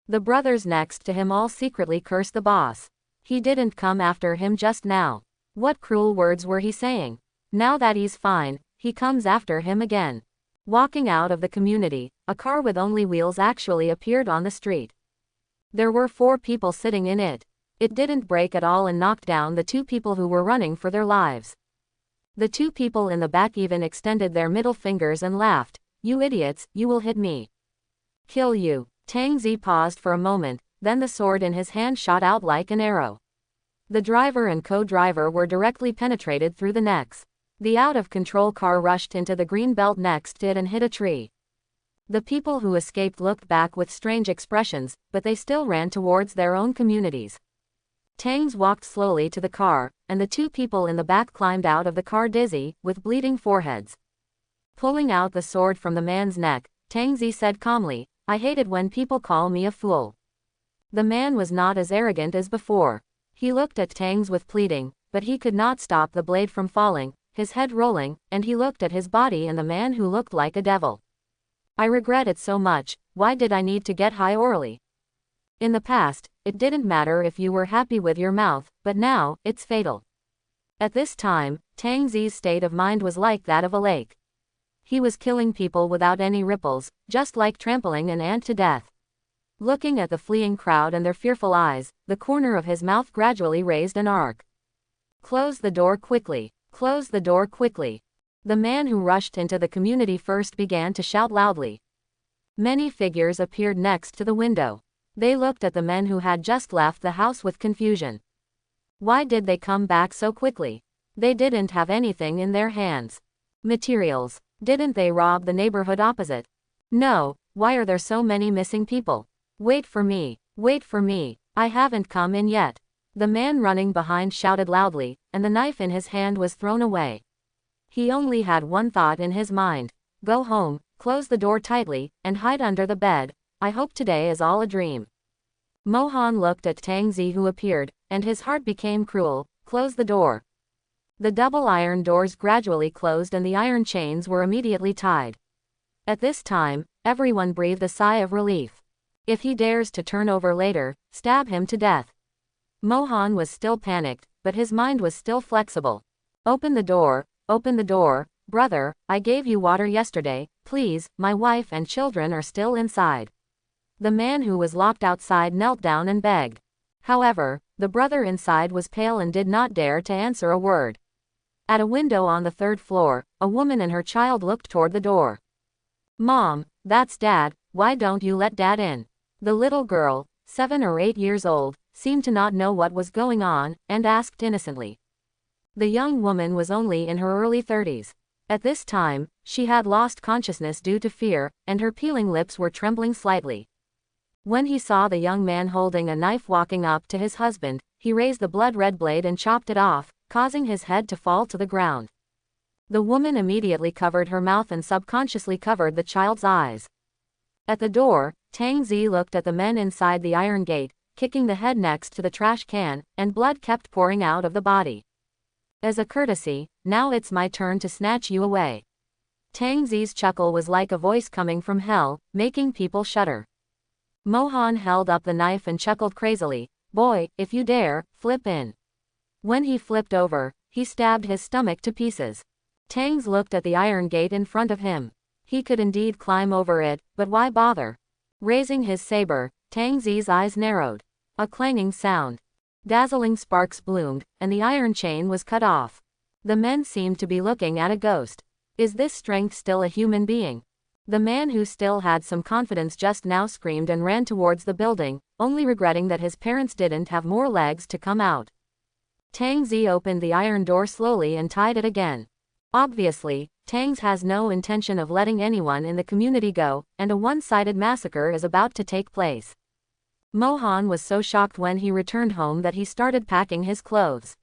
The brothers next to him all secretly cursed the boss. He didn't come after him just now. What cruel words were he saying? Now that he's fine, he comes after him again. Walking out of the community, a car with only wheels actually appeared on the street. There were 4 people sitting in it. It didn't brake at all and knocked down the 2 people who were running for their lives. The 2 people in the back even extended their middle fingers and laughed. You idiots, you will hit me. Kill you. Tang Zi paused for a moment, then the sword in his hand shot out like an arrow. The driver and co-driver were directly penetrated through the necks. The out-of-control car rushed into the green belt next to it and hit a tree. The people who escaped looked back with strange expressions, but they still ran towards their own communities. Tangs walked slowly to the car, and the 2 people in the back climbed out of the car dizzy, with bleeding foreheads. Pulling out the sword from the man's neck, Tang Zi said calmly, I hate it when people call me a fool. The man was not as arrogant as before. He looked at Tangs with pleading, but he could not stop the blade from falling, his head rolling, and he looked at his body and the man who looked like a devil. I regret it so much. Why did I need to get high orally? In the past, it didn't matter if you were happy with your mouth, but now, it's fatal. At this time, Tang Zi's state of mind was like that of a lake. He was killing people without any ripples, just like trampling an ant to death. Looking at the fleeing crowd and their fearful eyes, the corner of his mouth gradually raised an arc. Close the door quickly. Close the door quickly. The man who rushed into the community first began to shout loudly. Many figures appeared next to the window. They looked at the men who had just left the house with confusion. Why did they come back so quickly? They didn't have anything in their hands. Materials. Didn't they rob the neighborhood opposite? No. Why are there so many missing people? Wait for me. Wait for me. I haven't come in yet. The man running behind shouted loudly, and the knife in his hand was thrown away. He only had one thought in his mind. Go home, close the door tightly, and hide under the bed. I hope today is all a dream. Mohan looked at Tang Zi who appeared, and his heart became cruel. Close the door. The double iron doors gradually closed and the iron chains were immediately tied. At this time, everyone breathed a sigh of relief. If he dares to turn over later, stab him to death. Mohan was still panicked, but his mind was still flexible. Open the door, brother, I gave you water yesterday, please, my wife and children are still inside. The man who was locked outside knelt down and begged. However, the brother inside was pale and did not dare to answer a word. At a window on the 3rd floor, a woman and her child looked toward the door. Mom, that's Dad, why don't you let Dad in? The little girl, 7 or 8 years old, seemed to not know what was going on, and asked innocently. The young woman was only in her early 30s. At this time, she had lost consciousness due to fear, and her peeling lips were trembling slightly. When he saw the young man holding a knife walking up to his husband, he raised the blood-red blade and chopped it off, causing his head to fall to the ground. The woman immediately covered her mouth and subconsciously covered the child's eyes. At the door, Tang Zi looked at the men inside the iron gate, kicking the head next to the trash can, and blood kept pouring out of the body. As a courtesy, now it's my turn to snatch you away. Tang Zi's chuckle was like a voice coming from hell, making people shudder. Mohan held up the knife and chuckled crazily. Boy, if you dare, flip in. When he flipped over, he stabbed his stomach to pieces. Tangs looked at the iron gate in front of him. He could indeed climb over it, but why bother? Raising his saber, Tang Zi's eyes narrowed. A clanging sound. Dazzling sparks bloomed, and the iron chain was cut off. The men seemed to be looking at a ghost. Is this strength still a human being? The man who still had some confidence just now screamed and ran towards the building, only regretting that his parents didn't have more legs to come out. Tang Zi opened the iron door slowly and tied it again. Obviously, Tangs has no intention of letting anyone in the community go, and a one-sided massacre is about to take place. Mohan was so shocked when he returned home that he started packing his clothes.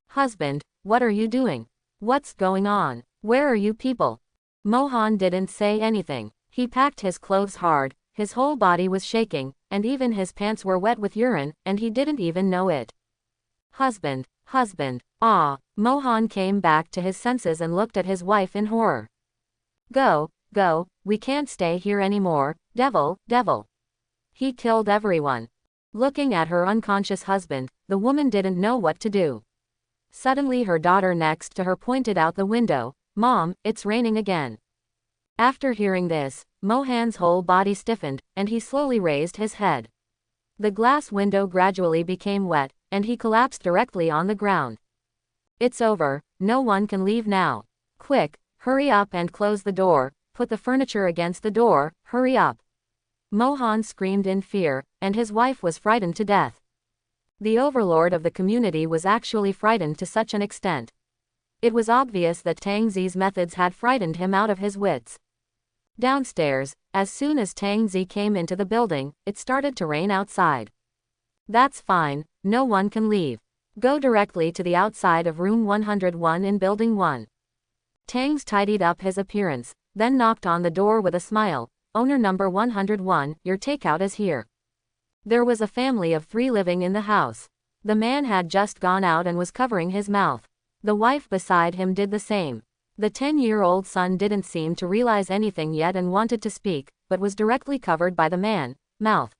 Husband, what are you doing? What's going on? Where are you people? Mohan didn't say anything. He packed his clothes hard, his whole body was shaking, and even his pants were wet with urine, and he didn't even know it. Husband, ah! Mohan came back to his senses and looked at his wife in horror. Go, we can't stay here anymore, devil. He killed everyone. Looking at her unconscious husband, the woman didn't know what to do. Suddenly her daughter next to her pointed out the window, "Mom, it's raining again." After hearing this, Mohan's whole body stiffened, and he slowly raised his head. The glass window gradually became wet, and he collapsed directly on the ground. "It's over, no one can leave now. Quick, hurry up and close the door, put the furniture against the door, hurry up." Mohan screamed in fear, and his wife was frightened to death. The overlord of the community was actually frightened to such an extent. It was obvious that Tang Zi's methods had frightened him out of his wits. Downstairs, as soon as Tang Zi came into the building, it started to rain outside. "That's fine, no one can leave. Go directly to the outside of room 101 in building 1. Tangs tidied up his appearance, then knocked on the door with a smile. "Owner number 101, your takeout is here." There was a family of 3 living in the house. The man had just gone out and was covering his mouth. The wife beside him did the same. The 10-year-old son didn't seem to realize anything yet and wanted to speak, but was directly covered by the man's mouth.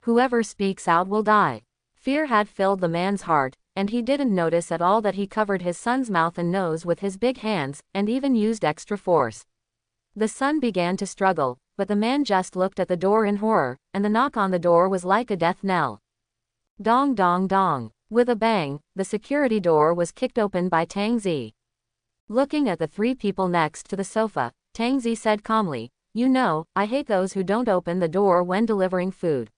"Whoever speaks out will die." Fear had filled the man's heart, and he didn't notice at all that he covered his son's mouth and nose with his big hands, and even used extra force. The son began to struggle, but the man just looked at the door in horror, and the knock on the door was like a death knell. Dong dong dong. With a bang, the security door was kicked open by Tang Zi. Looking at the 3 people next to the sofa, Tang Zi said calmly, "You know, I hate those who don't open the door when delivering food.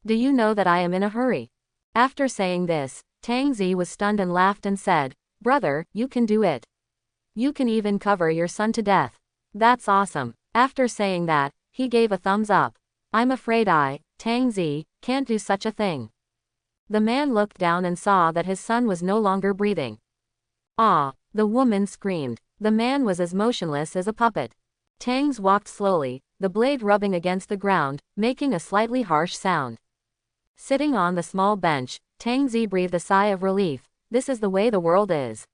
Do you know that I am in a hurry?" After saying this, Tang Zi was stunned and laughed and said, "Brother, you can do it. You can even cover your son to death. That's awesome." After saying that, he gave a thumbs up. "I'm afraid I, Tang Zi, can't do such a thing." The man looked down and saw that his son was no longer breathing. "Ah!" The woman screamed. The man was as motionless as a puppet. Tangs walked slowly, the blade rubbing against the ground, making a slightly harsh sound. Sitting on the small bench, Tang Zi breathed a sigh of relief. "This is the way the world is.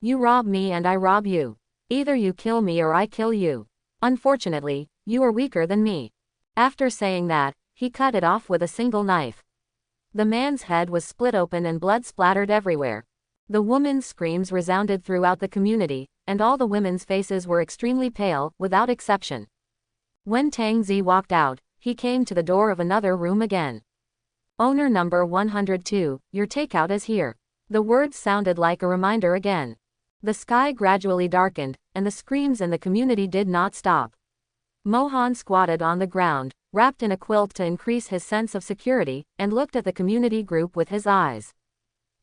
You rob me and I rob you. Either you kill me or I kill you. Unfortunately, you are weaker than me." After saying that, he cut it off with a single knife. The man's head was split open and blood splattered everywhere. The woman's screams resounded throughout the community, and all the women's faces were extremely pale, without exception. When Tang Zi walked out, he came to the door of another room again. "Owner number 102, your takeout is here." The words sounded like a reminder again. The sky gradually darkened, and the screams in the community did not stop. Mohan squatted on the ground, wrapped in a quilt to increase his sense of security, and looked at the community group with his eyes.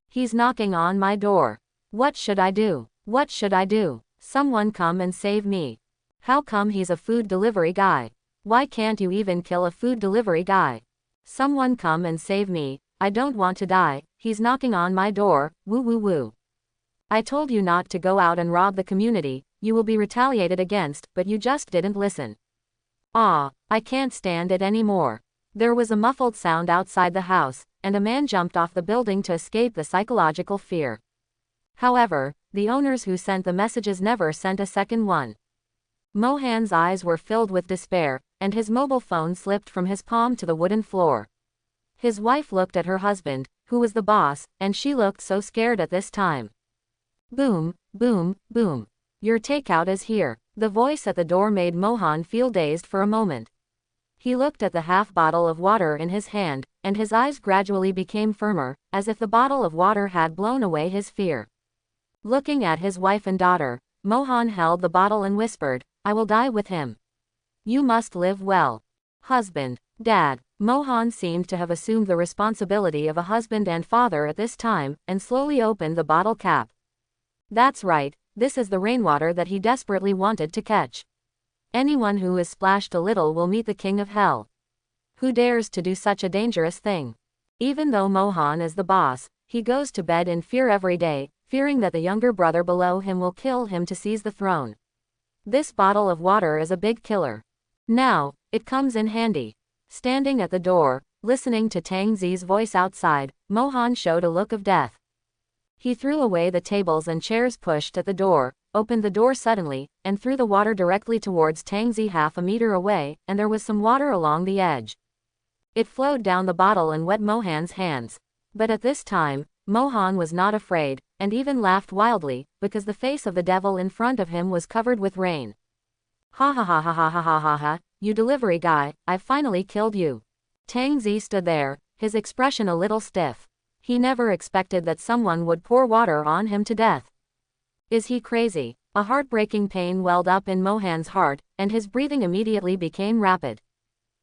"He's knocking on my door. What should I do? What should I do? Someone come and save me. How come he's a food delivery guy? Why can't you even kill a food delivery guy? Someone come and save me, I don't want to die, he's knocking on my door, woo woo woo. I told you not to go out and rob the community, you will be retaliated against, but you just didn't listen. Ah, I can't stand it anymore." There was a muffled sound outside the house, and a man jumped off the building to escape the psychological fear. However, the owners who sent the messages never sent a second one. Mohan's eyes were filled with despair, and his mobile phone slipped from his palm to the wooden floor. His wife looked at her husband, who was the boss, and she looked so scared at this time. Boom, boom, boom. "Your takeout is here." The voice at the door made Mohan feel dazed for a moment. He looked at the half bottle of water in his hand, and his eyes gradually became firmer, as if the bottle of water had blown away his fear. Looking at his wife and daughter, Mohan held the bottle and whispered, "I will die with him. You must live well. Husband, Dad." Mohan seemed to have assumed the responsibility of a husband and father at this time, and slowly opened the bottle cap. That's right, this is the rainwater that he desperately wanted to catch. Anyone who is splashed a little will meet the king of hell. Who dares to do such a dangerous thing? Even though Mohan is the boss, he goes to bed in fear every day, fearing that the younger brother below him will kill him to seize the throne. This bottle of water is a big killer. Now, it comes in handy. Standing at the door, listening to Tang Zi's voice outside, Mohan showed a look of death. He threw away the tables and chairs pushed at the door, opened the door suddenly, and threw the water directly towards Tang Zi half a meter away, and there was some water along the edge. It flowed down the bottle and wet Mohan's hands. But at this time, Mohan was not afraid, and even laughed wildly, because the face of the devil in front of him was covered with rain. Ha ha ha ha ha ha ha ha ha, you delivery guy, I've finally killed you. Tang Zi stood there, his expression a little stiff. He never expected that someone would pour water on him to death. Is he crazy? A heartbreaking pain welled up in Mohan's heart, and his breathing immediately became rapid.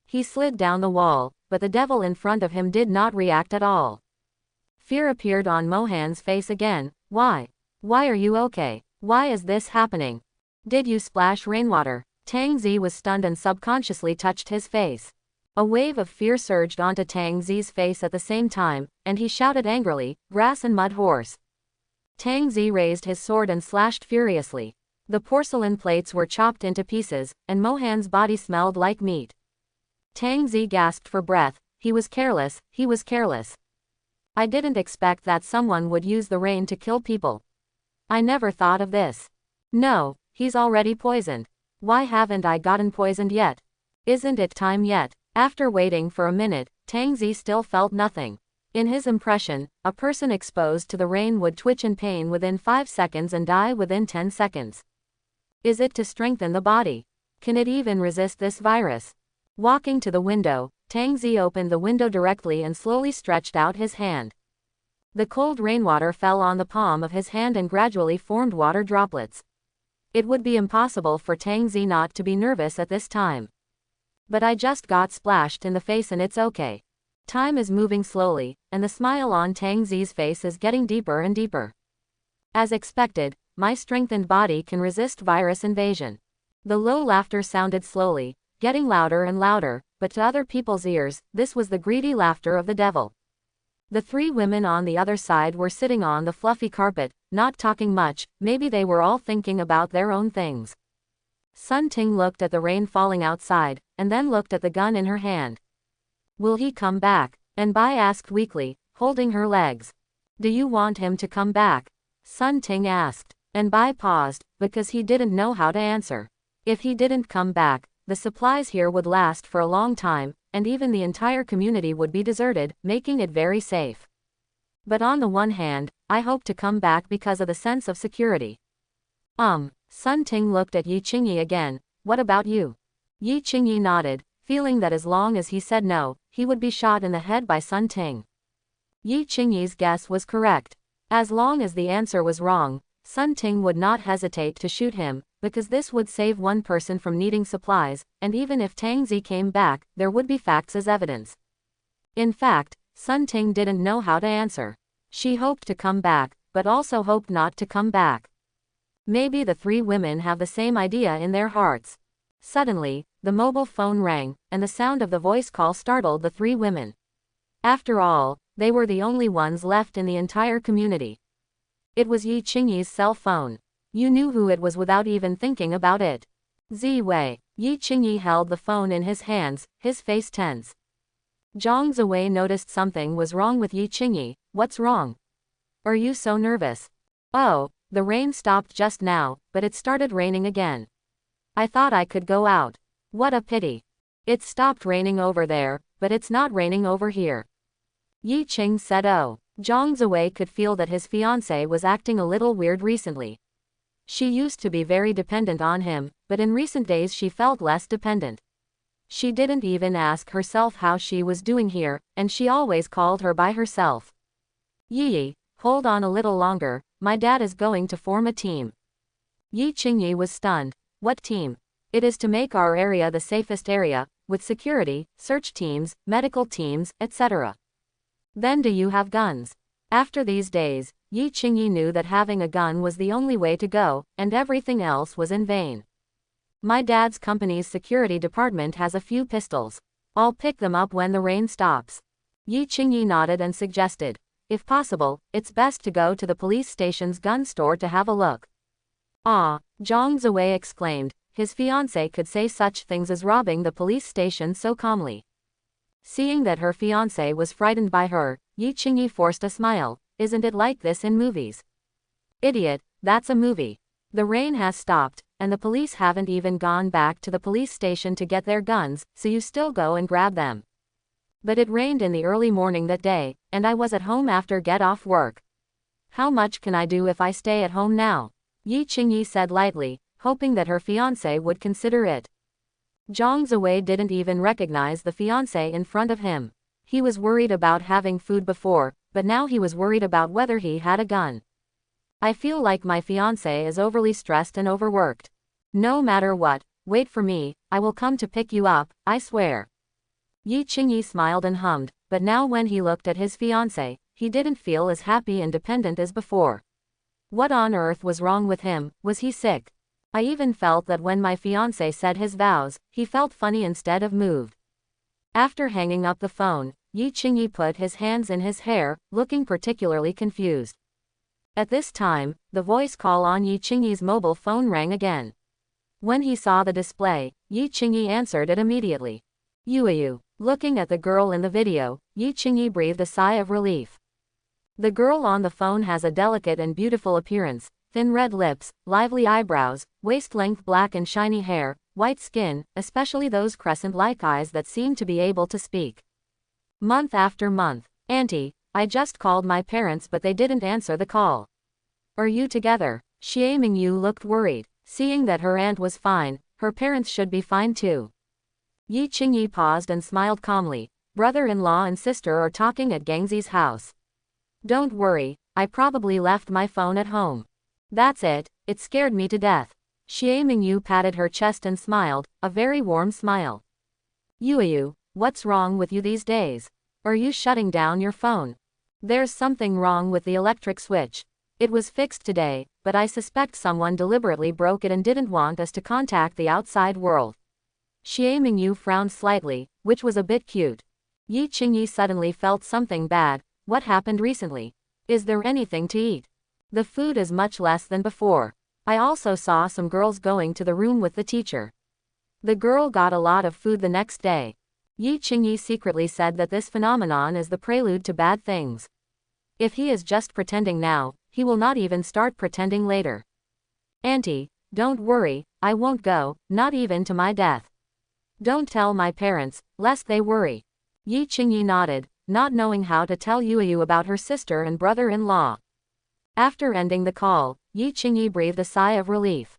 He slid down the wall, but the devil in front of him did not react at all. Fear appeared on Mohan's face again. Why? Why are you okay? Why is this happening? Did you splash rainwater? Tang Zi was stunned and subconsciously touched his face. A wave of fear surged onto Tang Zi's face at the same time, and he shouted angrily, "Grass and mud horse." Tang Zi raised his sword and slashed furiously. The porcelain plates were chopped into pieces, and Mohan's body smelled like meat. Tang Zi gasped for breath. He was careless, he was careless. I didn't expect that someone would use the rain to kill people. I never thought of this. No, he's already poisoned. Why haven't I gotten poisoned yet? Isn't it time yet? After waiting for a minute, Tang Zi still felt nothing. In his impression, a person exposed to the rain would twitch in pain within 5 seconds and die within 10 seconds. Is it to strengthen the body? Can it even resist this virus? Walking to the window, Tang Zi opened the window directly and slowly stretched out his hand. The cold rainwater fell on the palm of his hand and gradually formed water droplets. It would be impossible for Tang Zi not to be nervous at this time. But I just got splashed in the face and it's okay. Time is moving slowly, and the smile on Tang Zi's face is getting deeper and deeper. As expected, my strengthened body can resist virus invasion. The low laughter sounded slowly, getting louder and louder, but to other people's ears, this was the greedy laughter of the devil. The 3 women on the other side were sitting on the fluffy carpet, not talking much. Maybe they were all thinking about their own things. Sun Ting looked at the rain falling outside, and then looked at the gun in her hand. Will he come back? Anbai asked weakly, holding her legs. Do you want him to come back? Sun Ting asked. Anbai paused, because he didn't know how to answer. If he didn't come back, the supplies here would last for a long time, and even the entire community would be deserted, making it very safe. But on the one hand, I hope to come back because of the sense of security. Sun Ting looked at Yi Qingyi again. What about you? Yi Qingyi nodded, feeling that as long as he said no, he would be shot in the head by Sun Ting. Yi Qingyi's guess was correct. As long as the answer was wrong, Sun Ting would not hesitate to shoot him, because this would save one person from needing supplies, and even if Tang Zi came back, there would be facts as evidence. In fact, Sun Ting didn't know how to answer. She hoped to come back, but also hoped not to come back. Maybe the 3 women have the same idea in their hearts. Suddenly, the mobile phone rang, and the sound of the voice call startled the 3 women. After all, they were the only ones left in the entire community. It was Yi Qingyi's cell phone. You knew who it was without even thinking about it. Ziwei. Yi Qingyi held the phone in his hands, his face tense. Zhang Ziwei noticed something was wrong with Yi Qingyi. What's wrong? Are you so nervous? Oh, the rain stopped just now, but it started raining again. I thought I could go out. What a pity. It stopped raining over there, but it's not raining over here. Yi Qing said. Oh. Zhang Ziwei could feel that his fiancée was acting a little weird recently. She used to be very dependent on him, but in recent days she felt less dependent. She didn't even ask herself how she was doing here, and she always called her by herself. Yi, hold on a little longer, my dad is going to form a team. Yi Qingyi was stunned. What team? It is to make our area the safest area, with security, search teams, medical teams, etc. Then do you have guns? After these days, Yi Qingyi knew that having a gun was the only way to go, and everything else was in vain. My dad's company's security department has a few pistols. I'll pick them up when the rain stops. Yi Qingyi nodded and suggested. If possible, it's best to go to the police station's gun store to have a look. Ah, Zhang Ziwei exclaimed. His fiancée could say such things as robbing the police station so calmly. Seeing that her fiancé was frightened by her, Yi Qingyi forced a smile. Isn't it like this in movies? Idiot, that's a movie. The rain has stopped, and the police haven't even gone back to the police station to get their guns, so you still go and grab them. But it rained in the early morning that day, and I was at home after get off work. How much can I do if I stay at home now? Yi Qingyi said lightly, hoping that her fiancé would consider it. Zhang Ziwei didn't even recognize the fiancé in front of him. He was worried about having food before, but now he was worried about whether he had a gun. I feel like my fiancé is overly stressed and overworked. No matter what, wait for me, I will come to pick you up, I swear. Yi Qingyi smiled and hummed, but now when he looked at his fiancé, he didn't feel as happy and dependent as before. What on earth was wrong with him? Was he sick? I even felt that when my fiancé said his vows, he felt funny instead of moved. After hanging up the phone, Yi Qingyi put his hands in his hair, looking particularly confused. At this time, the voice call on Yi Qingyi's mobile phone rang again. When he saw the display, Yi Qingyi answered it immediately. Yuyu. Looking at the girl in the video, Yi Qingyi breathed a sigh of relief. The girl on the phone has a delicate and beautiful appearance, thin red lips, lively eyebrows, waist-length black and shiny hair, white skin, especially those crescent-like eyes that seem to be able to speak. Month after month. Auntie, I just called my parents but they didn't answer the call. Are you together? Xie Mingyu looked worried. Seeing that her aunt was fine, her parents should be fine too. Yi Qingyi paused and smiled calmly. Brother-in-law and sister are talking at Gangzi's house. Don't worry, I probably left my phone at home. That's it, it scared me to death. Xie Mingyu patted her chest and smiled, a very warm smile. Yuyu, what's wrong with you these days? Are you shutting down your phone? There's something wrong with the electric switch. It was fixed today, but I suspect someone deliberately broke it and didn't want us to contact the outside world. Xie Mingyu frowned slightly, which was a bit cute. Yi Qingyi suddenly felt something bad. What happened recently? Is there anything to eat? The food is much less than before. I also saw some girls going to the room with the teacher. The girl got a lot of food the next day. Yi Qingyi secretly said that this phenomenon is the prelude to bad things. If he is just pretending now, he will not even start pretending later. Auntie, don't worry, I won't go, not even to my death. Don't tell my parents, lest they worry. Yi Qingyi nodded, not knowing how to tell Yuyu about her sister and brother-in-law. After ending the call, Yi Qingyi breathed a sigh of relief.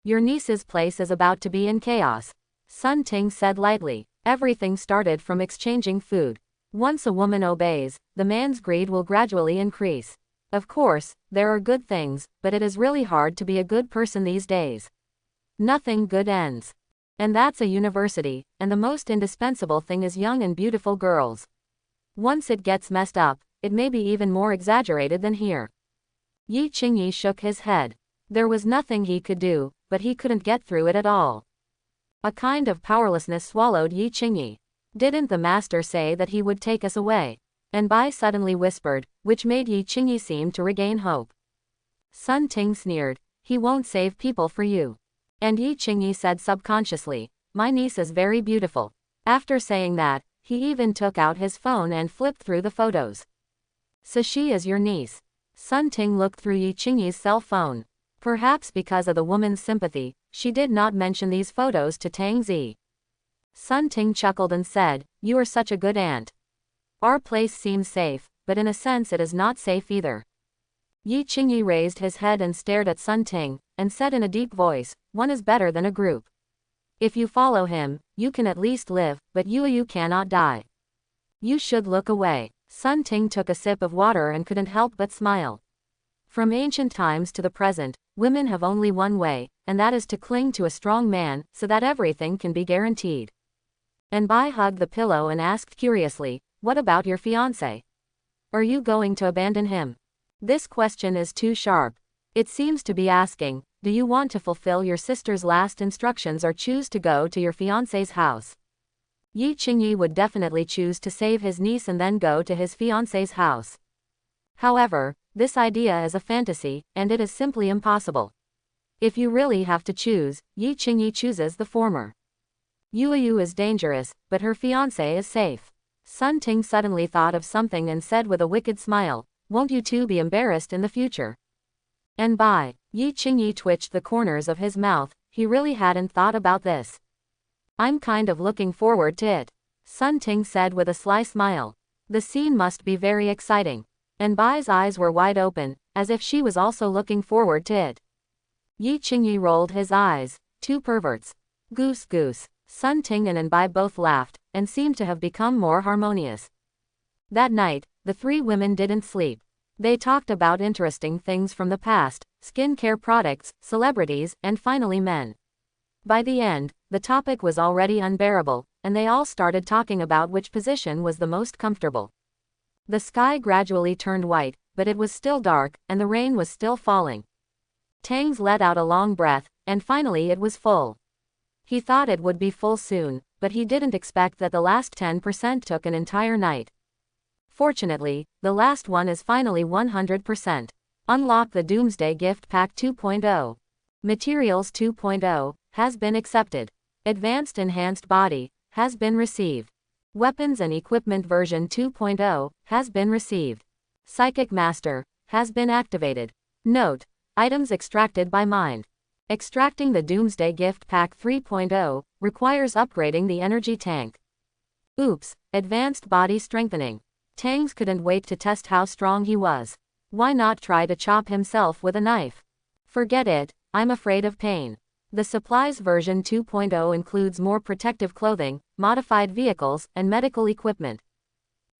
Your niece's place is about to be in chaos. Sun Ting said lightly. Everything started from exchanging food. Once a woman obeys, the man's greed will gradually increase. Of course, there are good things, but it is really hard to be a good person these days. Nothing good ends. And that's a university, and the most indispensable thing is young and beautiful girls. Once it gets messed up, it may be even more exaggerated than here. Yi Qingyi shook his head. There was nothing he could do, but he couldn't get through it at all. A kind of powerlessness swallowed Yi Qingyi. Didn't the master say that he would take us away? And Bai suddenly whispered, which made Yi Qingyi seem to regain hope. Sun Ting sneered, he won't save people for you. And Yi Qingyi said subconsciously, my niece is very beautiful. After saying that, he even took out his phone and flipped through the photos. So she is your niece. Sun Ting looked through Yi Qingyi's cell phone. Perhaps because of the woman's sympathy, she did not mention these photos to Tang Zi. Sun Ting chuckled and said, you are such a good aunt. Our place seems safe, but in a sense it is not safe either. Yi Qingyi raised his head and stared at Sun Ting, and said in a deep voice, one is better than a group. If you follow him, you can at least live, but you cannot die. You should look away. Sun Ting took a sip of water and couldn't help but smile. From ancient times to the present, women have only one way, and that is to cling to a strong man, so that everything can be guaranteed. And Bai hugged the pillow and asked curiously, what about your fiancé? Are you going to abandon him? This question is too sharp. It seems to be asking, do you want to fulfill your sister's last instructions or choose to go to your fiancé's house? Yi Qingyi would definitely choose to save his niece and then go to his fiancé's house. However, this idea is a fantasy, and it is simply impossible. If you really have to choose, Yi Qingyi chooses the former. Yuyu is dangerous, but her fiancé is safe. Sun Ting suddenly thought of something and said with a wicked smile, won't you two be embarrassed in the future? And Yi Qingyi twitched the corners of his mouth, he really hadn't thought about this. I'm kind of looking forward to it. Sun Ting said with a sly smile. The scene must be very exciting. And Bai's eyes were wide open, as if she was also looking forward to it. Yi Qingyi rolled his eyes. Two perverts. Goose goose. Sun Ting and Bai both laughed, and seemed to have become more harmonious. That night, the three women didn't sleep. They talked about interesting things from the past, skincare products, celebrities, and finally men. By the end, the topic was already unbearable, and they all started talking about which position was the most comfortable. The sky gradually turned white, but it was still dark, and the rain was still falling. Tangs let out a long breath, and finally it was full. He thought it would be full soon, but he didn't expect that the last 10% took an entire night. Fortunately, the last one is finally 100%. Unlock the Doomsday Gift Pack 2.0. Materials 2.0 has been accepted. Advanced Enhanced Body has been received. Weapons and Equipment version 2.0 has been received. Psychic Master has been activated. Note: items extracted by mind. Extracting the Doomsday Gift Pack 3.0 requires upgrading the energy tank. Oops, Advanced Body Strengthening. Tangs couldn't wait to test how strong he was. Why not try to chop himself with a knife? Forget it, I'm afraid of pain. The supplies version 2.0 includes more protective clothing, modified vehicles, and medical equipment.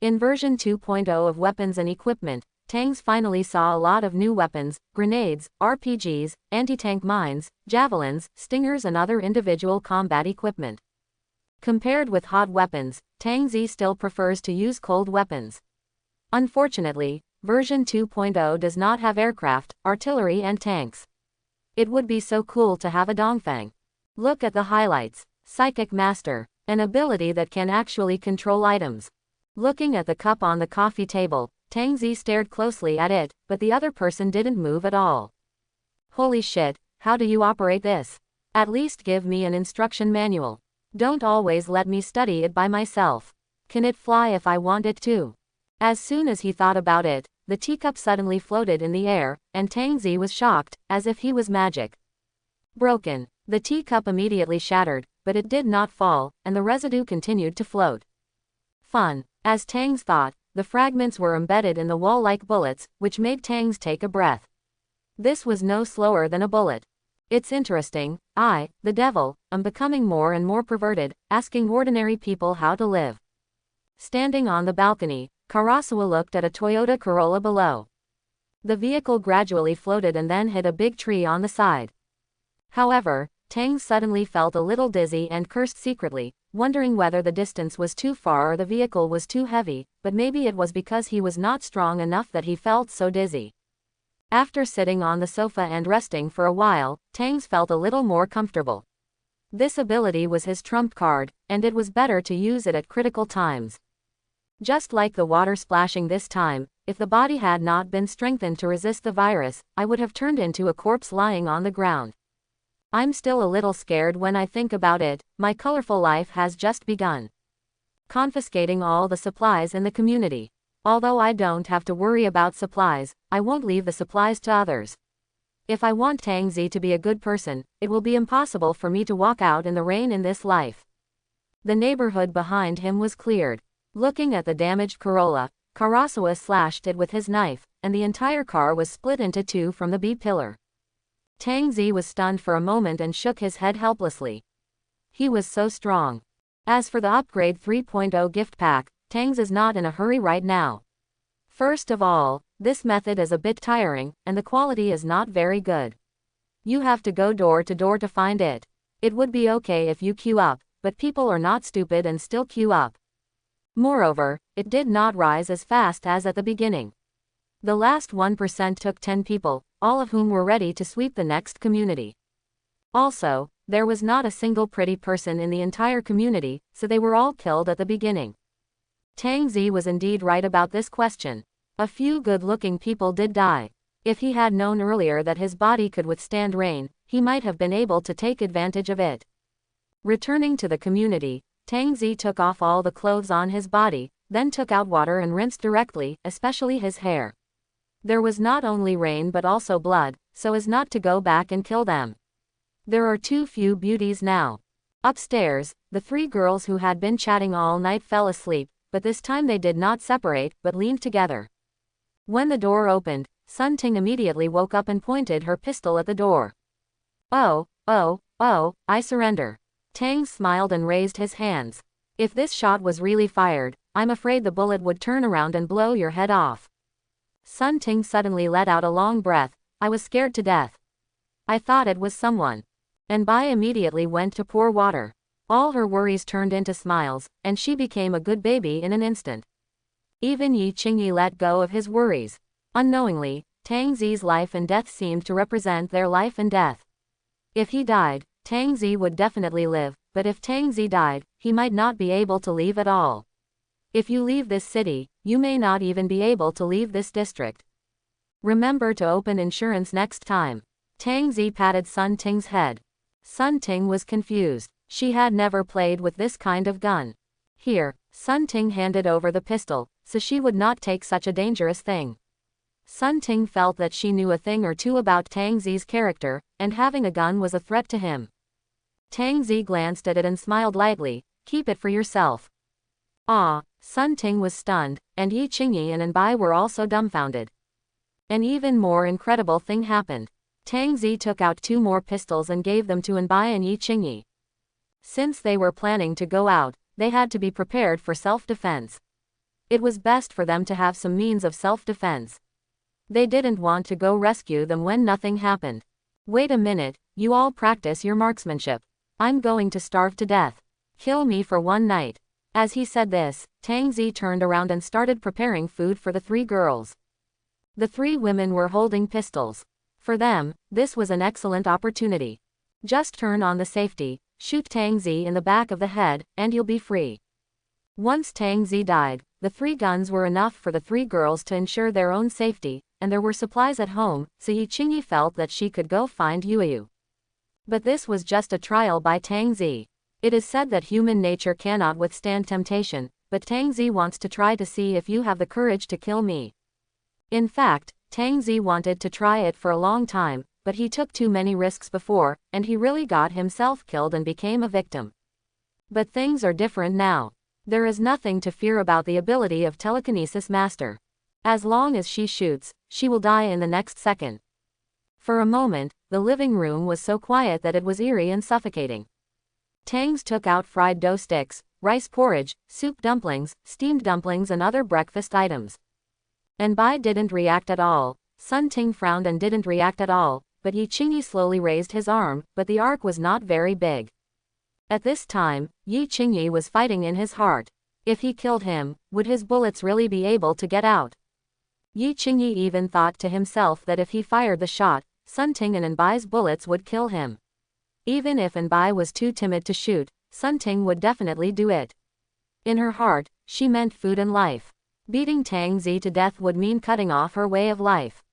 In version 2.0 of weapons and equipment, Tangs finally saw a lot of new weapons, grenades, RPGs, anti-tank mines, javelins, stingers and other individual combat equipment. Compared with hot weapons, Tang Zi still prefers to use cold weapons. Unfortunately, version 2.0 does not have aircraft, artillery and tanks. It would be so cool to have a Dongfang. Look at the highlights. Psychic Master, an ability that can actually control items. Looking at the cup on the coffee table, Tang Zi stared closely at it, but the other person didn't move at all. Holy shit, how do you operate this? At least give me an instruction manual. Don't always let me study it by myself. Can it fly if I want it to? As soon as he thought about it, the teacup suddenly floated in the air, and Tang Zi was shocked, as if he was magic. Broken. The teacup immediately shattered, but it did not fall, and the residue continued to float. Fun. As Tangs thought, the fragments were embedded in the wall like bullets, which made Tangs take a breath. This was no slower than a bullet. It's interesting, I, the devil, am becoming more and more perverted, asking ordinary people how to live. Standing on the balcony, Karasuwa looked at a Toyota Corolla below. The vehicle gradually floated and then hit a big tree on the side. However, Tang suddenly felt a little dizzy and cursed secretly, wondering whether the distance was too far or the vehicle was too heavy, but maybe it was because he was not strong enough that he felt so dizzy. After sitting on the sofa and resting for a while, Tangs felt a little more comfortable. This ability was his trump card, and it was better to use it at critical times. Just like the water splashing this time, if the body had not been strengthened to resist the virus, I would have turned into a corpse lying on the ground. I'm still a little scared when I think about it. My colorful life has just begun. Confiscating all the supplies in the community. Although I don't have to worry about supplies, I won't leave the supplies to others. If I want Tang Zi to be a good person, it will be impossible for me to walk out in the rain in this life. The neighborhood behind him was cleared. Looking at the damaged Corolla, Karasuwa slashed it with his knife, and the entire car was split into two from the B-pillar. Tang Zi was stunned for a moment and shook his head helplessly. He was so strong. As for the Upgrade 3.0 gift pack, Tangs is not in a hurry right now. First of all, this method is a bit tiring, and the quality is not very good. You have to go door to door to find it. It would be okay if you queue up, but people are not stupid and still queue up. Moreover, it did not rise as fast as at the beginning. The last 1% took 10 people, all of whom were ready to sweep the next community. Also, there was not a single pretty person in the entire community, so they were all killed at the beginning. Tang Zi was indeed right about this question. A few good-looking people did die. If he had known earlier that his body could withstand rain, he might have been able to take advantage of it. Returning to the community, Tang Zi took off all the clothes on his body, then took out water and rinsed directly, especially his hair. There was not only rain but also blood, so as not to go back and kill them. There are too few beauties now. Upstairs, the three girls who had been chatting all night fell asleep, but this time they did not separate, but leaned together. When the door opened, Sun Ting immediately woke up and pointed her pistol at the door. Oh, I surrender. Tang smiled and raised his hands. If this shot was really fired, I'm afraid the bullet would turn around and blow your head off. Sun Ting suddenly let out a long breath. I was scared to death. I thought it was someone. And Bai immediately went to pour water. All her worries turned into smiles, and she became a good baby in an instant. Even Yi Qingyi let go of his worries. Unknowingly, Tang Zi's life and death seemed to represent their life and death. If he died, Tang Zi would definitely live, but if Tang Zi died, he might not be able to leave at all. If you leave this city, you may not even be able to leave this district. Remember to open insurance next time. Tang Zi patted Sun Ting's head. Sun Ting was confused. She had never played with this kind of gun. Here, Sun Ting handed over the pistol, so she would not take such a dangerous thing. Sun Ting felt that she knew a thing or two about Tang Zi's character, and having a gun was a threat to him. Tang Zi glanced at it and smiled lightly. Keep it for yourself. Ah, Sun Ting was stunned, and Yi Qingyi and Bai were also dumbfounded. An even more incredible thing happened. Tang Zi took out 2 more pistols and gave them to Bai and Yi Qingyi. Since they were planning to go out, they had to be prepared for self-defense. It was best for them to have some means of self-defense. They didn't want to go rescue them when nothing happened. Wait a minute, you all practice your marksmanship. I'm going to starve to death. Kill me for one night. As he said this, Tang Zi turned around and started preparing food for the 3 girls. The 3 women were holding pistols. For them, this was an excellent opportunity. Just turn on the safety, shoot Tang Zi in the back of the head, and you'll be free. Once Tang Zi died, the 3 guns were enough for the 3 girls to ensure their own safety, and there were supplies at home, so Yi Qingyi felt that she could go find Yuyu. But this was just a trial by Tang Zi. It is said that human nature cannot withstand temptation, but Tang Zi wants to try to see if you have the courage to kill me. In fact, Tang Zi wanted to try it for a long time, but he took too many risks before, and he really got himself killed and became a victim. But things are different now. There is nothing to fear about the ability of telekinesis master. As long as she shoots, she will die in the next second. For a moment, the living room was so quiet that it was eerie and suffocating. Tangs took out fried dough sticks, rice porridge, soup dumplings, steamed dumplings and other breakfast items. And Bai didn't react at all. Sun Ting frowned and didn't react at all, but Yi Qingyi slowly raised his arm, but the arc was not very big. At this time, Yi Qingyi was fighting in his heart. If he killed him, would his bullets really be able to get out? Yi Qingyi even thought to himself that if he fired the shot, Sun Ting and Anbai's bullets would kill him. Even if Anbai was too timid to shoot, Sun Ting would definitely do it. In her heart, she meant food and life. Beating Tang Zi to death would mean cutting off her way of life.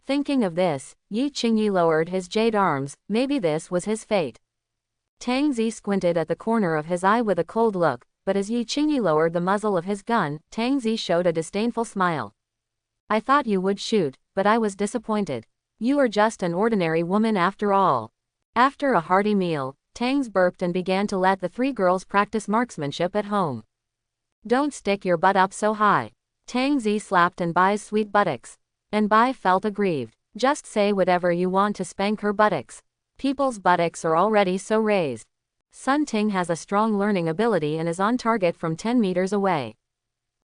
Thinking of this, Yi Qingyi lowered his jade arms. Maybe this was his fate. Tang Zi squinted at the corner of his eye with a cold look, but as Yi Qingyi lowered the muzzle of his gun, Tang Zi showed a disdainful smile. I thought you would shoot, but I was disappointed. You are just an ordinary woman after all. After a hearty meal, Tangs burped and began to let the 3 girls practice marksmanship at home. Don't stick your butt up so high. Tang Zi slapped Anbai's sweet buttocks. Anbai felt aggrieved. Just say whatever you want to spank her buttocks. People's buttocks are already so raised. Sun Ting has a strong learning ability and is on target from 10 meters away.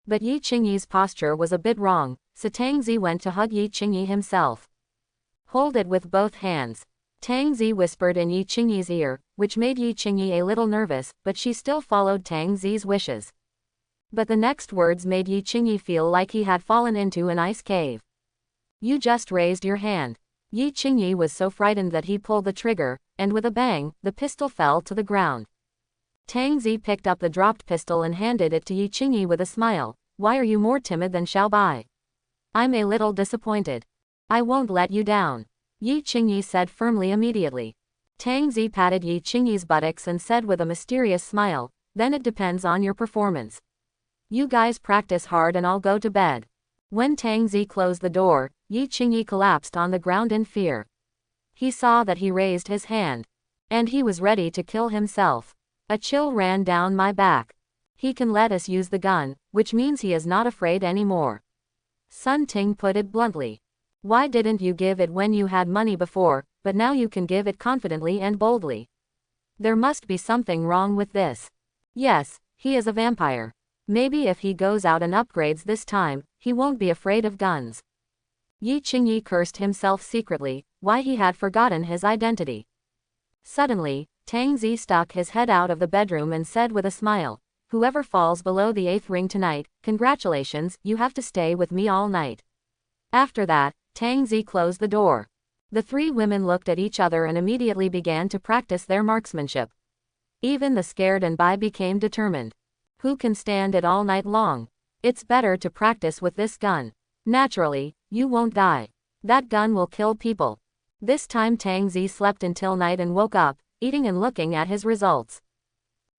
But Yi Qingyi's posture was a bit wrong, so Tang Zi went to hug Yi Qingyi himself. Hold it with both hands. Tang Zi whispered in Yi Qingyi's ear, which made Yi Qingyi a little nervous, but she still followed Tang Zi's wishes. But the next words made Yi Qingyi feel like he had fallen into an ice cave. You just raised your hand. Yi Qingyi was so frightened that he pulled the trigger, and with a bang, the pistol fell to the ground. Tang Zi picked up the dropped pistol and handed it to Yi Qingyi with a smile. Why are you more timid than Xiao Bai? I'm a little disappointed. I won't let you down. Yi Qingyi said firmly immediately. Tang Zi patted Yi Qingyi's buttocks and said with a mysterious smile, then it depends on your performance. You guys practice hard and I'll go to bed. When Tang Zi closed the door, Yi Qingyi collapsed on the ground in fear. He saw that he raised his hand. And he was ready to kill himself. A chill ran down my back. He can let us use the gun, which means he is not afraid anymore. Sun Ting put it bluntly. Why didn't you give it when you had money before, but now you can give it confidently and boldly? There must be something wrong with this. Yes, he is a vampire. Maybe if he goes out and upgrades this time, he won't be afraid of guns. Yi Qingyi cursed himself secretly, why he had forgotten his identity. Suddenly, Tang Zi stuck his head out of the bedroom and said with a smile, "Whoever falls below the 8th ring tonight, congratulations, you have to stay with me all night." After that, Tang Zi closed the door. The three women looked at each other and immediately began to practice their marksmanship. Even the scared Anbai became determined. Who can stand it all night long? It's better to practice with this gun. Naturally, you won't die. That gun will kill people. This time Tang Zi slept until night and woke up, eating and looking at his results.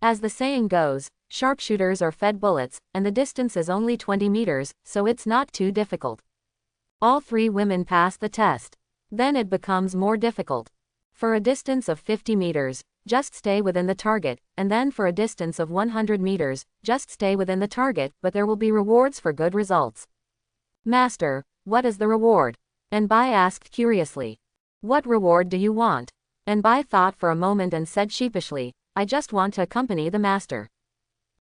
As the saying goes, sharpshooters are fed bullets, and the distance is only 20 meters, so it's not too difficult. All three women passed the test. Then it becomes more difficult. For a distance of 50 meters, just stay within the target, and then for a distance of 100 meters, just stay within the target, but there will be rewards for good results. Master, what is the reward? Anbai asked curiously. What reward do you want? Anbai thought for a moment and said sheepishly, I just want to accompany the master.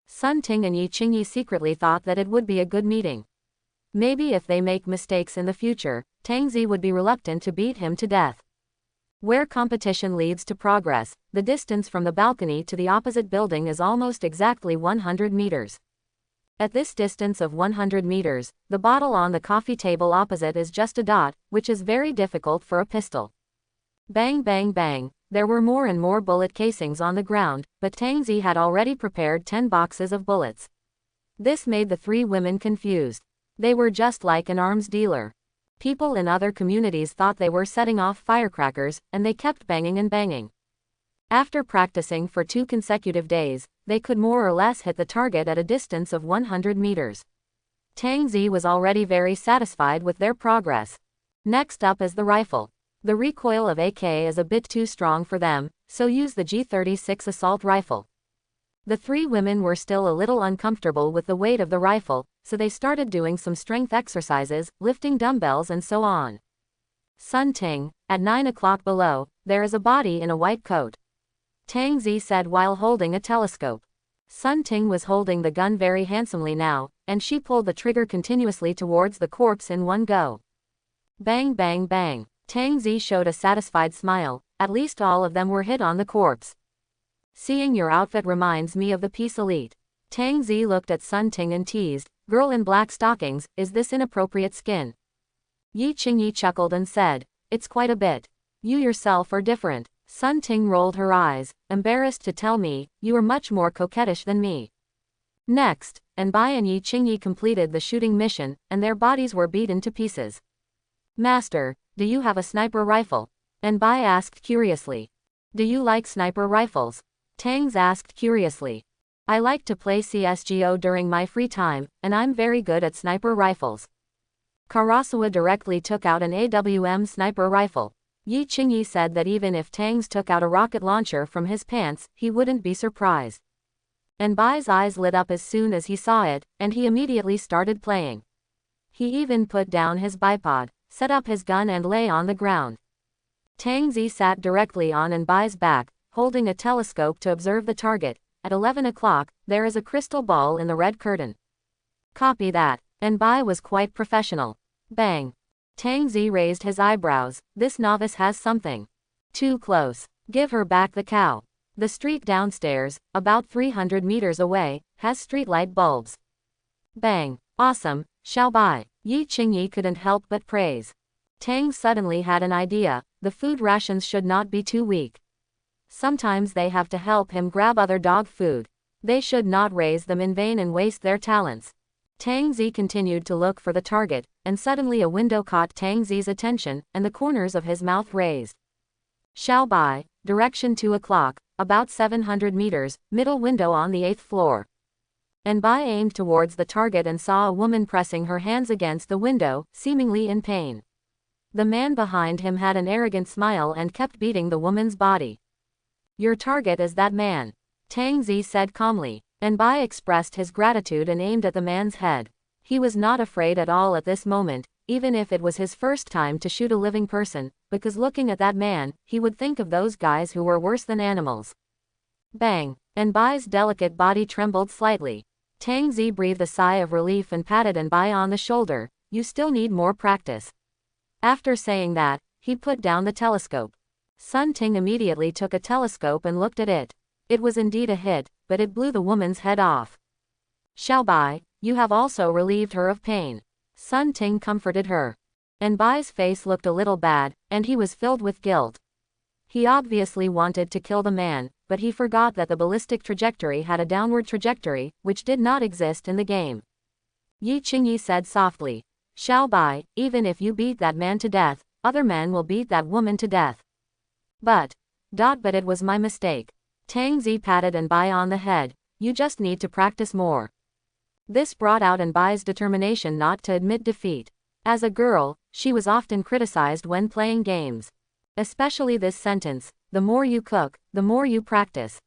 Sun Ting and Yi Qingyi secretly thought that it would be a good meeting. Maybe if they make mistakes in the future, Tang Zi would be reluctant to beat him to death. Where competition leads to progress, the distance from the balcony to the opposite building is almost exactly 100 meters. At this distance of 100 meters, the bottle on the coffee table opposite is just a dot, which is very difficult for a pistol. Bang bang bang, there were more and more bullet casings on the ground, but Tang Zi had already prepared 10 boxes of bullets. This made the three women confused. They were just like an arms dealer. People in other communities thought they were setting off firecrackers, and they kept banging and banging. After practicing for 2 consecutive days, they could more or less hit the target at a distance of 100 meters. Tang Zi was already very satisfied with their progress. Next up is the rifle. The recoil of AK is a bit too strong for them, so use the G36 assault rifle. The three women were still a little uncomfortable with the weight of the rifle, so they started doing some strength exercises, lifting dumbbells and so on. Sun Ting, at 9 o'clock below, there is a body in a white coat. Tang Zi said while holding a telescope. Sun Ting was holding the gun very handsomely now, and she pulled the trigger continuously towards the corpse in one go. Bang bang bang. Tang Zi showed a satisfied smile, at least all of them were hit on the corpse. Seeing your outfit reminds me of the Peace Elite. Tang Zi looked at Sun Ting and teased, girl in black stockings, is this inappropriate skin? Yi Qingyi chuckled and said, it's quite a bit. You yourself are different. Sun Ting rolled her eyes, embarrassed to tell me, you are much more coquettish than me. Next, Anbai and Yi Qingyi completed the shooting mission, and their bodies were beaten to pieces. Master, do you have a sniper rifle? Anbai asked curiously. Do you like sniper rifles? Tangs asked curiously. I like to play CSGO during my free time, and I'm very good at sniper rifles. Karasuwa directly took out an AWM sniper rifle. Yi Qingyi said that even if Tangs took out a rocket launcher from his pants, he wouldn't be surprised. Anbai's eyes lit up as soon as he saw it, and he immediately started playing. He even put down his bipod, set up his gun and lay on the ground. Tang Zi sat directly on Anbai's back, holding a telescope to observe the target. At 11 o'clock, there is a crystal ball in the red curtain. Copy that. Anbai was quite professional. Bang. Tang Zi raised his eyebrows. This novice has something. Too close. Give her back the cow. The street downstairs, about 300 meters away, has streetlight bulbs. Bang. Awesome, Xiao Bai. Yi Qingyi couldn't help but praise. Tang suddenly had an idea, the food rations should not be too weak. Sometimes they have to help him grab other dog food. They should not raise them in vain and waste their talents. Tang Zi continued to look for the target, and suddenly a window caught Tang Zi's attention, and the corners of his mouth raised. Xiao Bai, direction 2 o'clock, about 700 meters, middle window on the 8th floor. Anbai aimed towards the target and saw a woman pressing her hands against the window, seemingly in pain. The man behind him had an arrogant smile and kept beating the woman's body. Your target is that man. Tang Zi said calmly. Anbai expressed his gratitude and aimed at the man's head. He was not afraid at all at this moment, even if it was his first time to shoot a living person, because looking at that man, he would think of those guys who were worse than animals. Bang! Anbai's delicate body trembled slightly. Tang Zi breathed a sigh of relief and patted Anbai on the shoulder. You still need more practice. After saying that, he put down the telescope. Sun Ting immediately took a telescope and looked at it. It was indeed a hit, but it blew the woman's head off. Xiaobai, you have also relieved her of pain. Sun Ting comforted her. Anbai's face looked a little bad, and he was filled with guilt. He obviously wanted to kill the man, but he forgot that the ballistic trajectory had a downward trajectory, which did not exist in the game. Yi Qingyi said softly. Xiaobai, even if you beat that man to death, other men will beat that woman to death. But it was my mistake. Tang Zi patted Anbai on the head. You just need to practice more. This brought out Anbai's determination not to admit defeat. As a girl, she was often criticized when playing games. Especially this sentence, the more you cook, the more you practice.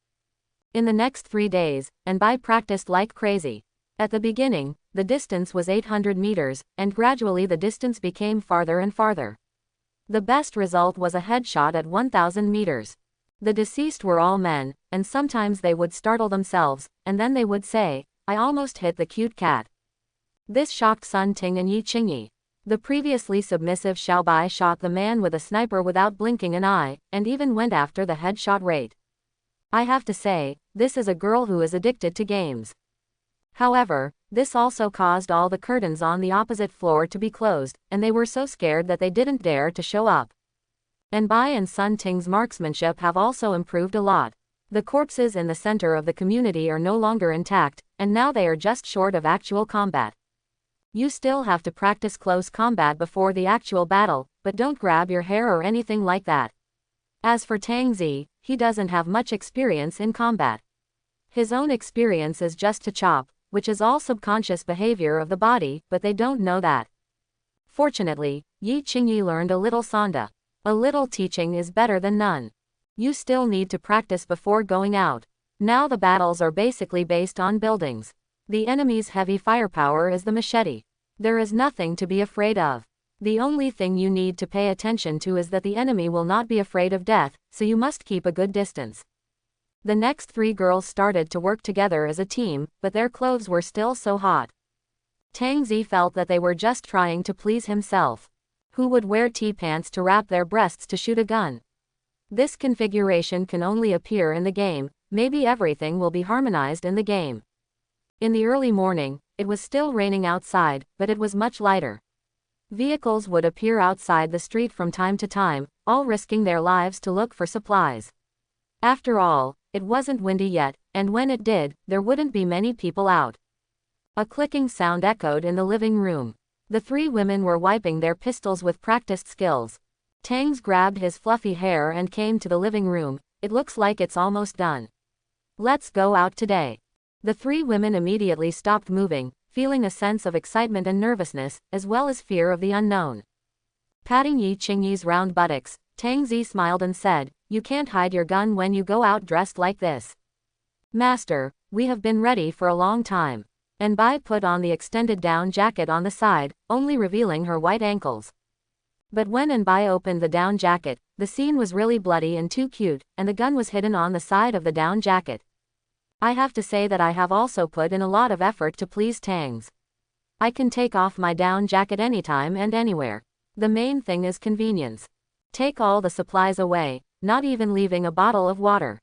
In the next 3 days, Anbai practiced like crazy. At the beginning, the distance was 800 meters, and gradually the distance became farther and farther. The best result was a headshot at 1000 meters. The deceased were all men, and sometimes they would startle themselves, and then they would say, I almost hit the cute cat. This shocked Sun Ting and Yi Qingyi. The previously submissive Xiaobai shot the man with a sniper without blinking an eye, and even went after the headshot rate. I have to say, this is a girl who is addicted to games. However, this also caused all the curtains on the opposite floor to be closed, and they were so scared that they didn't dare to show up. Anbai and Sun Ting's marksmanship have also improved a lot. The corpses in the center of the community are no longer intact, and now they are just short of actual combat. You still have to practice close combat before the actual battle, but don't grab your hair or anything like that. As for Tang Zi, he doesn't have much experience in combat. His own experience is just to chop, which is all subconscious behavior of the body, but they don't know that. Fortunately, Yi Qingyi learned a little Sanda. A little teaching is better than none. You still need to practice before going out. Now the battles are basically based on buildings. The enemy's heavy firepower is the machete. There is nothing to be afraid of. The only thing you need to pay attention to is that the enemy will not be afraid of death, so you must keep a good distance. The next 3 girls started to work together as a team, but their clothes were still so hot. Tang Zi felt that they were just trying to please himself. Who would wear T-pants to wrap their breasts to shoot a gun? This configuration can only appear in the game, maybe everything will be harmonized in the game. In the early morning, it was still raining outside, but it was much lighter. Vehicles would appear outside the street from time to time, all risking their lives to look for supplies. After all, it wasn't windy yet, and when it did, there wouldn't be many people out. A clicking sound echoed in the living room. The 3 women were wiping their pistols with practiced skills. Tangs grabbed his fluffy hair and came to the living room. It looks like it's almost done. Let's go out today. The 3 women immediately stopped moving, feeling a sense of excitement and nervousness, as well as fear of the unknown. Patting Yi Qingyi's round buttocks, Tang Zi smiled and said, You can't hide your gun when you go out dressed like this. Master, we have been ready for a long time. Anbai put on the extended down jacket on the side, only revealing her white ankles. But when Anbai opened the down jacket, the scene was really bloody and too cute, and the gun was hidden on the side of the down jacket. I have to say that I have also put in a lot of effort to please Tangs. I can take off my down jacket anytime and anywhere. The main thing is convenience. Take all the supplies away, not even leaving a bottle of water.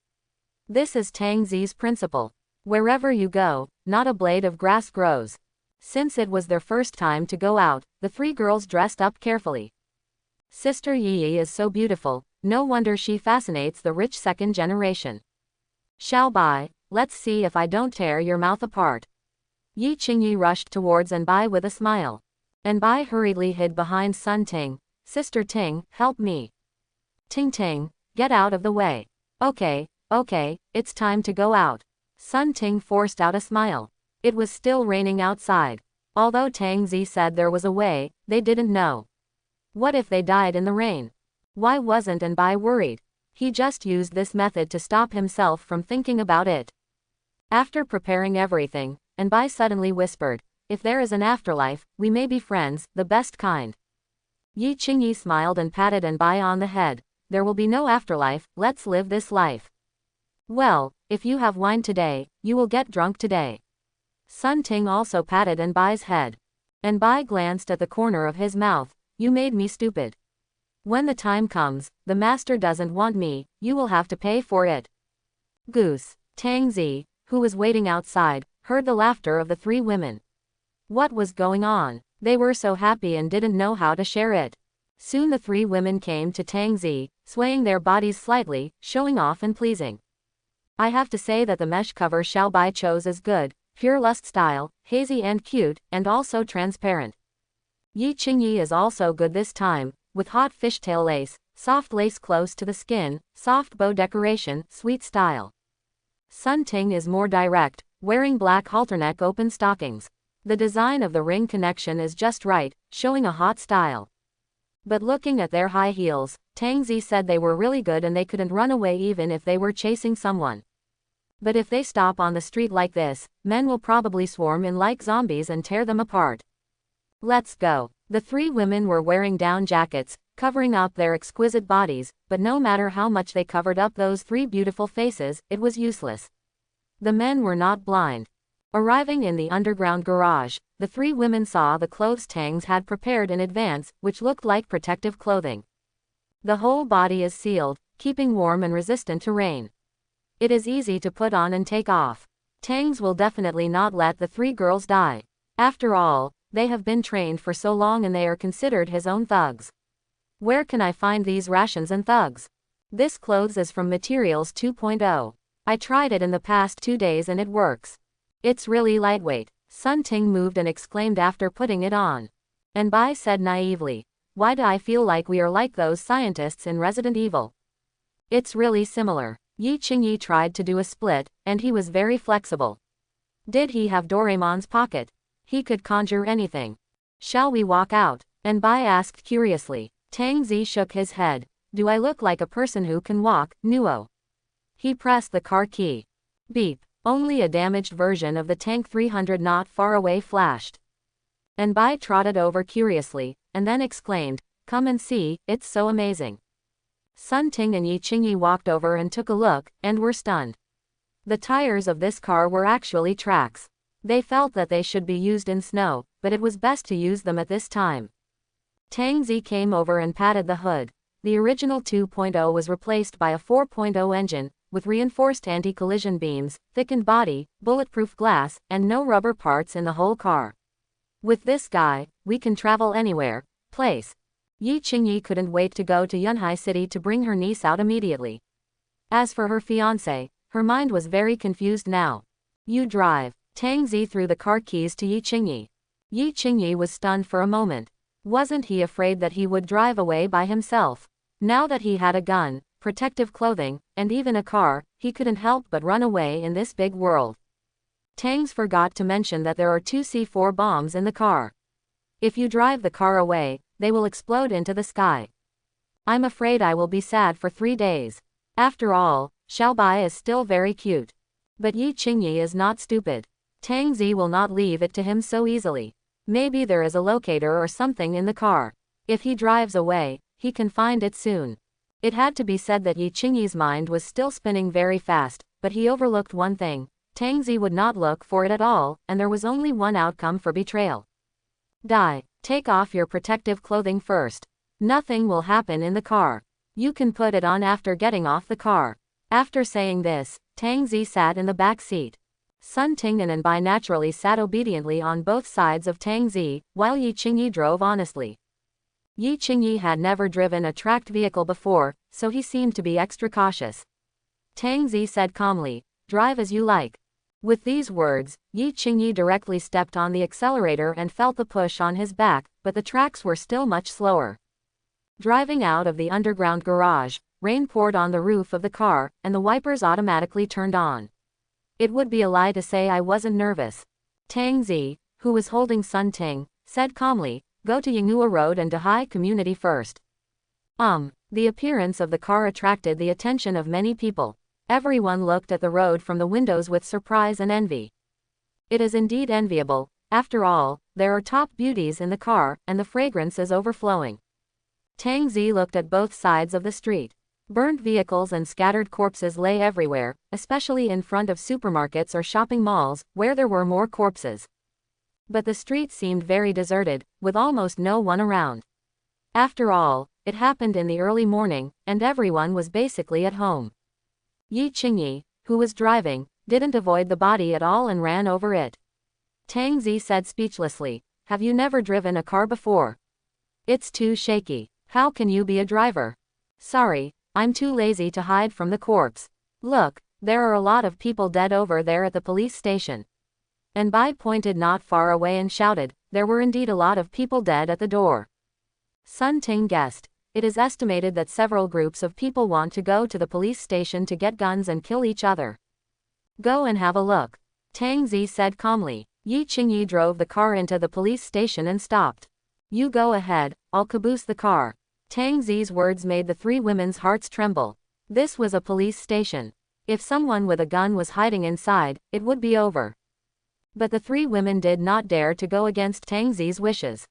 This is Tang Zi's principle. Wherever you go, not a blade of grass grows. Since it was their first time to go out, the 3 girls dressed up carefully. Sister Yi is so beautiful, no wonder she fascinates the rich second generation. Xiaobai, let's see if I don't tear your mouth apart. Yi Qingyi rushed towards Anbai with a smile. Anbai hurriedly hid behind Sun Ting. Sister Ting, help me. Ting Ting, get out of the way. Okay, it's time to go out. Sun Ting forced out a smile. It was still raining outside. Although Tang Zi said there was a way, they didn't know. What if they died in the rain? Why wasn't Anbai worried? He just used this method to stop himself from thinking about it. After preparing everything, Anbai suddenly whispered, "If there is an afterlife, we may be friends, the best kind." Yi Qingyi smiled and patted Anbai on the head. "There will be no afterlife, let's live this life." "Well, if you have wine today, you will get drunk today." Sun Ting also patted Anbai's head. Anbai glanced at the corner of his mouth. "You made me stupid. When the time comes, the master doesn't want me, you will have to pay for it." Goose. Tang Zi, who was waiting outside, heard the laughter of the three women. What was going on? They were so happy and didn't know how to share it. Soon the three women came to Tang Zi, swaying their bodies slightly, showing off and pleasing. "I have to say that the mesh cover Xiao Bai chose is good, pure lust style, hazy and cute, and also transparent. Yi Qingyi is also good this time, with hot fishtail lace, soft lace close to the skin, soft bow decoration, sweet style. Sun Ting is more direct, wearing black halterneck open stockings. The design of the ring connection is just right, showing a hot style." But looking at their high heels, Tang Zi said they were really good and they couldn't run away even if they were chasing someone. But if they stop on the street like this, men will probably swarm in like zombies and tear them apart. "Let's go." The three women were wearing down jackets, covering up their exquisite bodies, but no matter how much they covered up those three beautiful faces, it was useless. The men were not blind. Arriving in the underground garage, the three women saw the clothes Tangs had prepared in advance, which looked like protective clothing. The whole body is sealed, keeping warm and resistant to rain. It is easy to put on and take off. Tangs will definitely not let the three girls die. After all, they have been trained for so long and they are considered his own thugs. Where can I find these rations and thugs? This clothes is from Materials 2.0. I tried it in the past 2 days and it works. It's really lightweight. Sun Ting moved and exclaimed after putting it on. Anbai said naively, "Why do I feel like we are like those scientists in Resident Evil?" "It's really similar." Yi Qingyi tried to do a split, and he was very flexible. Did he have Doraemon's pocket? He could conjure anything. "Shall we walk out?" Anbai asked curiously. Tang Zi shook his head. "Do I look like a person who can walk, Nuo?" He pressed the car key. Beep. Only a damaged version of the tank 300 not far away flashed. Anbai trotted over curiously, and then exclaimed, "Come and see, it's so amazing." Sun Ting and Yi Qingyi walked over and took a look, and were stunned. The tires of this car were actually tracks. They felt that they should be used in snow, but it was best to use them at this time. Tang Zi came over and patted the hood. The original 2.0 was replaced by a 4.0 engine, with reinforced anti-collision beams, thickened body, bulletproof glass, and no rubber parts in the whole car. "With this guy, we can travel anywhere, place." Yi Qingyi couldn't wait to go to Yunhai City to bring her niece out immediately. As for her fiancé, her mind was very confused now. "You drive." Tang Zi threw the car keys to Yi Qingyi. Yi Qingyi was stunned for a moment. Wasn't he afraid that he would drive away by himself? Now that he had a gun, protective clothing, and even a car, he couldn't help but run away in this big world. Tangs forgot to mention that there are 2 C4 bombs in the car. If you drive the car away, they will explode into the sky. "I'm afraid I will be sad for 3 days. After all, Xiao Bai is still very cute. But Yi Qingyi is not stupid. Tang Zi will not leave it to him so easily. Maybe there is a locator or something in the car. If he drives away, he can find it soon." It had to be said that Yi Qingyi's mind was still spinning very fast, but he overlooked one thing. Tang Zi would not look for it at all, and there was only one outcome for betrayal. "Die. Take off your protective clothing first. Nothing will happen in the car. You can put it on after getting off the car." After saying this, Tang Zi sat in the back seat. Sun Ting and Anbai naturally sat obediently on both sides of Tang Zi, while Yi Qingyi drove honestly. Yi Qingyi had never driven a tracked vehicle before, so he seemed to be extra cautious. Tang Zi said calmly, "Drive as you like." With these words, Yi Qingyi directly stepped on the accelerator and felt the push on his back, but the tracks were still much slower. Driving out of the underground garage, rain poured on the roof of the car, and the wipers automatically turned on. It would be a lie to say I wasn't nervous. Tang Zi, who was holding Sun Ting, said calmly, "Go to Yanghua Road and Dahai Community first." The appearance of the car attracted the attention of many people. Everyone looked at the road from the windows with surprise and envy. It is indeed enviable. After all, there are top beauties in the car, and the fragrance is overflowing. Tang Zi looked at both sides of the street. Burnt vehicles and scattered corpses lay everywhere, especially in front of supermarkets or shopping malls, where there were more corpses. But the street seemed very deserted, with almost no one around. After all, it happened in the early morning, and everyone was basically at home. Yi Qingyi, who was driving, didn't avoid the body at all and ran over it. Tang Zi said speechlessly, "Have you never driven a car before? It's too shaky. How can you be a driver?" "Sorry, I'm too lazy to hide from the corpse. Look, there are a lot of people dead over there at the police station." And Bai pointed not far away and shouted, there were indeed a lot of people dead at the door. Sun Ting guessed. It is estimated that several groups of people want to go to the police station to get guns and kill each other. "Go and have a look," Tang Zi said calmly. Yi Qingyi drove the car into the police station and stopped. "You go ahead, I'll caboose the car." Tang Zi's words made the three women's hearts tremble. This was a police station. If someone with a gun was hiding inside, it would be over. But the three women did not dare to go against Tang Zi's wishes.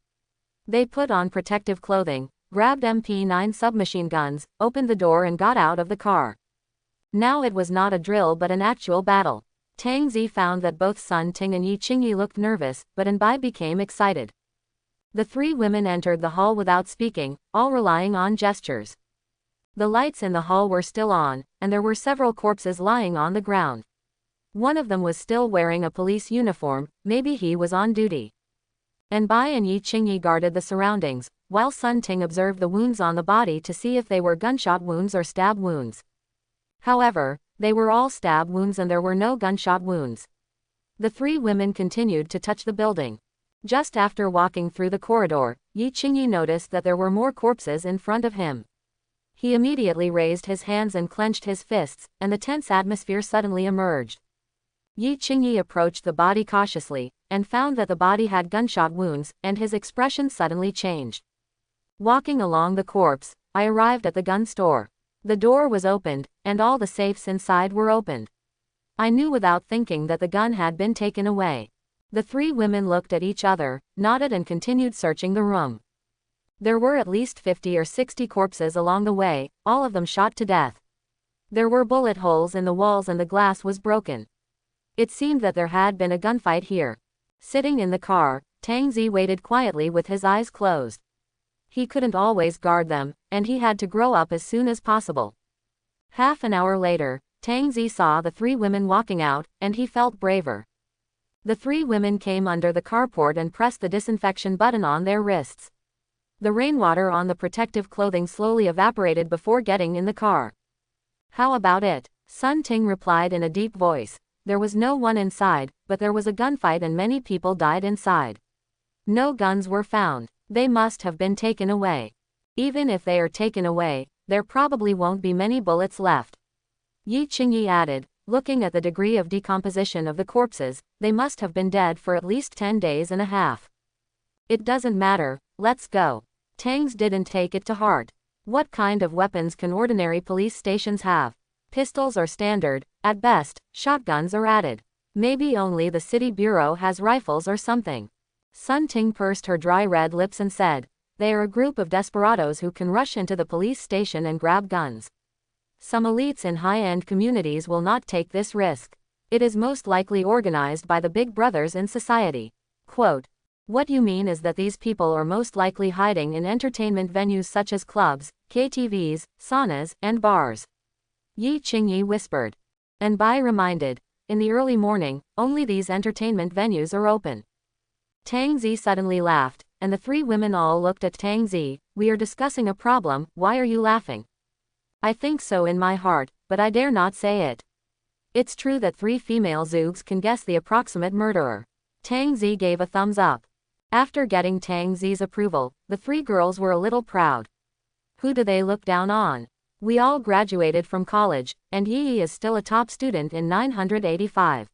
They put on protective clothing, grabbed MP9 submachine guns, opened the door and got out of the car. Now it was not a drill but an actual battle. Tang Zi found that both Sun Ting and Yi Qingyi looked nervous, but Anbai became excited. The three women entered the hall without speaking, all relying on gestures. The lights in the hall were still on, and there were several corpses lying on the ground. One of them was still wearing a police uniform, maybe he was on duty. Anbai and Yi Qingyi guarded the surroundings, while Sun Ting observed the wounds on the body to see if they were gunshot wounds or stab wounds. However, they were all stab wounds and there were no gunshot wounds. The three women continued to touch the building. Just after walking through the corridor, Yi Qingyi noticed that there were more corpses in front of him. He immediately raised his hands and clenched his fists, and the tense atmosphere suddenly emerged. Yi Qingyi approached the body cautiously, and found that the body had gunshot wounds, and his expression suddenly changed. Walking along the corpse, I arrived at the gun store. The door was opened, and all the safes inside were opened. I knew without thinking that the gun had been taken away. The three women looked at each other, nodded and continued searching the room. There were at least 50 or 60 corpses along the way, all of them shot to death. There were bullet holes in the walls and the glass was broken. It seemed that there had been a gunfight here. Sitting in the car, Tang Zi waited quietly with his eyes closed. He couldn't always guard them, and he had to grow up as soon as possible. Half an hour later, Tang Zi saw the three women walking out, and he felt braver. The three women came under the carport and pressed the disinfection button on their wrists. The rainwater on the protective clothing slowly evaporated before getting in the car. "How about it?" Sun Ting replied in a deep voice. There was no one inside, but there was a gunfight and many people died inside. No guns were found. They must have been taken away. Even if they are taken away, there probably won't be many bullets left. Yi Qingyi added, looking at the degree of decomposition of the corpses, they must have been dead for at least 10 days and a half. "It doesn't matter, let's go." Tangs didn't take it to heart. What kind of weapons can ordinary police stations have? Pistols are standard, at best, shotguns are added. Maybe only the city bureau has rifles or something. Sun Ting pursed her dry red lips and said, "They are a group of desperados who can rush into the police station and grab guns. Some elites in high-end communities will not take this risk. It is most likely organized by the big brothers in society." Quote, "What you mean is that these people are most likely hiding in entertainment venues such as clubs, KTVs, saunas, and bars." Yi Qingyi whispered. And Bai reminded, "In the early morning, only these entertainment venues are open." Tang Zi suddenly laughed, and the three women all looked at Tang Zi. "We are discussing a problem, why are you laughing?" "I think so in my heart, but I dare not say it." It's true that 3 female zoogs can guess the approximate murderer. Tang Zi gave a thumbs up. After getting Tang Zi's approval, the 3 girls were a little proud. Who do they look down on? We all graduated from college, and Yi is still a top student in 985.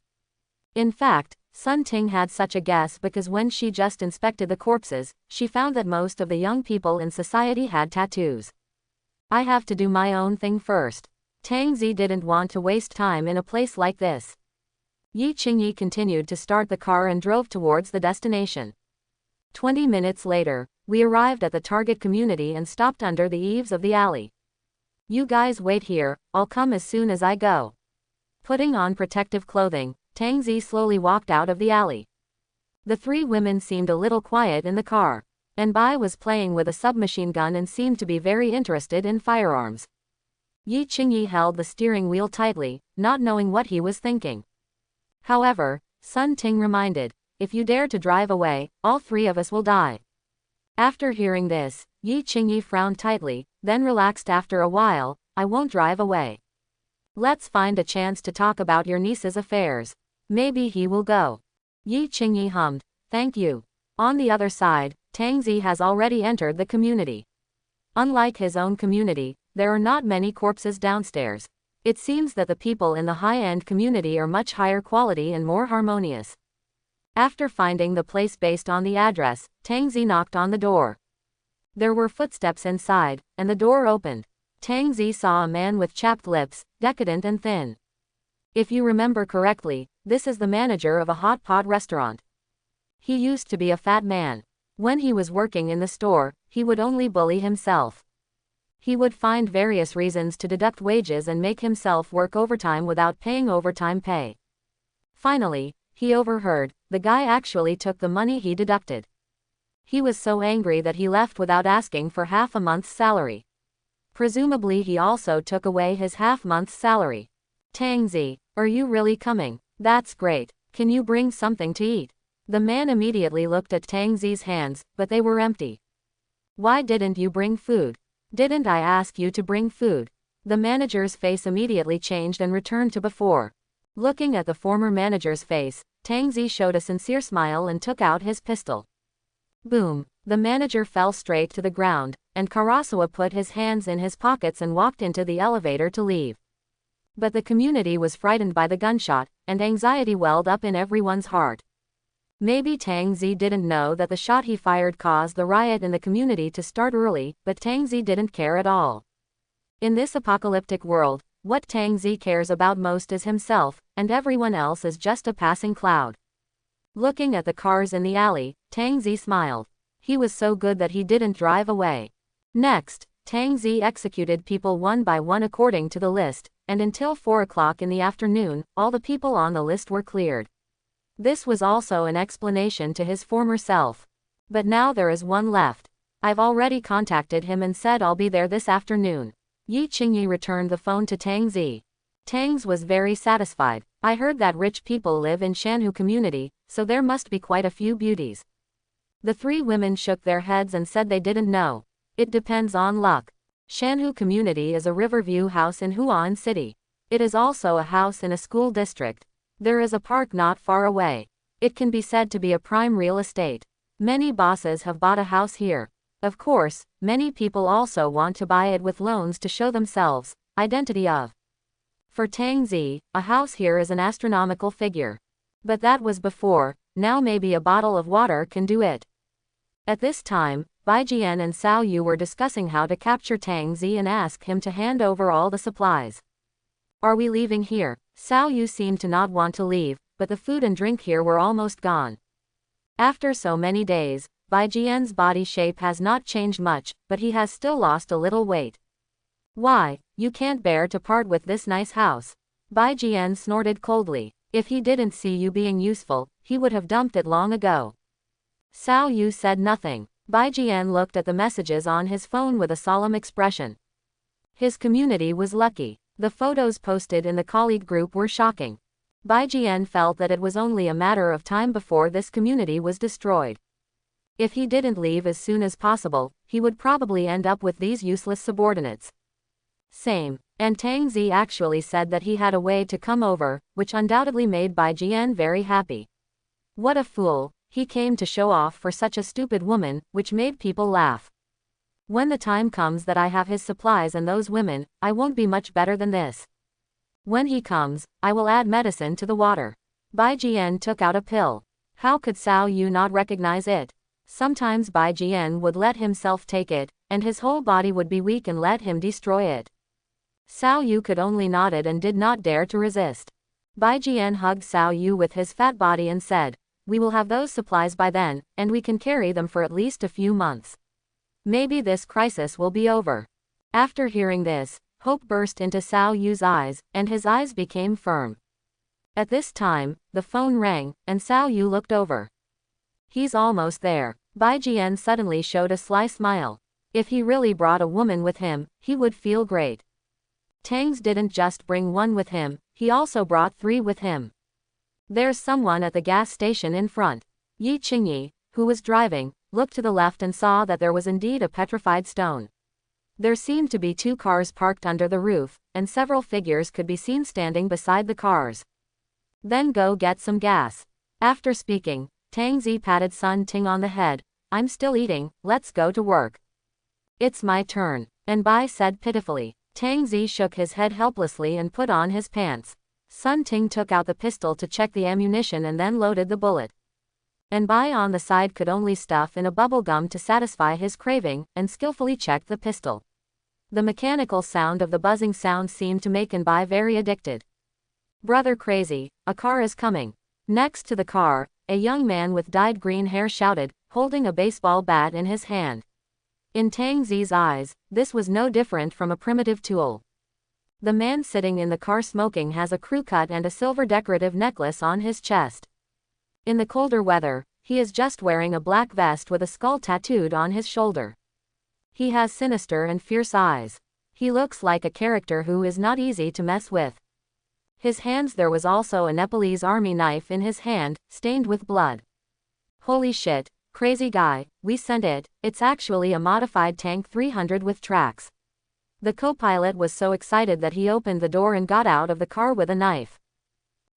In fact, Sun Ting had such a guess because when she just inspected the corpses, she found that most of the young people in society had tattoos. I have to do my own thing first. Tang Zi didn't want to waste time in a place like this. Yi Qingyi continued to start the car and drove towards the destination. 20 minutes later, we arrived at the target community and stopped under the eaves of the alley. You guys wait here, I'll come as soon as I go. Putting on protective clothing, Tang Zi slowly walked out of the alley. The three women seemed a little quiet in the car, and Bai was playing with a submachine gun and seemed to be very interested in firearms. Yi Qingyi held the steering wheel tightly, not knowing what he was thinking. However, Sun Ting reminded, if you dare to drive away, all three of us will die. After hearing this, Yi Qingyi frowned tightly, then relaxed after a while, I won't drive away. Let's find a chance to talk about your niece's affairs. Maybe he will go. Yi Qingyi hummed, thank you. On the other side, Tang Zi has already entered the community. Unlike his own community, there are not many corpses downstairs. It seems that the people in the high-end community are much higher quality and more harmonious. After finding the place based on the address, Tang Zi knocked on the door. There were footsteps inside, and the door opened. Tang Zi saw a man with chapped lips, decadent and thin. If you remember correctly, this is the manager of a hot pot restaurant. He used to be a fat man. When he was working in the store, he would only bully himself. He would find various reasons to deduct wages and make himself work overtime without paying overtime pay. Finally, he overheard, the guy actually took the money he deducted. He was so angry that he left without asking for half a month's salary. Presumably he also took away his half-month's salary. Tang Zi, are you really coming? That's great. Can you bring something to eat? The man immediately looked at Tang Zi's hands, but they were empty. Why didn't you bring food? Didn't I ask you to bring food? The manager's face immediately changed and returned to before. Looking at the former manager's face, Tang Zi showed a sincere smile and took out his pistol. Boom! The manager fell straight to the ground, and Karasawa put his hands in his pockets and walked into the elevator to leave. But the community was frightened by the gunshot, and anxiety welled up in everyone's heart. Maybe Tang Zi didn't know that the shot he fired caused the riot in the community to start early, but Tang Zi didn't care at all. In this apocalyptic world, what Tang Zi cares about most is himself, and everyone else is just a passing cloud. Looking at the cars in the alley, Tang Zi smiled. He was so good that he didn't drive away. Next, Tang Zi executed people one by one according to the list, and until 4 o'clock in the afternoon, all the people on the list were cleared. This was also an explanation to his former self. But now there is one left. I've already contacted him and said I'll be there this afternoon. Yi Qingyi returned the phone to Tang Zi. Tang's was very satisfied. I heard that rich people live in Shanhu community, so there must be quite a few beauties. The three women shook their heads and said they didn't know. It depends on luck. Shanhu community is a Riverview house in Huan City. It is also a house in a school district. There is a park not far away. It can be said to be a prime real estate. Many bosses have bought a house here. Of course, many people also want to buy it with loans to show themselves, identity of. For Tang Zi, a house here is an astronomical figure. But that was before, now maybe a bottle of water can do it. At this time, Bai Jian and Cao Yu were discussing how to capture Tang Zi and ask him to hand over all the supplies. Are we leaving here? Cao Yu seemed to not want to leave, but the food and drink here were almost gone. After so many days, Bai Jian's body shape has not changed much, but he has still lost a little weight. Why, you can't bear to part with this nice house? Bai Jian snorted coldly. If he didn't see you being useful, he would have dumped it long ago. Cao Yu said nothing. Bai Jian looked at the messages on his phone with a solemn expression. His community was lucky. The photos posted in the colleague group were shocking. Bai Jian felt that it was only a matter of time before this community was destroyed. If he didn't leave as soon as possible, he would probably end up with these useless subordinates. Same. And Tang Zi actually said that he had a way to come over, which undoubtedly made Bai Jian very happy. What a fool, he came to show off for such a stupid woman, which made people laugh. When the time comes that I have his supplies and those women, I won't be much better than this. When he comes, I will add medicine to the water. Bai Jian took out a pill. How could Cao Yu not recognize it? Sometimes Bai Jian would let himself take it, and his whole body would be weak and let him destroy it. Cao Yu could only nod it and did not dare to resist. Bai Jian hugged Cao Yu with his fat body and said, "We will have those supplies by then, and we can carry them for at least a few months. Maybe this crisis will be over." After hearing this, hope burst into Cao Yu's eyes, and his eyes became firm. At this time, the phone rang, and Cao Yu looked over. "He's almost there." Bai Jian suddenly showed a sly smile. If he really brought a woman with him, he would feel great. Tangs didn't just bring one with him, he also brought 3 with him. "There's someone at the gas station in front." Yi Qingyi, who was driving, looked to the left and saw that there was indeed a petrified stone. There seemed to be 2 cars parked under the roof, and several figures could be seen standing beside the cars. "Then go get some gas." After speaking, Tang Zi patted Sun Ting on the head. "I'm still eating, let's go to work." "It's my turn," and Bai said pitifully. Tang Zi shook his head helplessly and put on his pants. Sun Ting took out the pistol to check the ammunition and then loaded the bullet. And Bai on the side could only stuff in a bubble gum to satisfy his craving, and skillfully checked the pistol. The mechanical sound of the buzzing sound seemed to make Bai very addicted. "Brother Crazy, a car is coming." Next to the car, a young man with dyed green hair shouted, holding a baseball bat in his hand. In Tang Zi's eyes, this was no different from a primitive tool. The man sitting in the car smoking has a crew cut and a silver decorative necklace on his chest. In the colder weather, he is just wearing a black vest with a skull tattooed on his shoulder. He has sinister and fierce eyes. He looks like a character who is not easy to mess with. His hands there was also a Nepalese army knife in his hand, stained with blood. "Holy shit, crazy guy, we sent it, it's actually a modified tank 300 with tracks." The co-pilot was so excited that he opened the door and got out of the car with a knife.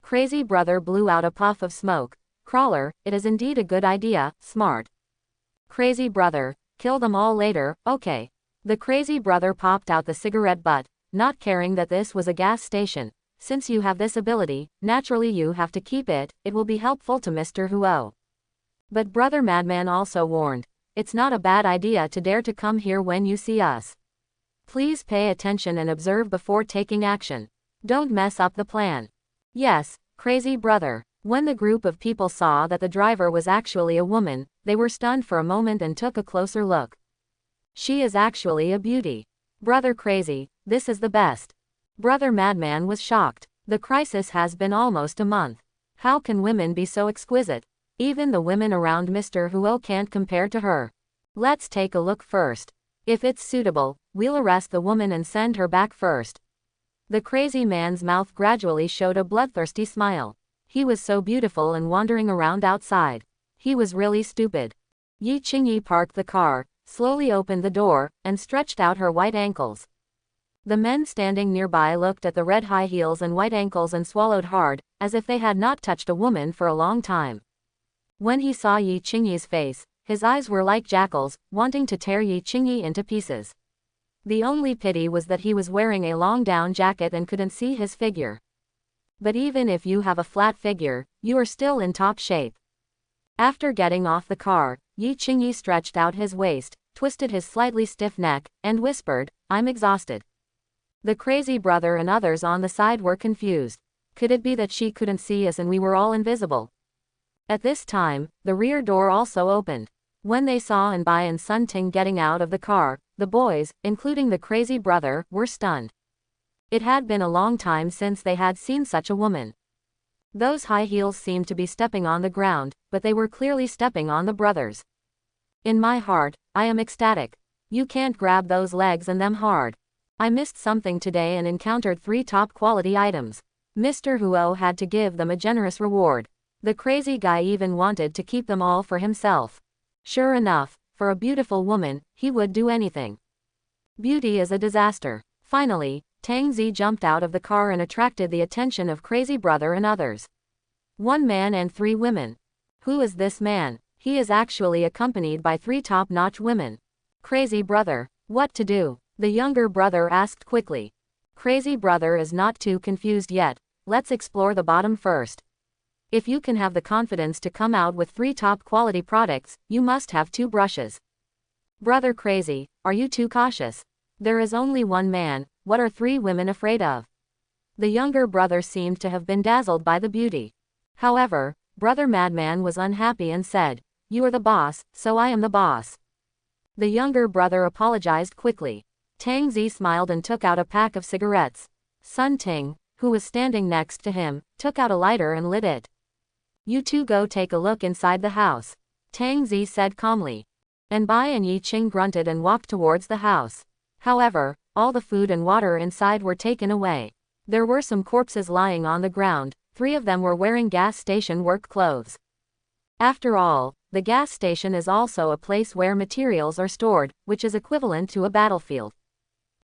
Crazy brother blew out a puff of smoke. "Crawler, it is indeed a good idea, smart." Crazy brother, "Kill them all later, okay." The crazy brother popped out the cigarette butt, not caring that this was a gas station. "Since you have this ability, naturally you have to keep it, it will be helpful to Mr. Huo." But Brother Madman also warned, "It's not a bad idea to dare to come here when you see us. Please pay attention and observe before taking action. Don't mess up the plan." "Yes, crazy brother." When the group of people saw that the driver was actually a woman, they were stunned for a moment and took a closer look. "She is actually a beauty. Brother Crazy, this is the best." Brother Madman was shocked. The crisis has been almost a month. How can women be so exquisite? Even the women around Mr. Huo can't compare to her. Let's take a look first. If it's suitable, we'll arrest the woman and send her back first. The crazy man's mouth gradually showed a bloodthirsty smile. He was so beautiful and wandering around outside. He was really stupid. Yi Qingyi parked the car, slowly opened the door, and stretched out her white ankles. The men standing nearby looked at the red high heels and white ankles and swallowed hard, as if they had not touched a woman for a long time. When he saw Yi Qingyi's face, his eyes were like jackals, wanting to tear Yi Qingyi into pieces. The only pity was that he was wearing a long down jacket and couldn't see his figure. But even if you have a flat figure, you are still in top shape. After getting off the car, Yi Qingyi stretched out his waist, twisted his slightly stiff neck, and whispered, "I'm exhausted." The crazy brother and others on the side were confused. Could it be that she couldn't see us and we were all invisible? At this time, the rear door also opened. When they saw Bai and Sun Ting getting out of the car, the boys, including the crazy brother, were stunned. It had been a long time since they had seen such a woman. Those high heels seemed to be stepping on the ground, but they were clearly stepping on the brothers. In my heart, I am ecstatic. You can't grab those legs and them hard. I missed something today and encountered 3 top quality items. Mr. Huo had to give them a generous reward. The crazy guy even wanted to keep them all for himself. Sure enough, for a beautiful woman, he would do anything. Beauty is a disaster. Finally, Tang Zi jumped out of the car and attracted the attention of Crazy Brother and others. 1 man and 3 women. Who is this man? He is actually accompanied by 3 top-notch women. Crazy Brother, what to do? The younger brother asked quickly. Crazy Brother is not too confused yet. Let's explore the bottom first. If you can have the confidence to come out with 3 top quality products, you must have 2 brushes. Brother Crazy, are you too cautious? There is only one man, what are 3 women afraid of? The younger brother seemed to have been dazzled by the beauty. However, Brother Madman was unhappy and said, "You are the boss, so I am the boss." The younger brother apologized quickly. Tang Zi smiled and took out a pack of cigarettes. Sun Ting, who was standing next to him, took out a lighter and lit it. "You two go take a look inside the house," Tang Zi said calmly. And Bai and Yi Qing grunted and walked towards the house. However, all the food and water inside were taken away. There were some corpses lying on the ground, 3 of them were wearing gas station work clothes. After all, the gas station is also a place where materials are stored, which is equivalent to a battlefield.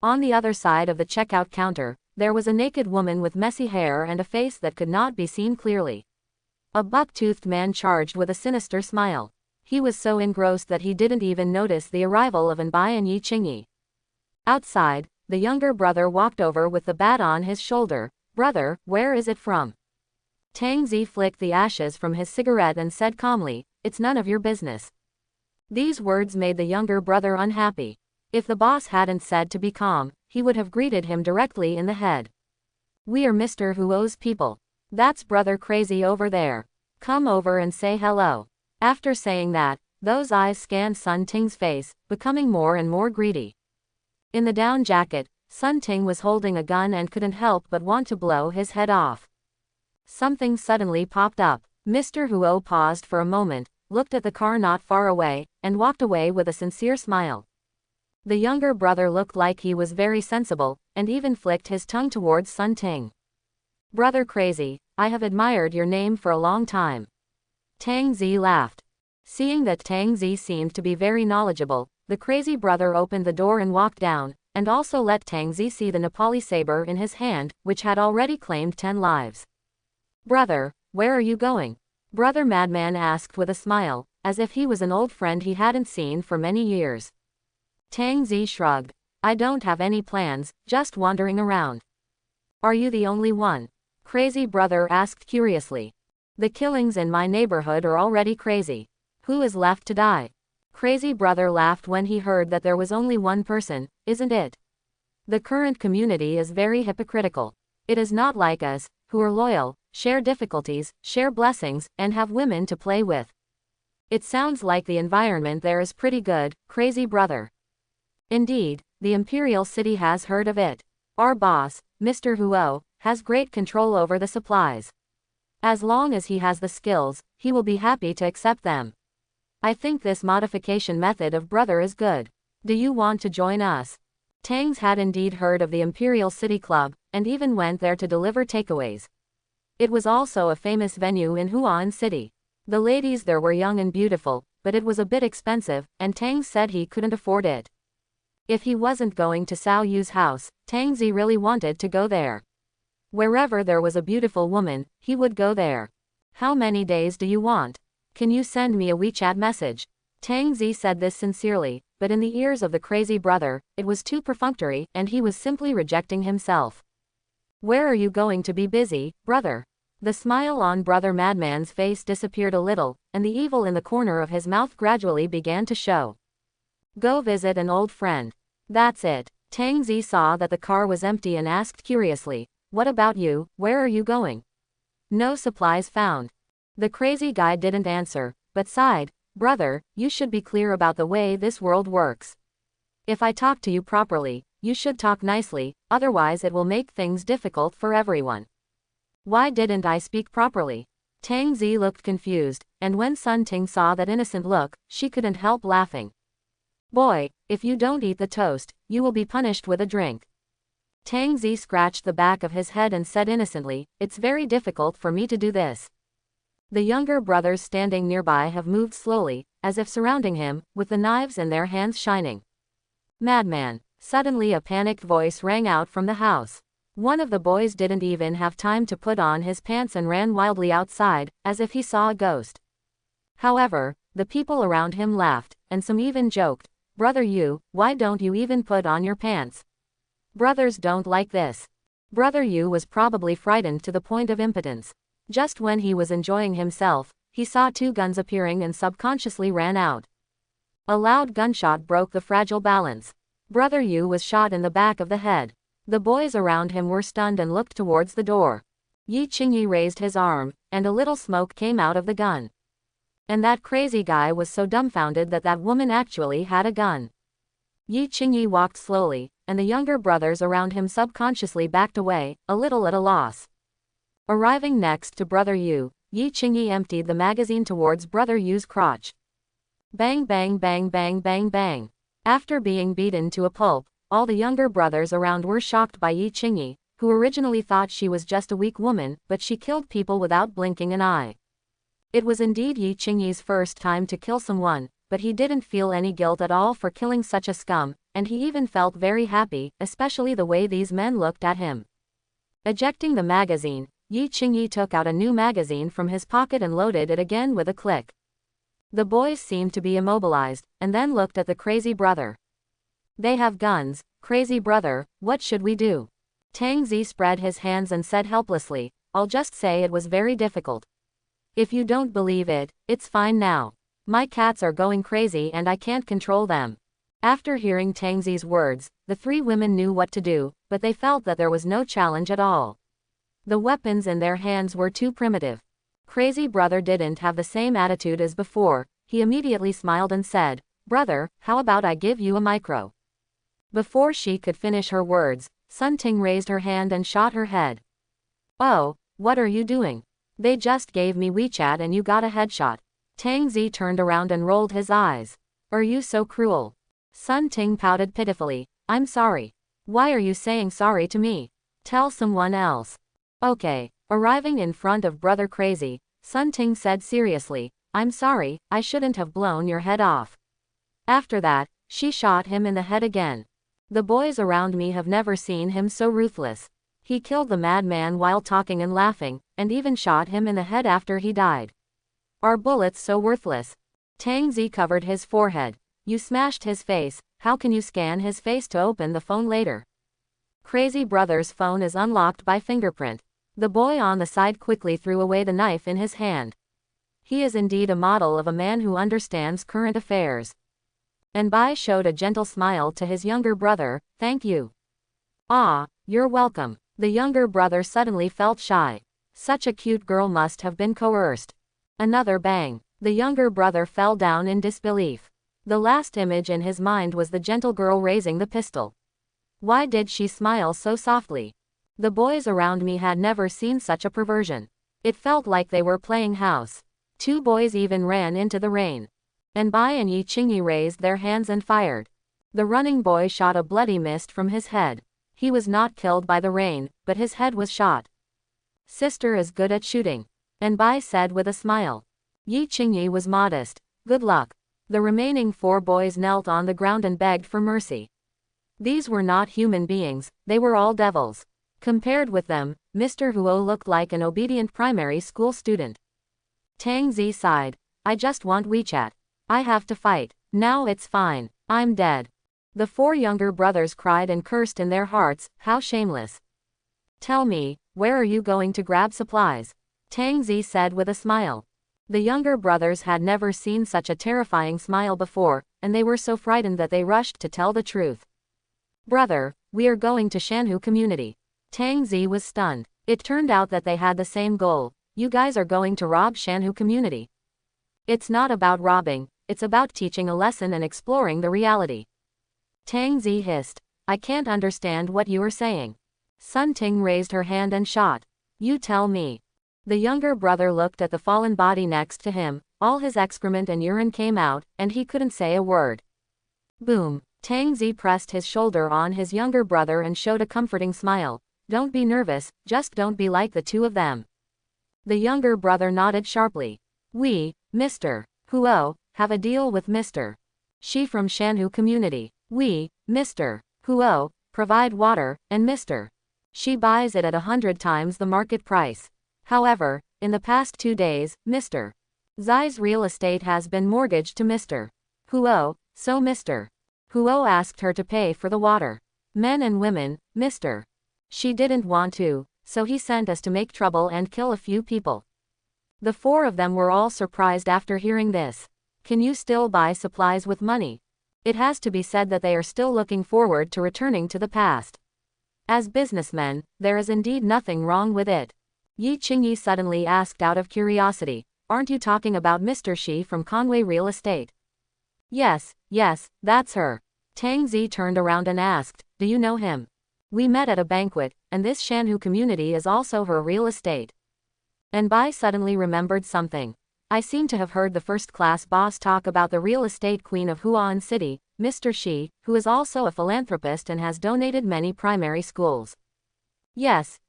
On the other side of the checkout counter, there was a naked woman with messy hair and a face that could not be seen clearly. A buck-toothed man charged with a sinister smile. He was so engrossed that he didn't even notice the arrival of Anbai and Yi Qingyi. Outside, the younger brother walked over with the bat on his shoulder. "Brother, where is it from?" Tang Zi flicked the ashes from his cigarette and said calmly, "It's none of your business." These words made the younger brother unhappy. If the boss hadn't said to be calm, he would have greeted him directly in the head. "We are Mr. Huo's people. That's Brother Crazy over there. Come over and say hello." After saying that, those eyes scanned Sun Ting's face, becoming more and more greedy. In the down jacket, Sun Ting was holding a gun and couldn't help but want to blow his head off. Something suddenly popped up. Mr. Huo paused for a moment, looked at the car not far away, and walked away with a sincere smile. The younger brother looked like he was very sensible, and even flicked his tongue towards Sun Ting. "Brother Crazy, I have admired your name for a long time." Tang Zi laughed. Seeing that Tang Zi seemed to be very knowledgeable, the crazy brother opened the door and walked down, and also let Tang Zi see the Nepali saber in his hand, which had already claimed 10 lives. "Brother, where are you going?" Brother Madman asked with a smile, as if he was an old friend he hadn't seen for many years. Tang Zi shrugged. "I don't have any plans, just wandering around." "Are you the only one?" Crazy brother asked curiously. "The killings in my neighborhood are already crazy. Who is left to die?" Crazy brother laughed when he heard that there was only one person, "Isn't it? The current community is very hypocritical. It is not like us, who are loyal, share difficulties, share blessings, and have women to play with." "It sounds like the environment there is pretty good, crazy brother." "Indeed, the Imperial City has heard of it. Our boss, Mr. Huo, has great control over the supplies. As long as he has the skills, he will be happy to accept them. I think this modification method of brother is good. Do you want to join us?" Tangs had indeed heard of the Imperial City Club, and even went there to deliver takeaways. It was also a famous venue in Huan City. The ladies there were young and beautiful, but it was a bit expensive, and Tang said he couldn't afford it. If he wasn't going to Cao Yu's house, Tang Zi really wanted to go there. Wherever there was a beautiful woman, he would go there. "How many days do you want? Can you send me a WeChat message?" Tang Zi said this sincerely, but in the ears of the crazy brother, it was too perfunctory, and he was simply rejecting himself. "Where are you going to be busy, brother?" The smile on Brother Madman's face disappeared a little, and the evil in the corner of his mouth gradually began to show. "Go visit an old friend. That's it." Tang Zi saw that the car was empty and asked curiously, "What about you, where are you going?" "No supplies found." The crazy guy didn't answer, but sighed, "Brother, you should be clear about the way this world works. If I talk to you properly, you should talk nicely, otherwise it will make things difficult for everyone." "Why didn't I speak properly?" Tang Zi looked confused, and when Sun Ting saw that innocent look, she couldn't help laughing. "Boy, if you don't eat the toast, you will be punished with a drink." Tang Zi scratched the back of his head and said innocently, "It's very difficult for me to do this." The younger brothers standing nearby have moved slowly, as if surrounding him, with the knives in their hands shining. "Madman!" Suddenly a panicked voice rang out from the house. One of the boys didn't even have time to put on his pants and ran wildly outside, as if he saw a ghost. However, the people around him laughed, and some even joked, "Brother Yu, why don't you even put on your pants? Brothers don't like this." Brother Yu was probably frightened to the point of impotence. Just when he was enjoying himself, he saw two guns appearing and subconsciously ran out. A loud gunshot broke the fragile balance. Brother Yu was shot in the back of the head. The boys around him were stunned and looked towards the door. Yi Qingyi raised his arm, and a little smoke came out of the gun. And that crazy guy was so dumbfounded that that woman actually had a gun. Yi Qingyi walked slowly, and the younger brothers around him subconsciously backed away, a little at a loss. Arriving next to Brother Yu, Yi Qingyi emptied the magazine towards Brother Yu's crotch. Bang bang bang bang bang bang. After being beaten to a pulp, all the younger brothers around were shocked by Yi Qingyi, who originally thought she was just a weak woman, but she killed people without blinking an eye. It was indeed Yi Qingyi's first time to kill someone, but he didn't feel any guilt at all for killing such a scum, and he even felt very happy, especially the way these men looked at him. Ejecting the magazine, Yi Qingyi took out a new magazine from his pocket and loaded it again with a click. The boys seemed to be immobilized, and then looked at the crazy brother. They have guns, crazy brother, what should we do? Tang Zi spread his hands and said helplessly, I'll just say it was very difficult. If you don't believe it, it's fine now. My cats are going crazy and I can't control them. After hearing Tang Zi's words, the three women knew what to do, but they felt that there was no challenge at all. The weapons in their hands were too primitive. Crazy brother didn't have the same attitude as before. He immediately smiled and said, Brother, how about I give you a micro? Before she could finish her words, Sun Ting raised her hand and shot her head. Oh, what are you doing? They just gave me WeChat and you got a headshot. Tang Zi turned around and rolled his eyes. Are you so cruel? Sun Ting pouted pitifully. I'm sorry. Why are you saying sorry to me? Tell someone else. Okay. Arriving in front of Brother Crazy, Sun Ting said seriously, I'm sorry, I shouldn't have blown your head off. After that, she shot him in the head again. The boys around me have never seen him so ruthless. He killed the madman while talking and laughing, and even shot him in the head after he died. Are bullets so worthless? Tang Zi covered his forehead. You smashed his face, how can you scan his face to open the phone later? Crazy brother's phone is unlocked by fingerprint. The boy on the side quickly threw away the knife in his hand. He is indeed a model of a man who understands current affairs. And Bai showed a gentle smile to his younger brother, thank you. Ah, you're welcome. The younger brother suddenly felt shy. Such a cute girl must have been coerced. Another bang. The younger brother fell down in disbelief. The last image in his mind was the gentle girl raising the pistol. Why did she smile so softly? The boys around me had never seen such a perversion. It felt like they were playing house. Two boys even ran into the rain. And Bai and Yi Qingyi raised their hands and fired. The running boy shot a bloody mist from his head. He was not killed by the rain, but his head was shot. Sister is good at shooting. And Bai said with a smile. Yi Qingyi was modest. Good luck. The remaining four boys knelt on the ground and begged for mercy. These were not human beings, they were all devils. Compared with them, Mr. Huo looked like an obedient primary school student. Tang Zi sighed. I just want WeChat. I have to fight. Now it's fine. I'm dead. The four younger brothers cried and cursed in their hearts, how shameless. Tell me, where are you going to grab supplies? Tang Zi said with a smile. The younger brothers had never seen such a terrifying smile before, and they were so frightened that they rushed to tell the truth. Brother, we are going to Shanhu community. Tang Zi was stunned. It turned out that they had the same goal. You guys are going to rob Shanhu community. It's not about robbing, it's about teaching a lesson and exploring the reality. Tang Zi hissed. I can't understand what you are saying. Sun Ting raised her hand and shot. You tell me. The younger brother looked at the fallen body next to him, all his excrement and urine came out, and he couldn't say a word. Boom. Tang Zi pressed his shoulder on his younger brother and showed a comforting smile. Don't be nervous, just don't be like the two of them. The younger brother nodded sharply. We, Mr. Huo, have a deal with Mr. Shi from Shanhu community. We, Mr. Huo, provide water, and Mr. Shi buys it at 100 times the market price. However, in the past 2 days, Mr. Zai's real estate has been mortgaged to Mr. Huo, so Mr. Huo asked her to pay for the water. Men and women, Mr. She didn't want to, so he sent us to make trouble and kill a few people. The four of them were all surprised after hearing this. Can you still buy supplies with money? It has to be said that they are still looking forward to returning to the past. As businessmen, there is indeed nothing wrong with it. Yi Qingyi suddenly asked out of curiosity, aren't you talking about Mr. Shi from Conway Real Estate? Yes, that's her. Tang Zi turned around and asked, do you know him? We met at a banquet, and this Shanhu community is also her real estate. And Bai suddenly remembered something. I seem to have heard the first-class boss talk about the real estate queen of Huan City, Mr. Shi, who is also a philanthropist and has donated many primary schools. Yes,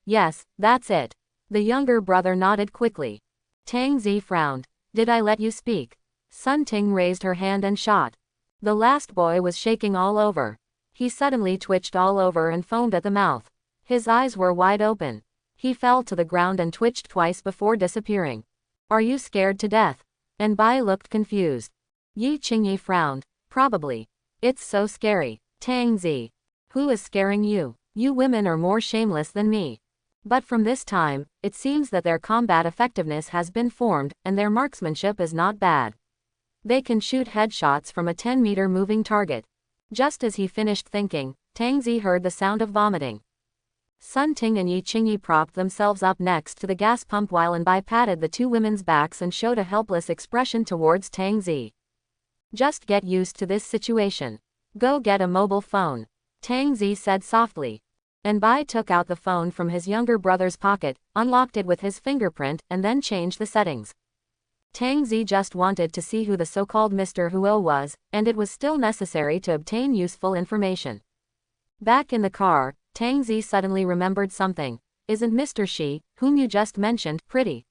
that's it. The younger brother nodded quickly. Tang Zi frowned. Did I let you speak? Sun Ting raised her hand and shot. The last boy was shaking all over. He suddenly twitched all over and foamed at the mouth. His eyes were wide open. He fell to the ground and twitched twice before disappearing. Are you scared to death? And Bai looked confused. Yi Qingyi frowned. Probably. It's so scary. Tang Zi. Who is scaring you? You women are more shameless than me. But from this time, it seems that their combat effectiveness has been formed, and their marksmanship is not bad. They can shoot headshots from a 10-meter moving target. Just as he finished thinking, Tang Zi heard the sound of vomiting. Sun Ting and Yi Qingyi propped themselves up next to the gas pump while Anbai patted the two women's backs and showed a helpless expression towards Tang Zi. Just get used to this situation. Go get a mobile phone. Tang Zi said softly. Anbai took out the phone from his younger brother's pocket, unlocked it with his fingerprint, and then changed the settings. Tang Zi just wanted to see who the so-called Mr. Huo was, and it was still necessary to obtain useful information. Back in the car, Tang Zi suddenly remembered something. Isn't Mr. Shi, whom you just mentioned, pretty?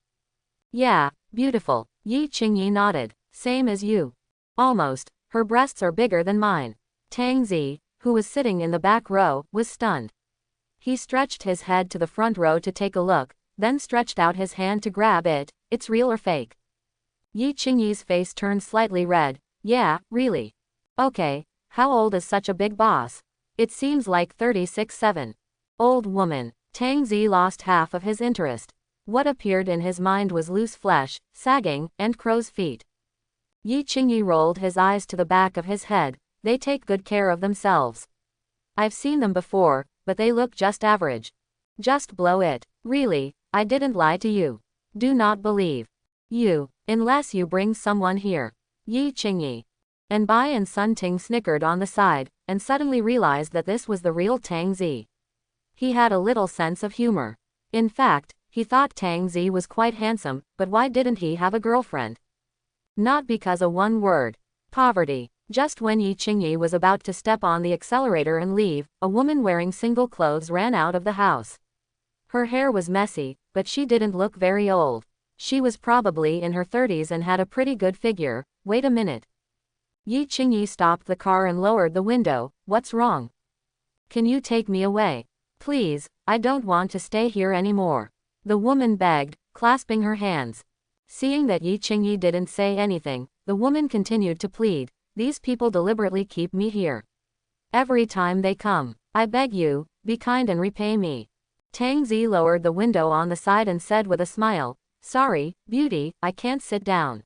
Yeah, beautiful. Yi Qingyi nodded. Same as you. Almost. Her breasts are bigger than mine. Tang Zi, who was sitting in the back row, was stunned. He stretched his head to the front row to take a look, then stretched out his hand to grab it. It's real or fake? Yi Qingyi's face turned slightly red. Yeah, really. Okay, how old is such a big boss? It seems like 36-7. Old woman. Tang Zi lost half of his interest. What appeared in his mind was loose flesh, sagging, and crow's feet. Yi Qingyi rolled his eyes to the back of his head. They take good care of themselves. I've seen them before, but they look just average. Just blow it. Really, I didn't lie to you. Do not believe you, unless you bring someone here. Yi Qingyi. Anbai and Sun Ting snickered on the side, and suddenly realized that this was the real Tang Zi. He had a little sense of humor. In fact, he thought Tang Zi was quite handsome, but why didn't he have a girlfriend? Not because of one word. Poverty. Just when Yi Qingyi was about to step on the accelerator and leave, a woman wearing single clothes ran out of the house. Her hair was messy, but she didn't look very old. She was probably in her 30s and had a pretty good figure. Wait a minute. Yi Qingyi stopped the car and lowered the window. What's wrong? Can you take me away? Please, I don't want to stay here anymore. The woman begged, clasping her hands. Seeing that Yi Qingyi didn't say anything, the woman continued to plead. These people deliberately keep me here. Every time they come, I beg you, be kind and repay me. Tang Zi lowered the window on the side and said with a smile, sorry, beauty, I can't sit down.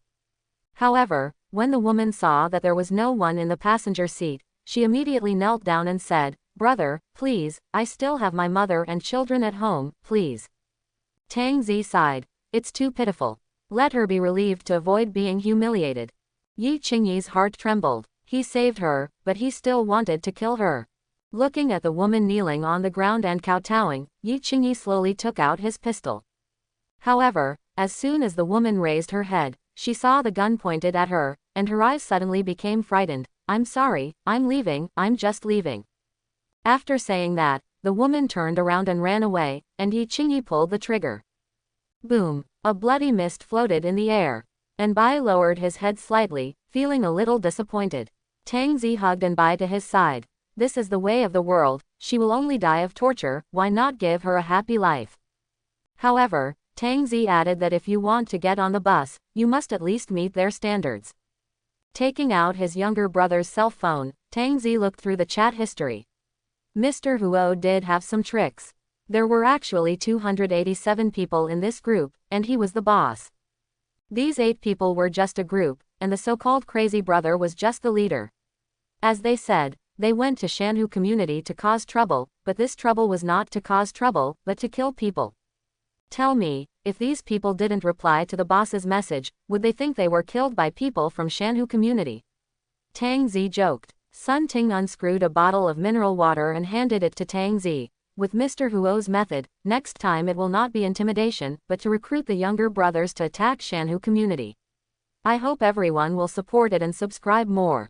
However, when the woman saw that there was no one in the passenger seat, she immediately knelt down and said, brother, please, I still have my mother and children at home, please. Tang Zi sighed. It's too pitiful. Let her be relieved to avoid being humiliated. Yi Qingyi's heart trembled. He saved her, but he still wanted to kill her. Looking at the woman kneeling on the ground and kowtowing, Yi Qingyi slowly took out his pistol. However, as soon as the woman raised her head, she saw the gun pointed at her, and her eyes suddenly became frightened. I'm sorry, I'm leaving, I'm just leaving. After saying that, the woman turned around and ran away, and Yi Qingyi pulled the trigger. Boom! A bloody mist floated in the air. Anbai lowered his head slightly, feeling a little disappointed. Tang Zi hugged Anbai to his side. This is the way of the world, she will only die of torture, why not give her a happy life? However, Tang Zi added that if you want to get on the bus, you must at least meet their standards. Taking out his younger brother's cell phone, Tang Zi looked through the chat history. Mr. Huo did have some tricks. There were actually 287 people in this group, and he was the boss. These 8 people were just a group, and the so-called crazy brother was just the leader. As they said, they went to Shanhu community to cause trouble, but this trouble was not to cause trouble, but to kill people. Tell me, if these people didn't reply to the boss's message, would they think they were killed by people from Shanhu community? Tang Zi joked. Sun Ting unscrewed a bottle of mineral water and handed it to Tang Zi. With Mr. Huo's method, next time it will not be intimidation, but to recruit the younger brothers to attack Shanhu community. I hope everyone will support it and subscribe more.